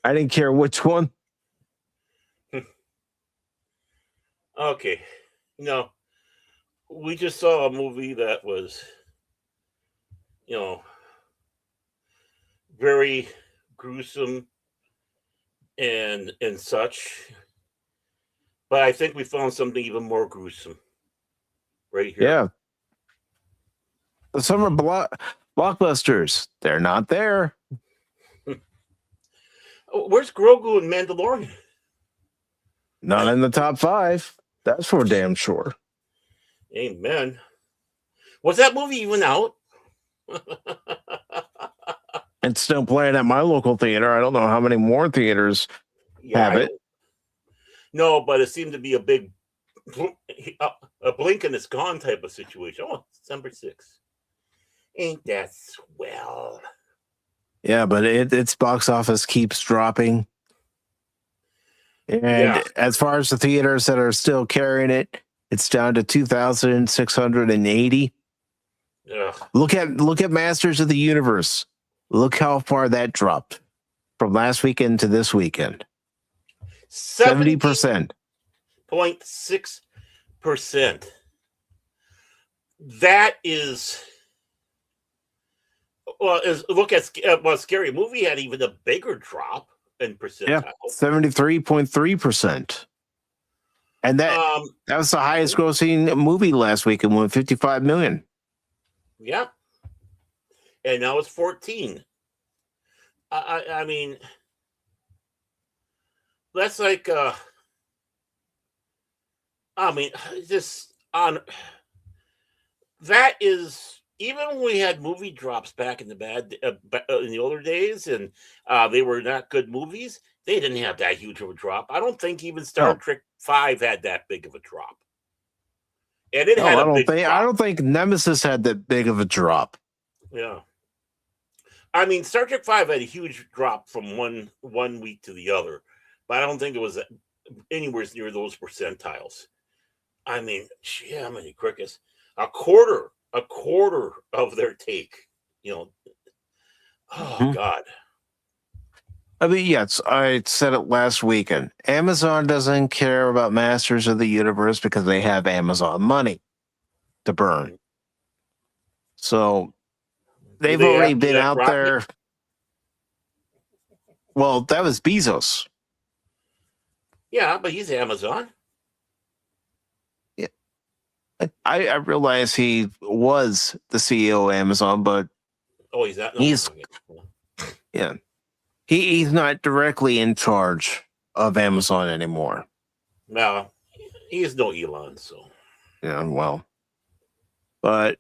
I didn't care which one. Okay. No. We just saw a movie that was, very gruesome and such. But I think we found something even more gruesome right here. Yeah. The summer blockbusters, they're not there. Where's Grogu and Mandalorian? Not in the top 5. That's for damn sure. Amen. Was that movie even out? It's still playing at my local theater. I don't know how many more theaters have it. No, but it seemed to be a big a blink and it's gone type of situation. Oh, December 6th. Ain't that swell? Yeah, but its box office keeps dropping. And as far as the theaters that are still carrying it, it's down to 2,680. Look at Masters of the Universe. Look how far that dropped from last weekend to this weekend. 70%. 0.6%. That is look at Scary Movie had even a bigger drop in percentile. Yeah, 73.3%. And that was the highest grossing movie last weekend with 55 million. Yeah. And now it's 14. I mean, that's like I mean, just on that is even when we had movie drops back in in the older days, and they were not good movies. They didn't have that huge of a drop. I don't think even Star No. Trek V had that big of a drop, and it No, had I a don't big think. I drop. don't think Nemesis had that big of a drop. Yeah, I mean, Star Trek V had a huge drop from one week to the other, but I don't think it was anywhere near those percentiles. I mean, gee, how many crickets? A quarter of their take. You know, oh Mhm. God. I mean, yes, I said it last weekend. Amazon doesn't care about Masters of the Universe because they have Amazon money to burn. So Do they've they already have been the out rocket? there. Well, that was Bezos. Yeah, but he's Amazon. I realize he was the CEO of Amazon, but Oh, he's not. No, he's okay. yeah, he's not directly in charge of Amazon anymore. No, he's no Elon. So Yeah, well, but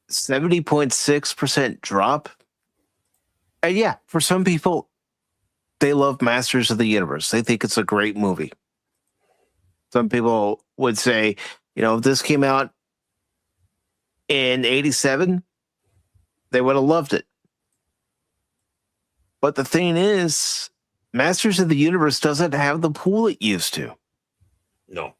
70.6% drop. And yeah, for some people, they love Masters of the Universe. They think it's a great movie. Some people would say, if this came out in 87, they would have loved it. But the thing is, Masters of the Universe doesn't have the pool it used to. no.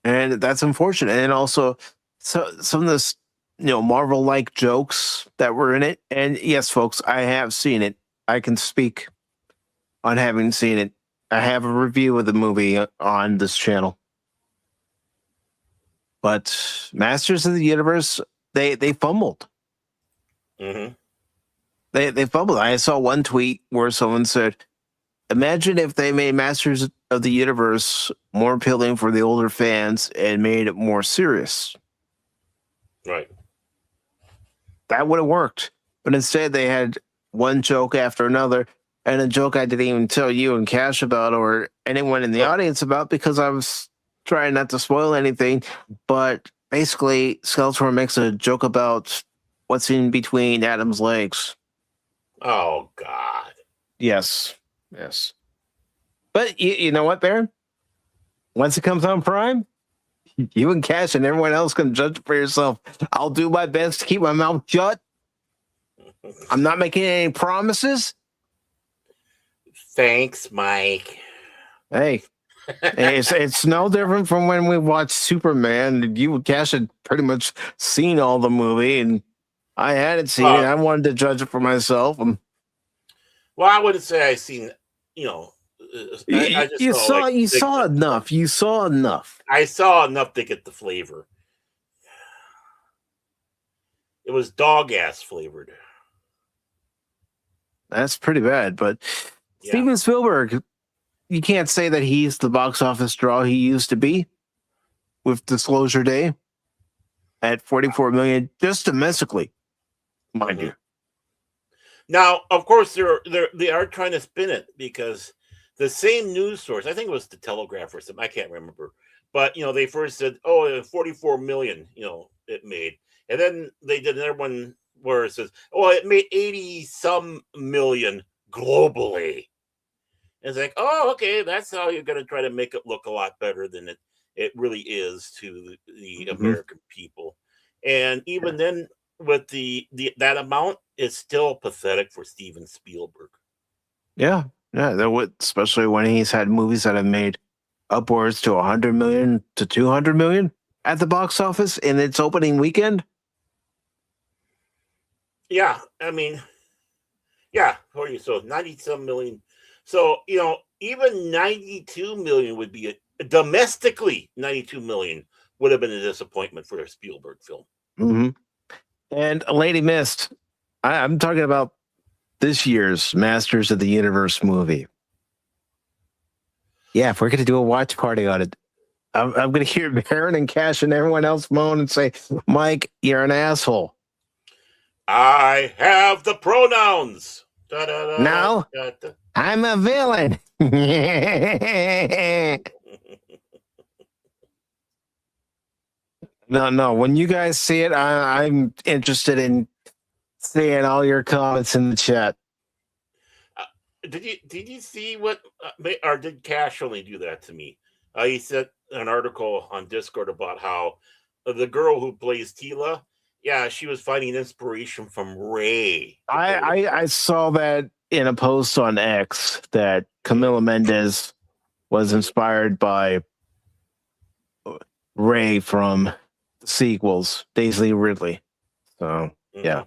And that's unfortunate. And also, some of this, Marvel-like jokes that were in it. And yes, folks, I have seen it. I can speak on having seen it. I have a review of the movie on this channel. But Masters of the Universe, they fumbled. Mm-hmm. They fumbled. I saw one tweet where someone said, imagine if they made Masters of the Universe more appealing for the older fans and made it more serious. Right. That would have worked. But instead, they had one joke after another, and a joke I didn't even tell you and Cash about or anyone in the audience about because I was trying not to spoil anything. But basically, Skeletor makes a joke about what's in between Adam's legs. Oh God. Yes. But you know what, Baron? Once it comes on Prime, you and Cash and everyone else can judge it for yourself. I'll do my best to keep my mouth shut. I'm not making any promises. Thanks, Mike. Hey, it's no different from when we watched Superman. You and Cash had pretty much seen all the movie, and I hadn't seen it. I wanted to judge it for myself. Well, I wouldn't say I seen. I just You saw enough. You saw enough. I saw enough to get the flavor. It was dog ass flavored. That's pretty bad, but Yeah. Steven Spielberg, you can't say that he's the box office draw he used to be with Disclosure Day at 44 million just domestically, mind you. Now, of course, they are trying to spin it because the same news source, I think it was the Telegraph or something, I can't remember, but they first said, 44 million, it made, and then they did another one where it says, it made 80 some million globally. And it's like, okay, that's how you're going to try to make it look a lot better than it really is to the American people. And even then, with that amount, is still pathetic for Steven Spielberg. Yeah, that would, especially when he's had movies that have made upwards to 100 million to 200 million at the box office in its opening weekend. Yeah, I mean, so 90-some million. So, even 92 million would be domestically 92 million would have been a disappointment for a Spielberg film. Mm-hmm. And Lady Mist, I'm talking about this year's Masters of the Universe movie. Yeah, if we're going to do a watch party on it, I'm going to hear Baron and Cash and everyone else moan and say, Mike, you're an asshole. I have the pronouns. No, I'm a villain. No. When you guys see it, I'm interested in seeing all your comments in the chat. Did you see what, or did Cash only do that to me? He sent an article on Discord about how the girl who plays Tila, yeah, she was finding inspiration from Ray. I saw that in a post on X that Camila Mendez was inspired by Ray from the sequels, Daisy Ridley. So yeah.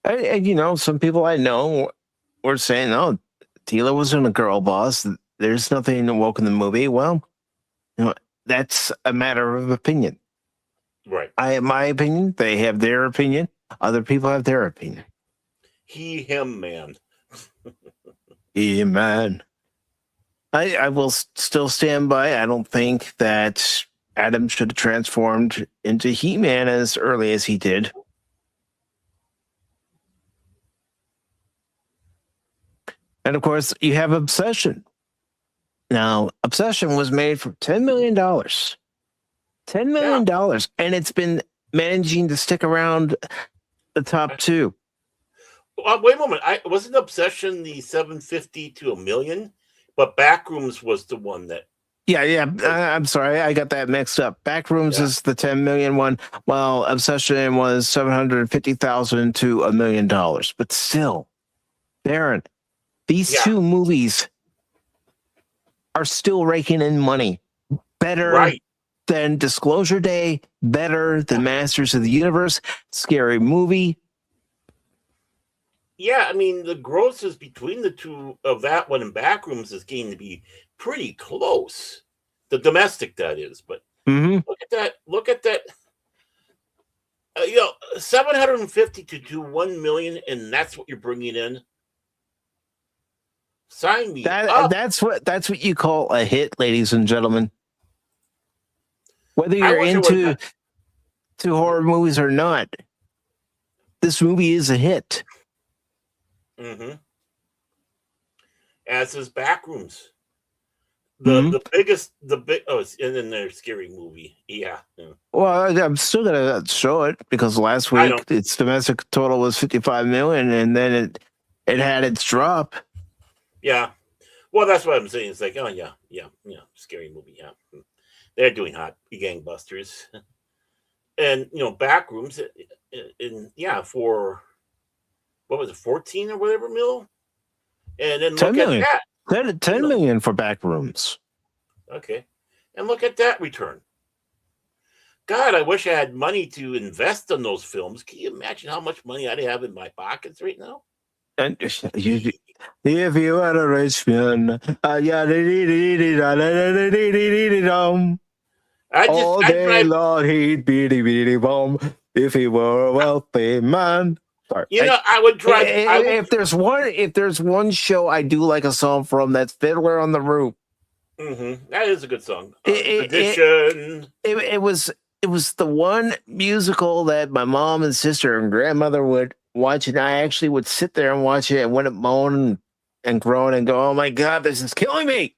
And you know, some people I know were saying, "Oh, Tila wasn't a girl boss. There's nothing woke in the movie." Well, you know, that's a matter of opinion. Right. I have my opinion. They have their opinion. Other people have their opinion. He, him, man. He, man. I will still stand by. I don't think that Adam should have transformed into He-Man as early as he did. And of course, you have Obsession. Now, Obsession was made for $10 million. $10 million. And it's been managing to stick around the top two. Wait a moment. Wasn't Obsession the 750 to $1 million? But Backrooms was the one that. Yeah. I'm sorry. I got that mixed up. Backrooms is the 10 million one, while Obsession was 750,000 to $1 million. But still, Baron, these two movies are still raking in money. Better than Disclosure Day, better than Masters of the Universe, Scary Movie. Yeah, I mean, the grosses between the two of that one and Backrooms is getting to be pretty close. The domestic, that is. But look at that. 750 to do 1 million, and that's what you're bringing in. Sign me up. That's what you call a hit, ladies and gentlemen. Whether you're into horror movies or not, this movie is a hit. As is Backrooms. The biggest, and then their Scary Movie. Yeah. Well, I'm still gonna show it because last week its domestic total was 55 million, and then it had its drop. Yeah. Well, that's what I'm saying. It's like, Scary Movie. Yeah, they're doing hot gangbusters, and Backrooms, for what was it, 14 or whatever mil, and then look at that. 10 million for Backrooms. Okay. And look at that return. God, I wish I had money to invest in those films. Can you imagine how much money I'd have in my pockets right now? And if you were a rich man, all day long he'd beady bomb. If he were a wealthy man. Sorry. I would drive. If there's one show I do like a song from, that's Fiddler on the Roof. That is a good song. Tradition. It was the one musical that my mom and sister and grandmother would watch, and I actually would sit there and watch it and wouldn't moan and groan and go, "Oh my God, this is killing me."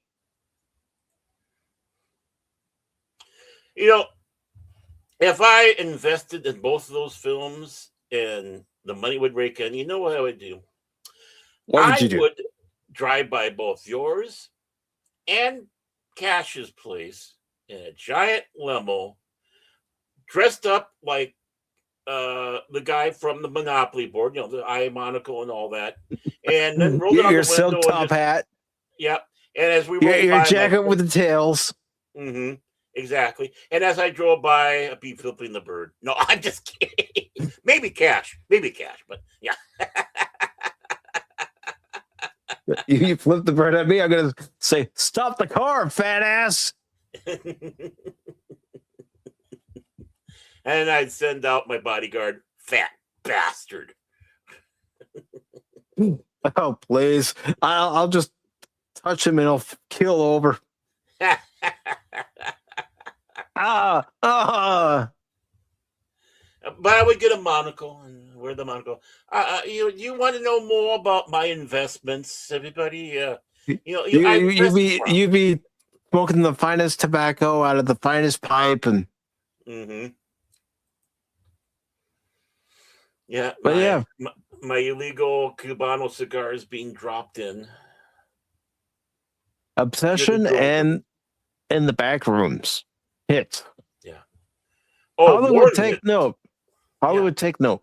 If I invested in both of those films and the money would rake in, you know what I would do? What would you do? I would drive by both yours and Cash's place in a giant limo, dressed up like the guy from the Monopoly board, the eye monocle and all that, and then roll down your the window. Silk top hat. Yep. And as we roll your jacket with the tails. Exactly. And as I drove by, I'd be flipping the bird. No, I'm just kidding. Maybe cash, but yeah. You flip the bird at me, I'm going to say, "Stop the car, fat ass." And I'd send out my bodyguard, "Fat bastard." Oh, please. I'll just touch him and he'll kill over. But I would get a monocle and wear the monocle. You want to know more about my investments, everybody? I invest You'd be smoking the finest tobacco out of the finest pipe, and Mm-hmm. Yeah, but my, yeah, my illegal Cubano cigars being dropped in. obsession and in the back rooms. Hits. Yeah. Oh, Hollywood take note. Hollywood take note.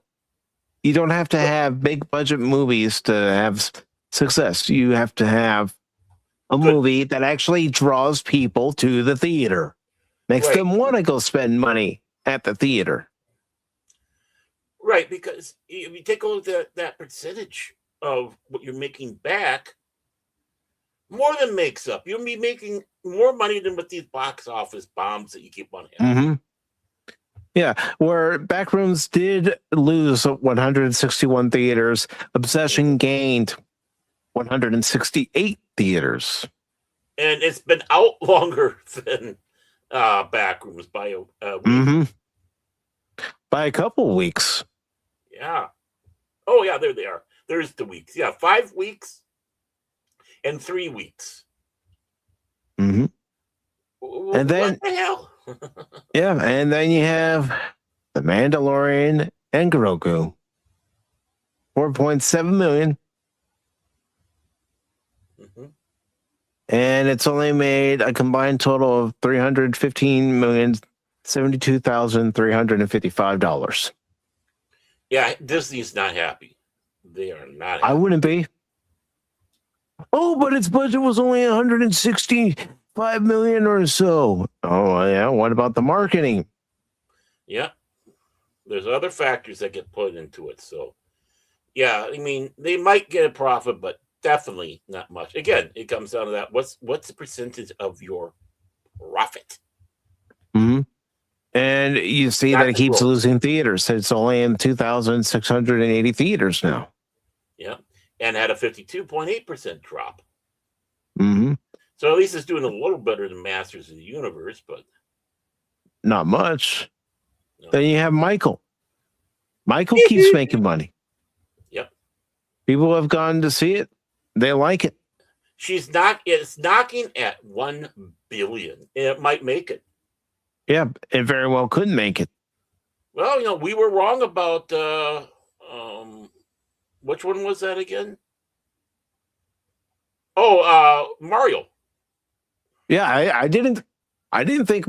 You don't have to have big budget movies to have success. You have to have a movie that actually draws people to the theater, makes them want to go spend money at the theater. Right, because if you take a look at that percentage of what you're making back, more than makes up. You'll be making more money than with these box office bombs that you keep on having. Mm-hmm. Yeah, where Backrooms did lose 161 theaters, Obsession gained 168 theaters. And it's been out longer than Backrooms by a week. Mm-hmm. By a couple weeks. Yeah. Oh, yeah, there they are. There's the weeks. Yeah, 5 weeks and 3 weeks. Mm-hmm. And then, what the hell? yeah, and then you have The Mandalorian and Grogu. 4.7 million. Mm-hmm. And it's only made a combined total of $315,072,355. Yeah, Disney's not happy. They are not happy. I wouldn't be. Oh, but its budget was only 165 million or so. Oh, yeah. What about the marketing? Yeah. There's other factors that get put into it. So, yeah, I mean, they might get a profit, but definitely not much. Again, it comes down to that. What's the percentage of your profit? Mm-hmm. And you see that it keeps losing theaters. It's only in 2,680 theaters now. Yeah. And had a 52.8% drop. Mm-hmm. So at least it's doing a little better than Masters of the Universe, but not much. No. Then you have Michael. Michael keeps making money. Yep. People have gone to see it. They like it. It's knocking at 1 billion. It might make it. Yeah, it very well could make it. Well, we were wrong about which one was that again? Oh, Mario. Yeah, I didn't think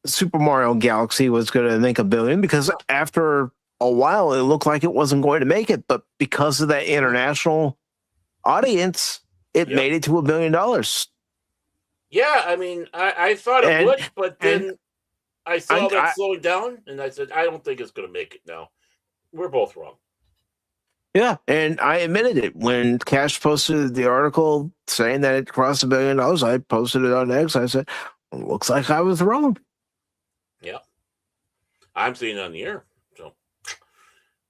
Super Mario Galaxy was going to make $1 billion, because after a while it looked like it wasn't going to make it, but because of that international audience, it made it to $1 billion. Yeah, I mean, I thought it would, but then I saw that slowing down, and I said, I don't think it's going to make it now. We're both wrong. Yeah, and I admitted it. When Cash posted the article saying that it crossed $1 billion, I posted it on X. I said, looks like I was wrong. Yeah. I'm seeing it on the air. So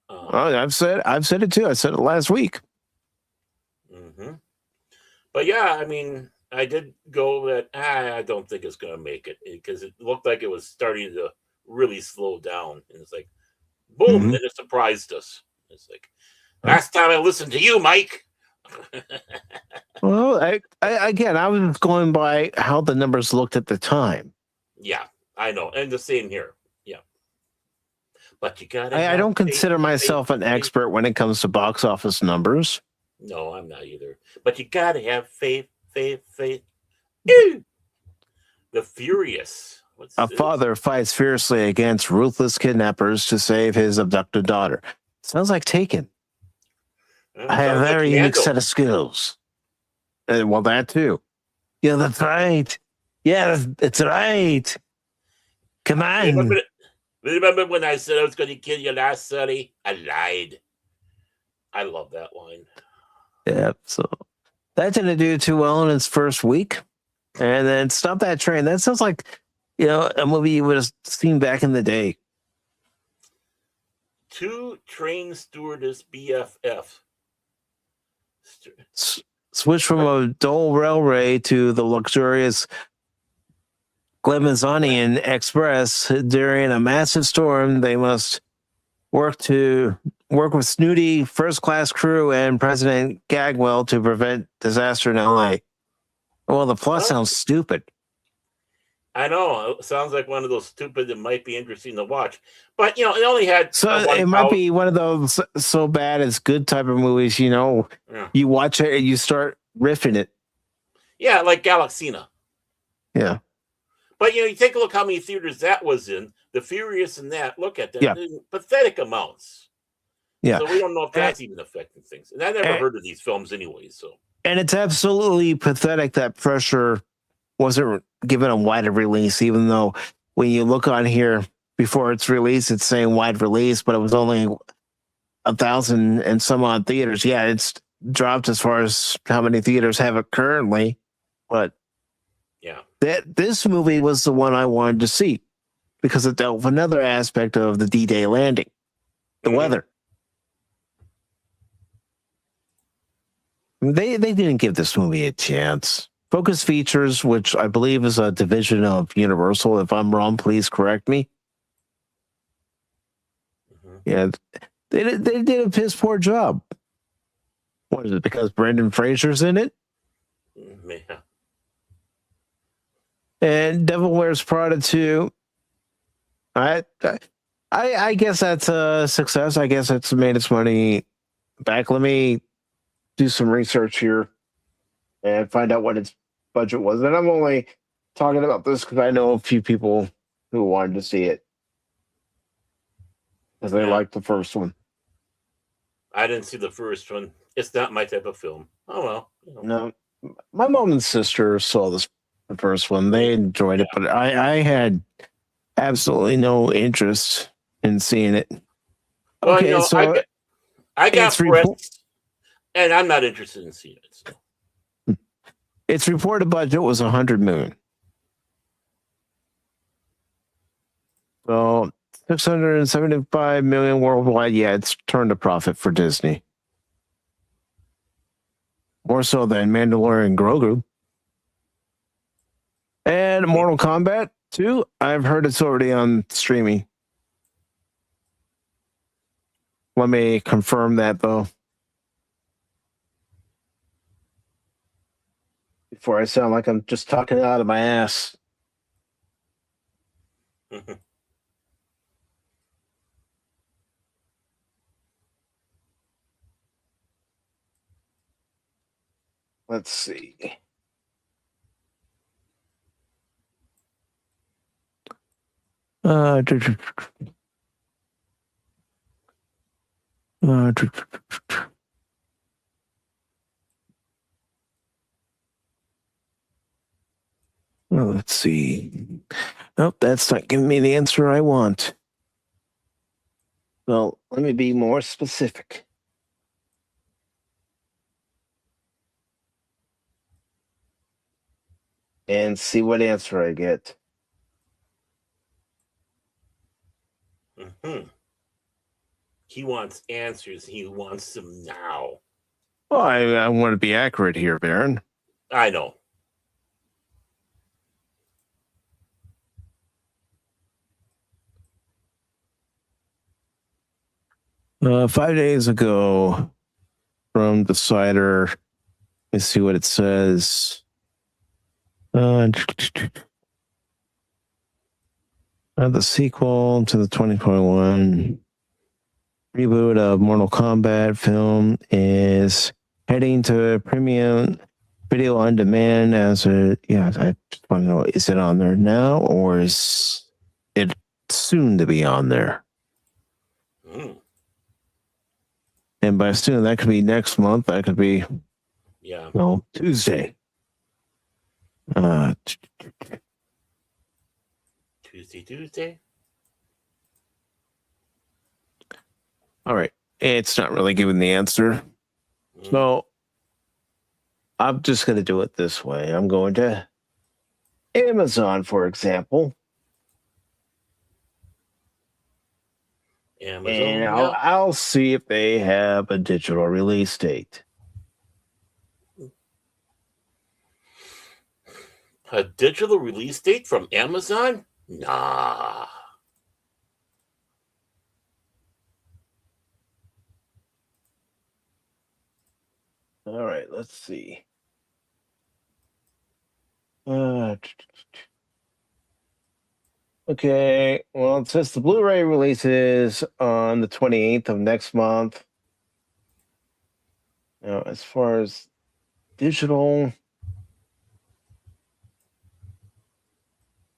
I've said it too. I said it last week. Mm-hmm. But yeah, I mean, I did go that I don't think it's going to make it, because it looked like it was starting to really slow down. And it's like, boom, and then it surprised us. It's like, last time I listened to you, Mike. Well, I was going by how the numbers looked at the time. Yeah, I know. And the same here. Yeah. But you got to. I don't consider myself an expert when it comes to box office numbers. No, I'm not either. But you got to have faith. The Furious. A father fights fiercely against ruthless kidnappers to save his abducted daughter. Sounds like Taken. I have a very unique set of skills. Well, that too. Yeah, that's right. Yeah, that's right. Come on. Remember when I said I was going to kill you last Sunday? I lied. I love that line. Yeah, so that didn't do too well in its first week. And then Stop That Train. That sounds like, a movie you would have seen back in the day. 2 train stewardess BFF. Switch from a dull railway to the luxurious Glemazonian Express. During a massive storm, they must work with snooty first-class crew and President Gagwell to prevent disaster in L.A. Well, the plot sounds stupid. I know. It sounds like one of those stupid that might be interesting to watch. But, it only had... So it might be one of those so bad it's good type of movies, You watch it and you start riffing it. Yeah, like Galaxina. Yeah. But, you take a look how many theaters that was in. The Furious and that. Look at that. Yeah. Pathetic amounts. Yeah. So we don't know if that's even affecting things. And I never heard of these films anyway, so... And it's absolutely pathetic that Pressure wasn't given a wider release, even though when you look on here before it's released, it's saying wide release, but it was only 1,000 and some odd theaters. Yeah, it's dropped as far as how many theaters have it currently, but yeah, this movie was the one I wanted to see because it dealt with another aspect of the D-Day landing, the weather. They didn't give this movie a chance. Focus Features, which I believe is a division of Universal. If I'm wrong, please correct me. Yeah, they did a piss poor job. What is it? Because Brendan Fraser's in it? Yeah. And Devil Wears Prada 2. I guess that's a success. I guess it's made its money back. Let me do some research here and find out what its budget was. And I'm only talking about this because I know a few people who wanted to see it because they liked the first one. I didn't see the first one. It's not my type of film. Oh, well. No, my mom and sister saw the first one. They enjoyed it, but I had absolutely no interest in seeing it. Well, Okay, so I got press, and I'm not interested in seeing it. So. Its reported budget was $100 million. So $675 million worldwide. Yeah, it's turned a profit for Disney. More so than Mandalorian Grogu. And Mortal Kombat 2, I've heard it's already on streaming. Let me confirm that, though. Before I sound like I'm just talking out of my ass. Let's see. Let's see. Nope, that's not giving me the answer I want. Well, let me be more specific. And see what answer I get. He wants answers. He wants them now. Well, I want to be accurate here, Baron. I know. 5 days ago from Decider, let's see what it says. The sequel to the 2021 reboot of Mortal Kombat film is heading to premium video on demand as a, I just want to know, is it on there now or is it soon to be on there? And by soon, that could be next month. That could be, Tuesday. Tuesday. All right. It's not really giving the answer. So I'm just going to do it this way. I'm going to Amazon, for example. Amazon, and I'll see if they have a digital release date. A digital release date from Amazon? Nah. All right, let's see. Okay, well, it says the Blu-ray releases on the 28th of next month. Now, as far as digital,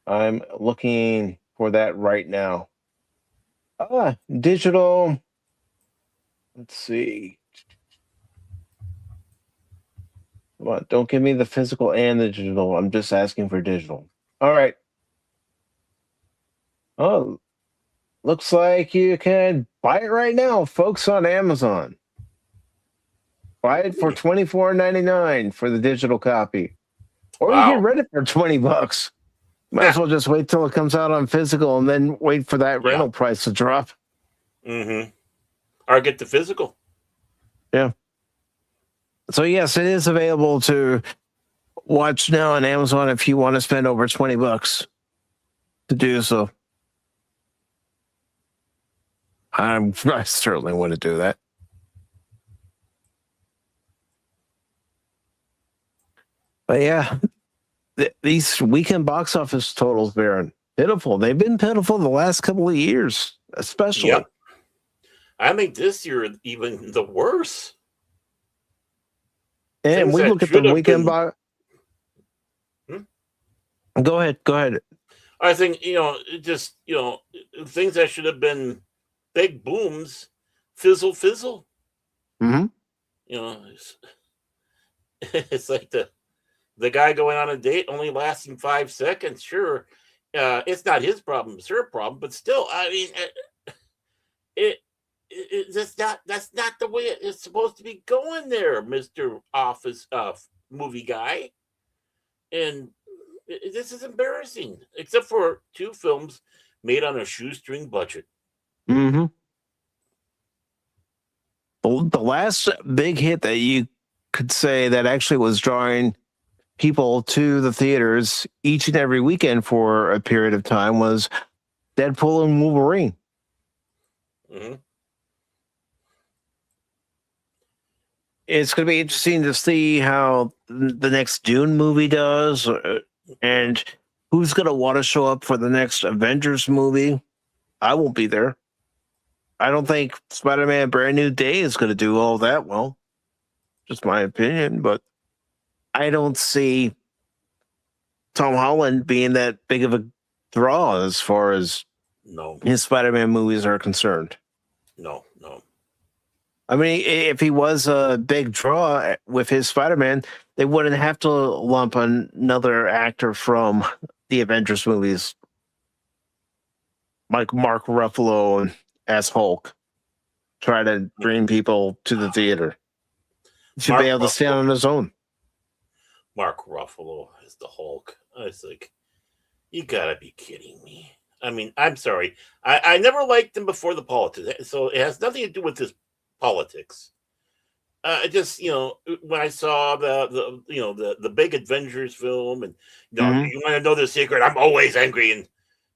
I'm looking for that right now. Digital. Let's see. Come on, don't give me the physical and the digital. I'm just asking for digital. All right. Oh, looks like you can buy it right now, folks, on Amazon. Buy it for $24.99 for the digital copy. Or you can rent it for $20. Might as well just wait till it comes out on physical and then wait for that rental price to drop. Mm-hmm. Or get the physical. Yeah. So yes, it is available to watch now on Amazon if you want to spend over $20 to do so. I certainly wouldn't do that. But yeah, these weekend box office totals, Baron, pitiful. They've been pitiful the last couple of years, especially. Yep. I think this year even the worse. And we look at the weekend box. Go ahead. I think, just, things that should have been big booms, fizzle. Mm-hmm. It's like the guy going on a date only lasting 5 seconds. Sure, it's not his problem; it's her problem. But still, I mean, that's not the way it's supposed to be going there, Mr. Office movie guy. And this is embarrassing, except for 2 films made on a shoestring budget. Mm-hmm. The last big hit that you could say that actually was drawing people to the theaters each and every weekend for a period of time was Deadpool and Wolverine. Mm-hmm. It's going to be interesting to see how the next Dune movie does and who's going to want to show up for the next Avengers movie. I won't be there. I don't think Spider-Man Brand New Day is going to do all that well. Just my opinion, but I don't see Tom Holland being that big of a draw as far as his Spider-Man movies are concerned. No. I mean, if he was a big draw with his Spider-Man, they wouldn't have to lump another actor from the Avengers movies, like Mark Ruffalo as Hulk, try to bring people to the theater. He should be able to stand on his own. Mark Ruffalo is the Hulk. I was like, you gotta be kidding me. I mean, I'm sorry. I never liked him before the politics, so it has nothing to do with his politics. Just, when I saw the big Avengers film, and you want to know the secret, I'm always angry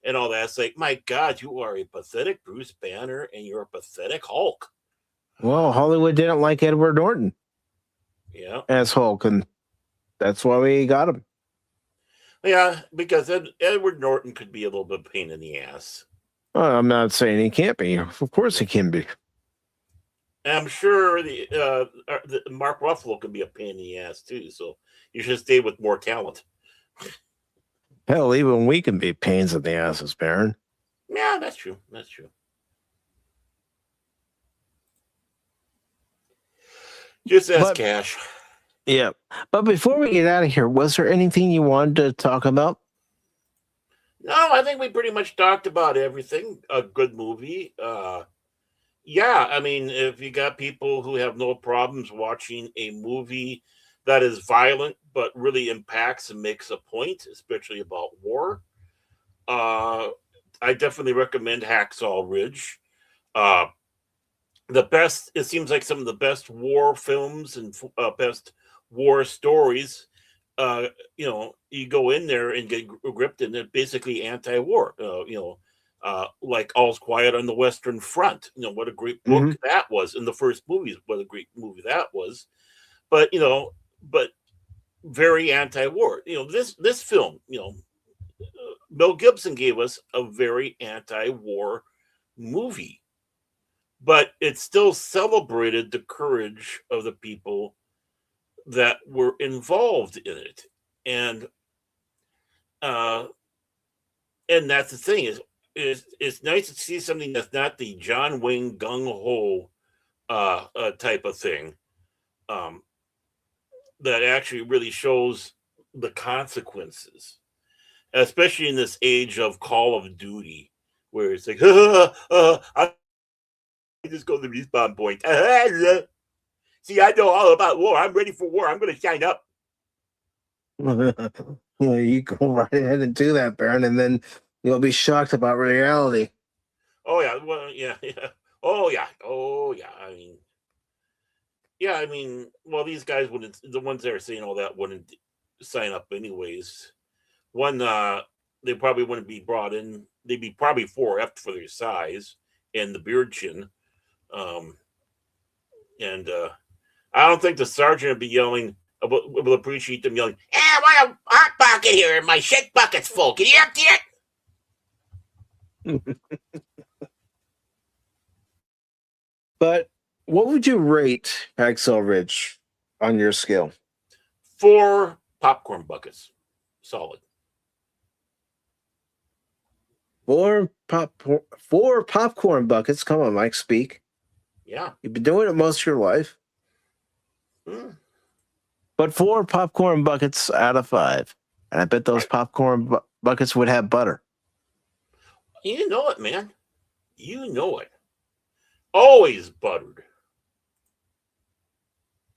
and all that. It's like, my God, you are a pathetic Bruce Banner and you're a pathetic Hulk. Well, Hollywood didn't like Edward Norton as Hulk, and that's why we got him. Yeah, because Edward Norton could be a little bit of a pain in the ass. Well, I'm not saying he can't be. Of course he can be. And I'm sure the Mark Ruffalo can be a pain in the ass too. So you should stay with more talent. Hell, even we can be pains in the asses, Baron. Yeah, that's true. Just ask Cash. Yeah. But before we get out of here, was there anything you wanted to talk about? No, I think we pretty much talked about everything. A good movie. Yeah, I mean, if you got people who have no problems watching a movie that is violent but really impacts and makes a point, especially about war, I definitely recommend Hacksaw Ridge. It seems like some of the best war films and best war stories. You go in there and get gripped in it, basically anti-war. Like All's Quiet on the Western Front. What a great book that was in the first movies. What a great movie that was. but but very anti-war. This film, Mel Gibson gave us a very anti-war movie, but it still celebrated the courage of the people that were involved in it. And that's the thing is it's nice to see something that's not the John Wayne gung-ho type of thing, that actually really shows the consequences, especially in this age of Call of Duty, where it's like, I just go to the respawn point. See, I know all about war. I'm ready for war. I'm going to sign up. Well, you go right ahead and do that, Baron, and then you'll be shocked about reality. Oh yeah, well, yeah. Oh yeah. I mean, well, these guys wouldn't. The ones that are saying all that wouldn't sign up anyways. One, they probably wouldn't be brought in. They'd be probably 4F for their size and the beard chin. And I don't think the sergeant would be yelling. Will appreciate them yelling, what a hot pocket here, and my shit bucket's full. Can you empty it? But what would you rate Hacksaw Ridge on your scale? 4 popcorn buckets. Solid. 4 popcorn buckets. Come on, Mike, speak. Yeah. You've been doing it most of your life. But 4 popcorn buckets out of 5. And I bet those popcorn buckets would have butter. You know it, man. You know it. Always buttered.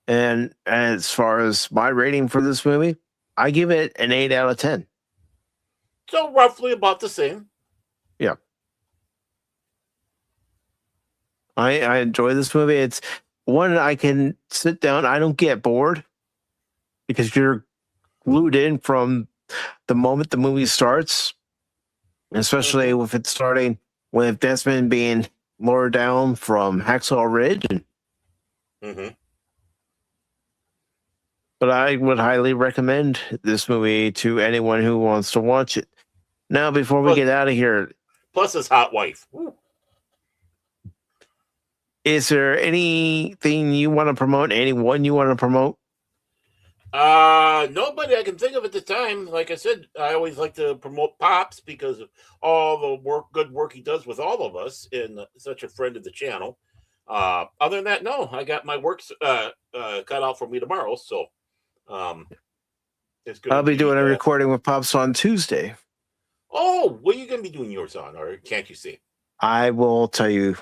And as far as my rating for this movie, I give it an 8 out of 10. So roughly about the same. Yeah. I enjoy this movie. It's one I can sit down. I don't get bored because you're glued in from the moment the movie starts, especially with it starting with Desmond being lured down from Hacksaw Ridge. But I would highly recommend this movie to anyone who wants to watch it. Now, before we get out of here, plus his hot wife. Woo. Is there anything you want to promote? Anyone you want to promote? Nobody I can think of at the time. Like I said, I always like to promote Pops because of all the good work he does with all of us, and such a friend of the channel. Other than that, no, I got my works cut out for me tomorrow. So, it's good. I'll be doing a recording with Pops on Tuesday. Oh, what are you going to be doing yours on, or can't you see? I will tell you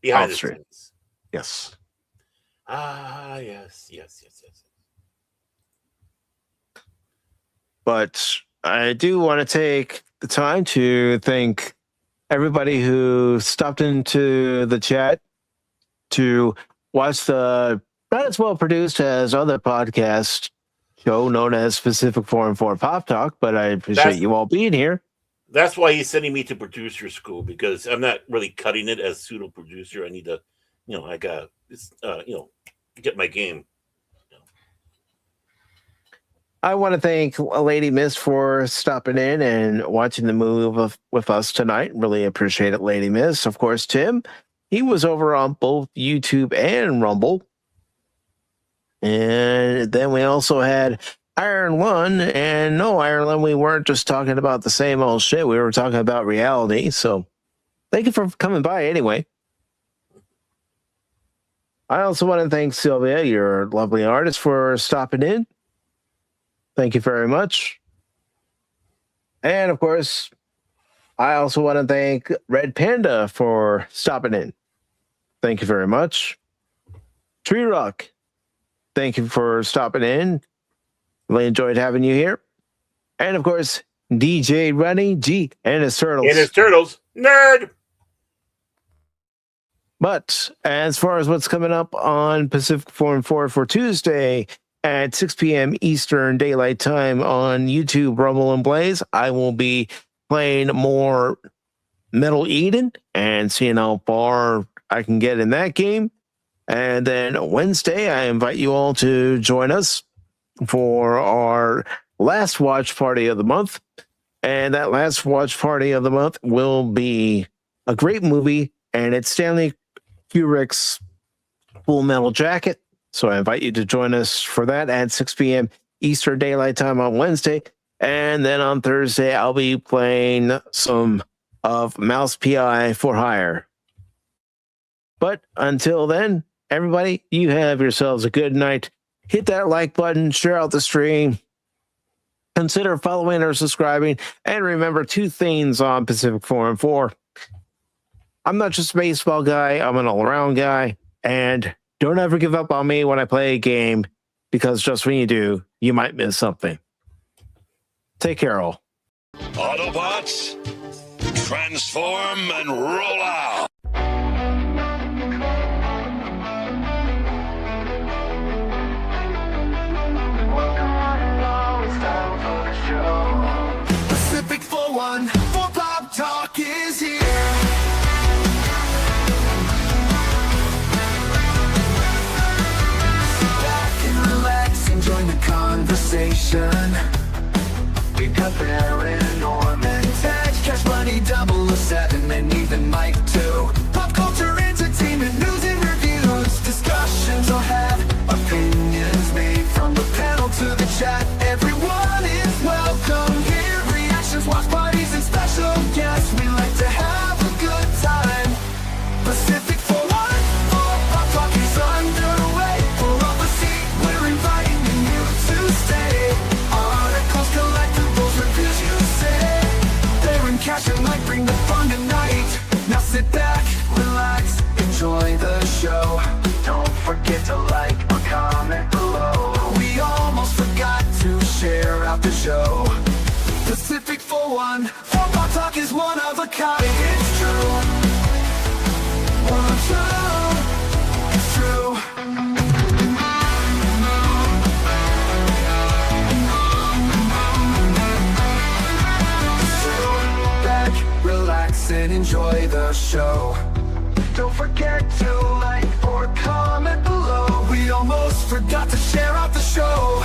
behind the scenes. Yes. Yes. But I do want to take the time to thank everybody who stopped into the chat to watch the not as well produced as other podcast show known as Pacific414 Pop Talk, but I appreciate you all being here. That's why he's sending me to producer school, because I'm not really cutting it as pseudo producer. I need to, I got, get my game. I want to thank Lady Miss for stopping in and watching the movie with us tonight. Really appreciate it, Lady Miss. Of course, Tim, he was over on both YouTube and Rumble. And then we also had Iron One. And no, Ireland, we weren't just talking about the same old shit. We were talking about reality. So thank you for coming by anyway. I also want to thank Sylvia, your lovely artist, for stopping in. Thank you very much. And of course, I also want to thank Red Panda for stopping in. Thank you very much. Tree Rock, thank you for stopping in. Really enjoyed having you here. And of course, DJ Runny G and his turtles. Nerd! But as far as what's coming up on Pacific414 for Tuesday, at 6 p.m. Eastern Daylight Time on YouTube, Rumble, and Blaze, I will be playing more Metal Eden and seeing how far I can get in that game. And then Wednesday, I invite you all to join us for our last watch party of the month. And that last watch party of the month will be a great movie, and it's Stanley Kubrick's Full Metal Jacket. So I invite you to join us for that at 6 p.m. Eastern Daylight Time on Wednesday. And then on Thursday, I'll be playing some of Mouse PI for Hire. But until then, everybody, you have yourselves a good night. Hit that like button, share out the stream, consider following or subscribing, and remember 2 things on Pacific414. I'm not just a baseball guy, I'm an all-around guy, and don't ever give up on me when I play a game, because just when you do, you might miss something. Take care, all. Autobots, transform and roll out! Pacific414 for Pop Talk is here. Sit back and relax and join the conversation. We've got Baron, Orman Tagge, Cashmoney007 and even Mike too. Pop culture, entertainment, news and reviews. Discussions will have opinions made from the panel to the chat. Everyone is welcome here. Reactions, watch parties, and special guests. We like to have a good time. Pacific414 for Pop Talk is underway. Pull up a seat, we're inviting you to stay. Articles, collectibles, reviews, you say. Baron, Cash, and Mike bring the fun tonight. Now sit back, relax, enjoy the show. Don't forget to like or comment below. We almost forgot to share out the show. Pacific414 for Pop Talk is one of a kind. It's true. It's true. Sit back, relax, and enjoy the show. Don't forget to like or comment below. We almost forgot to share out the show.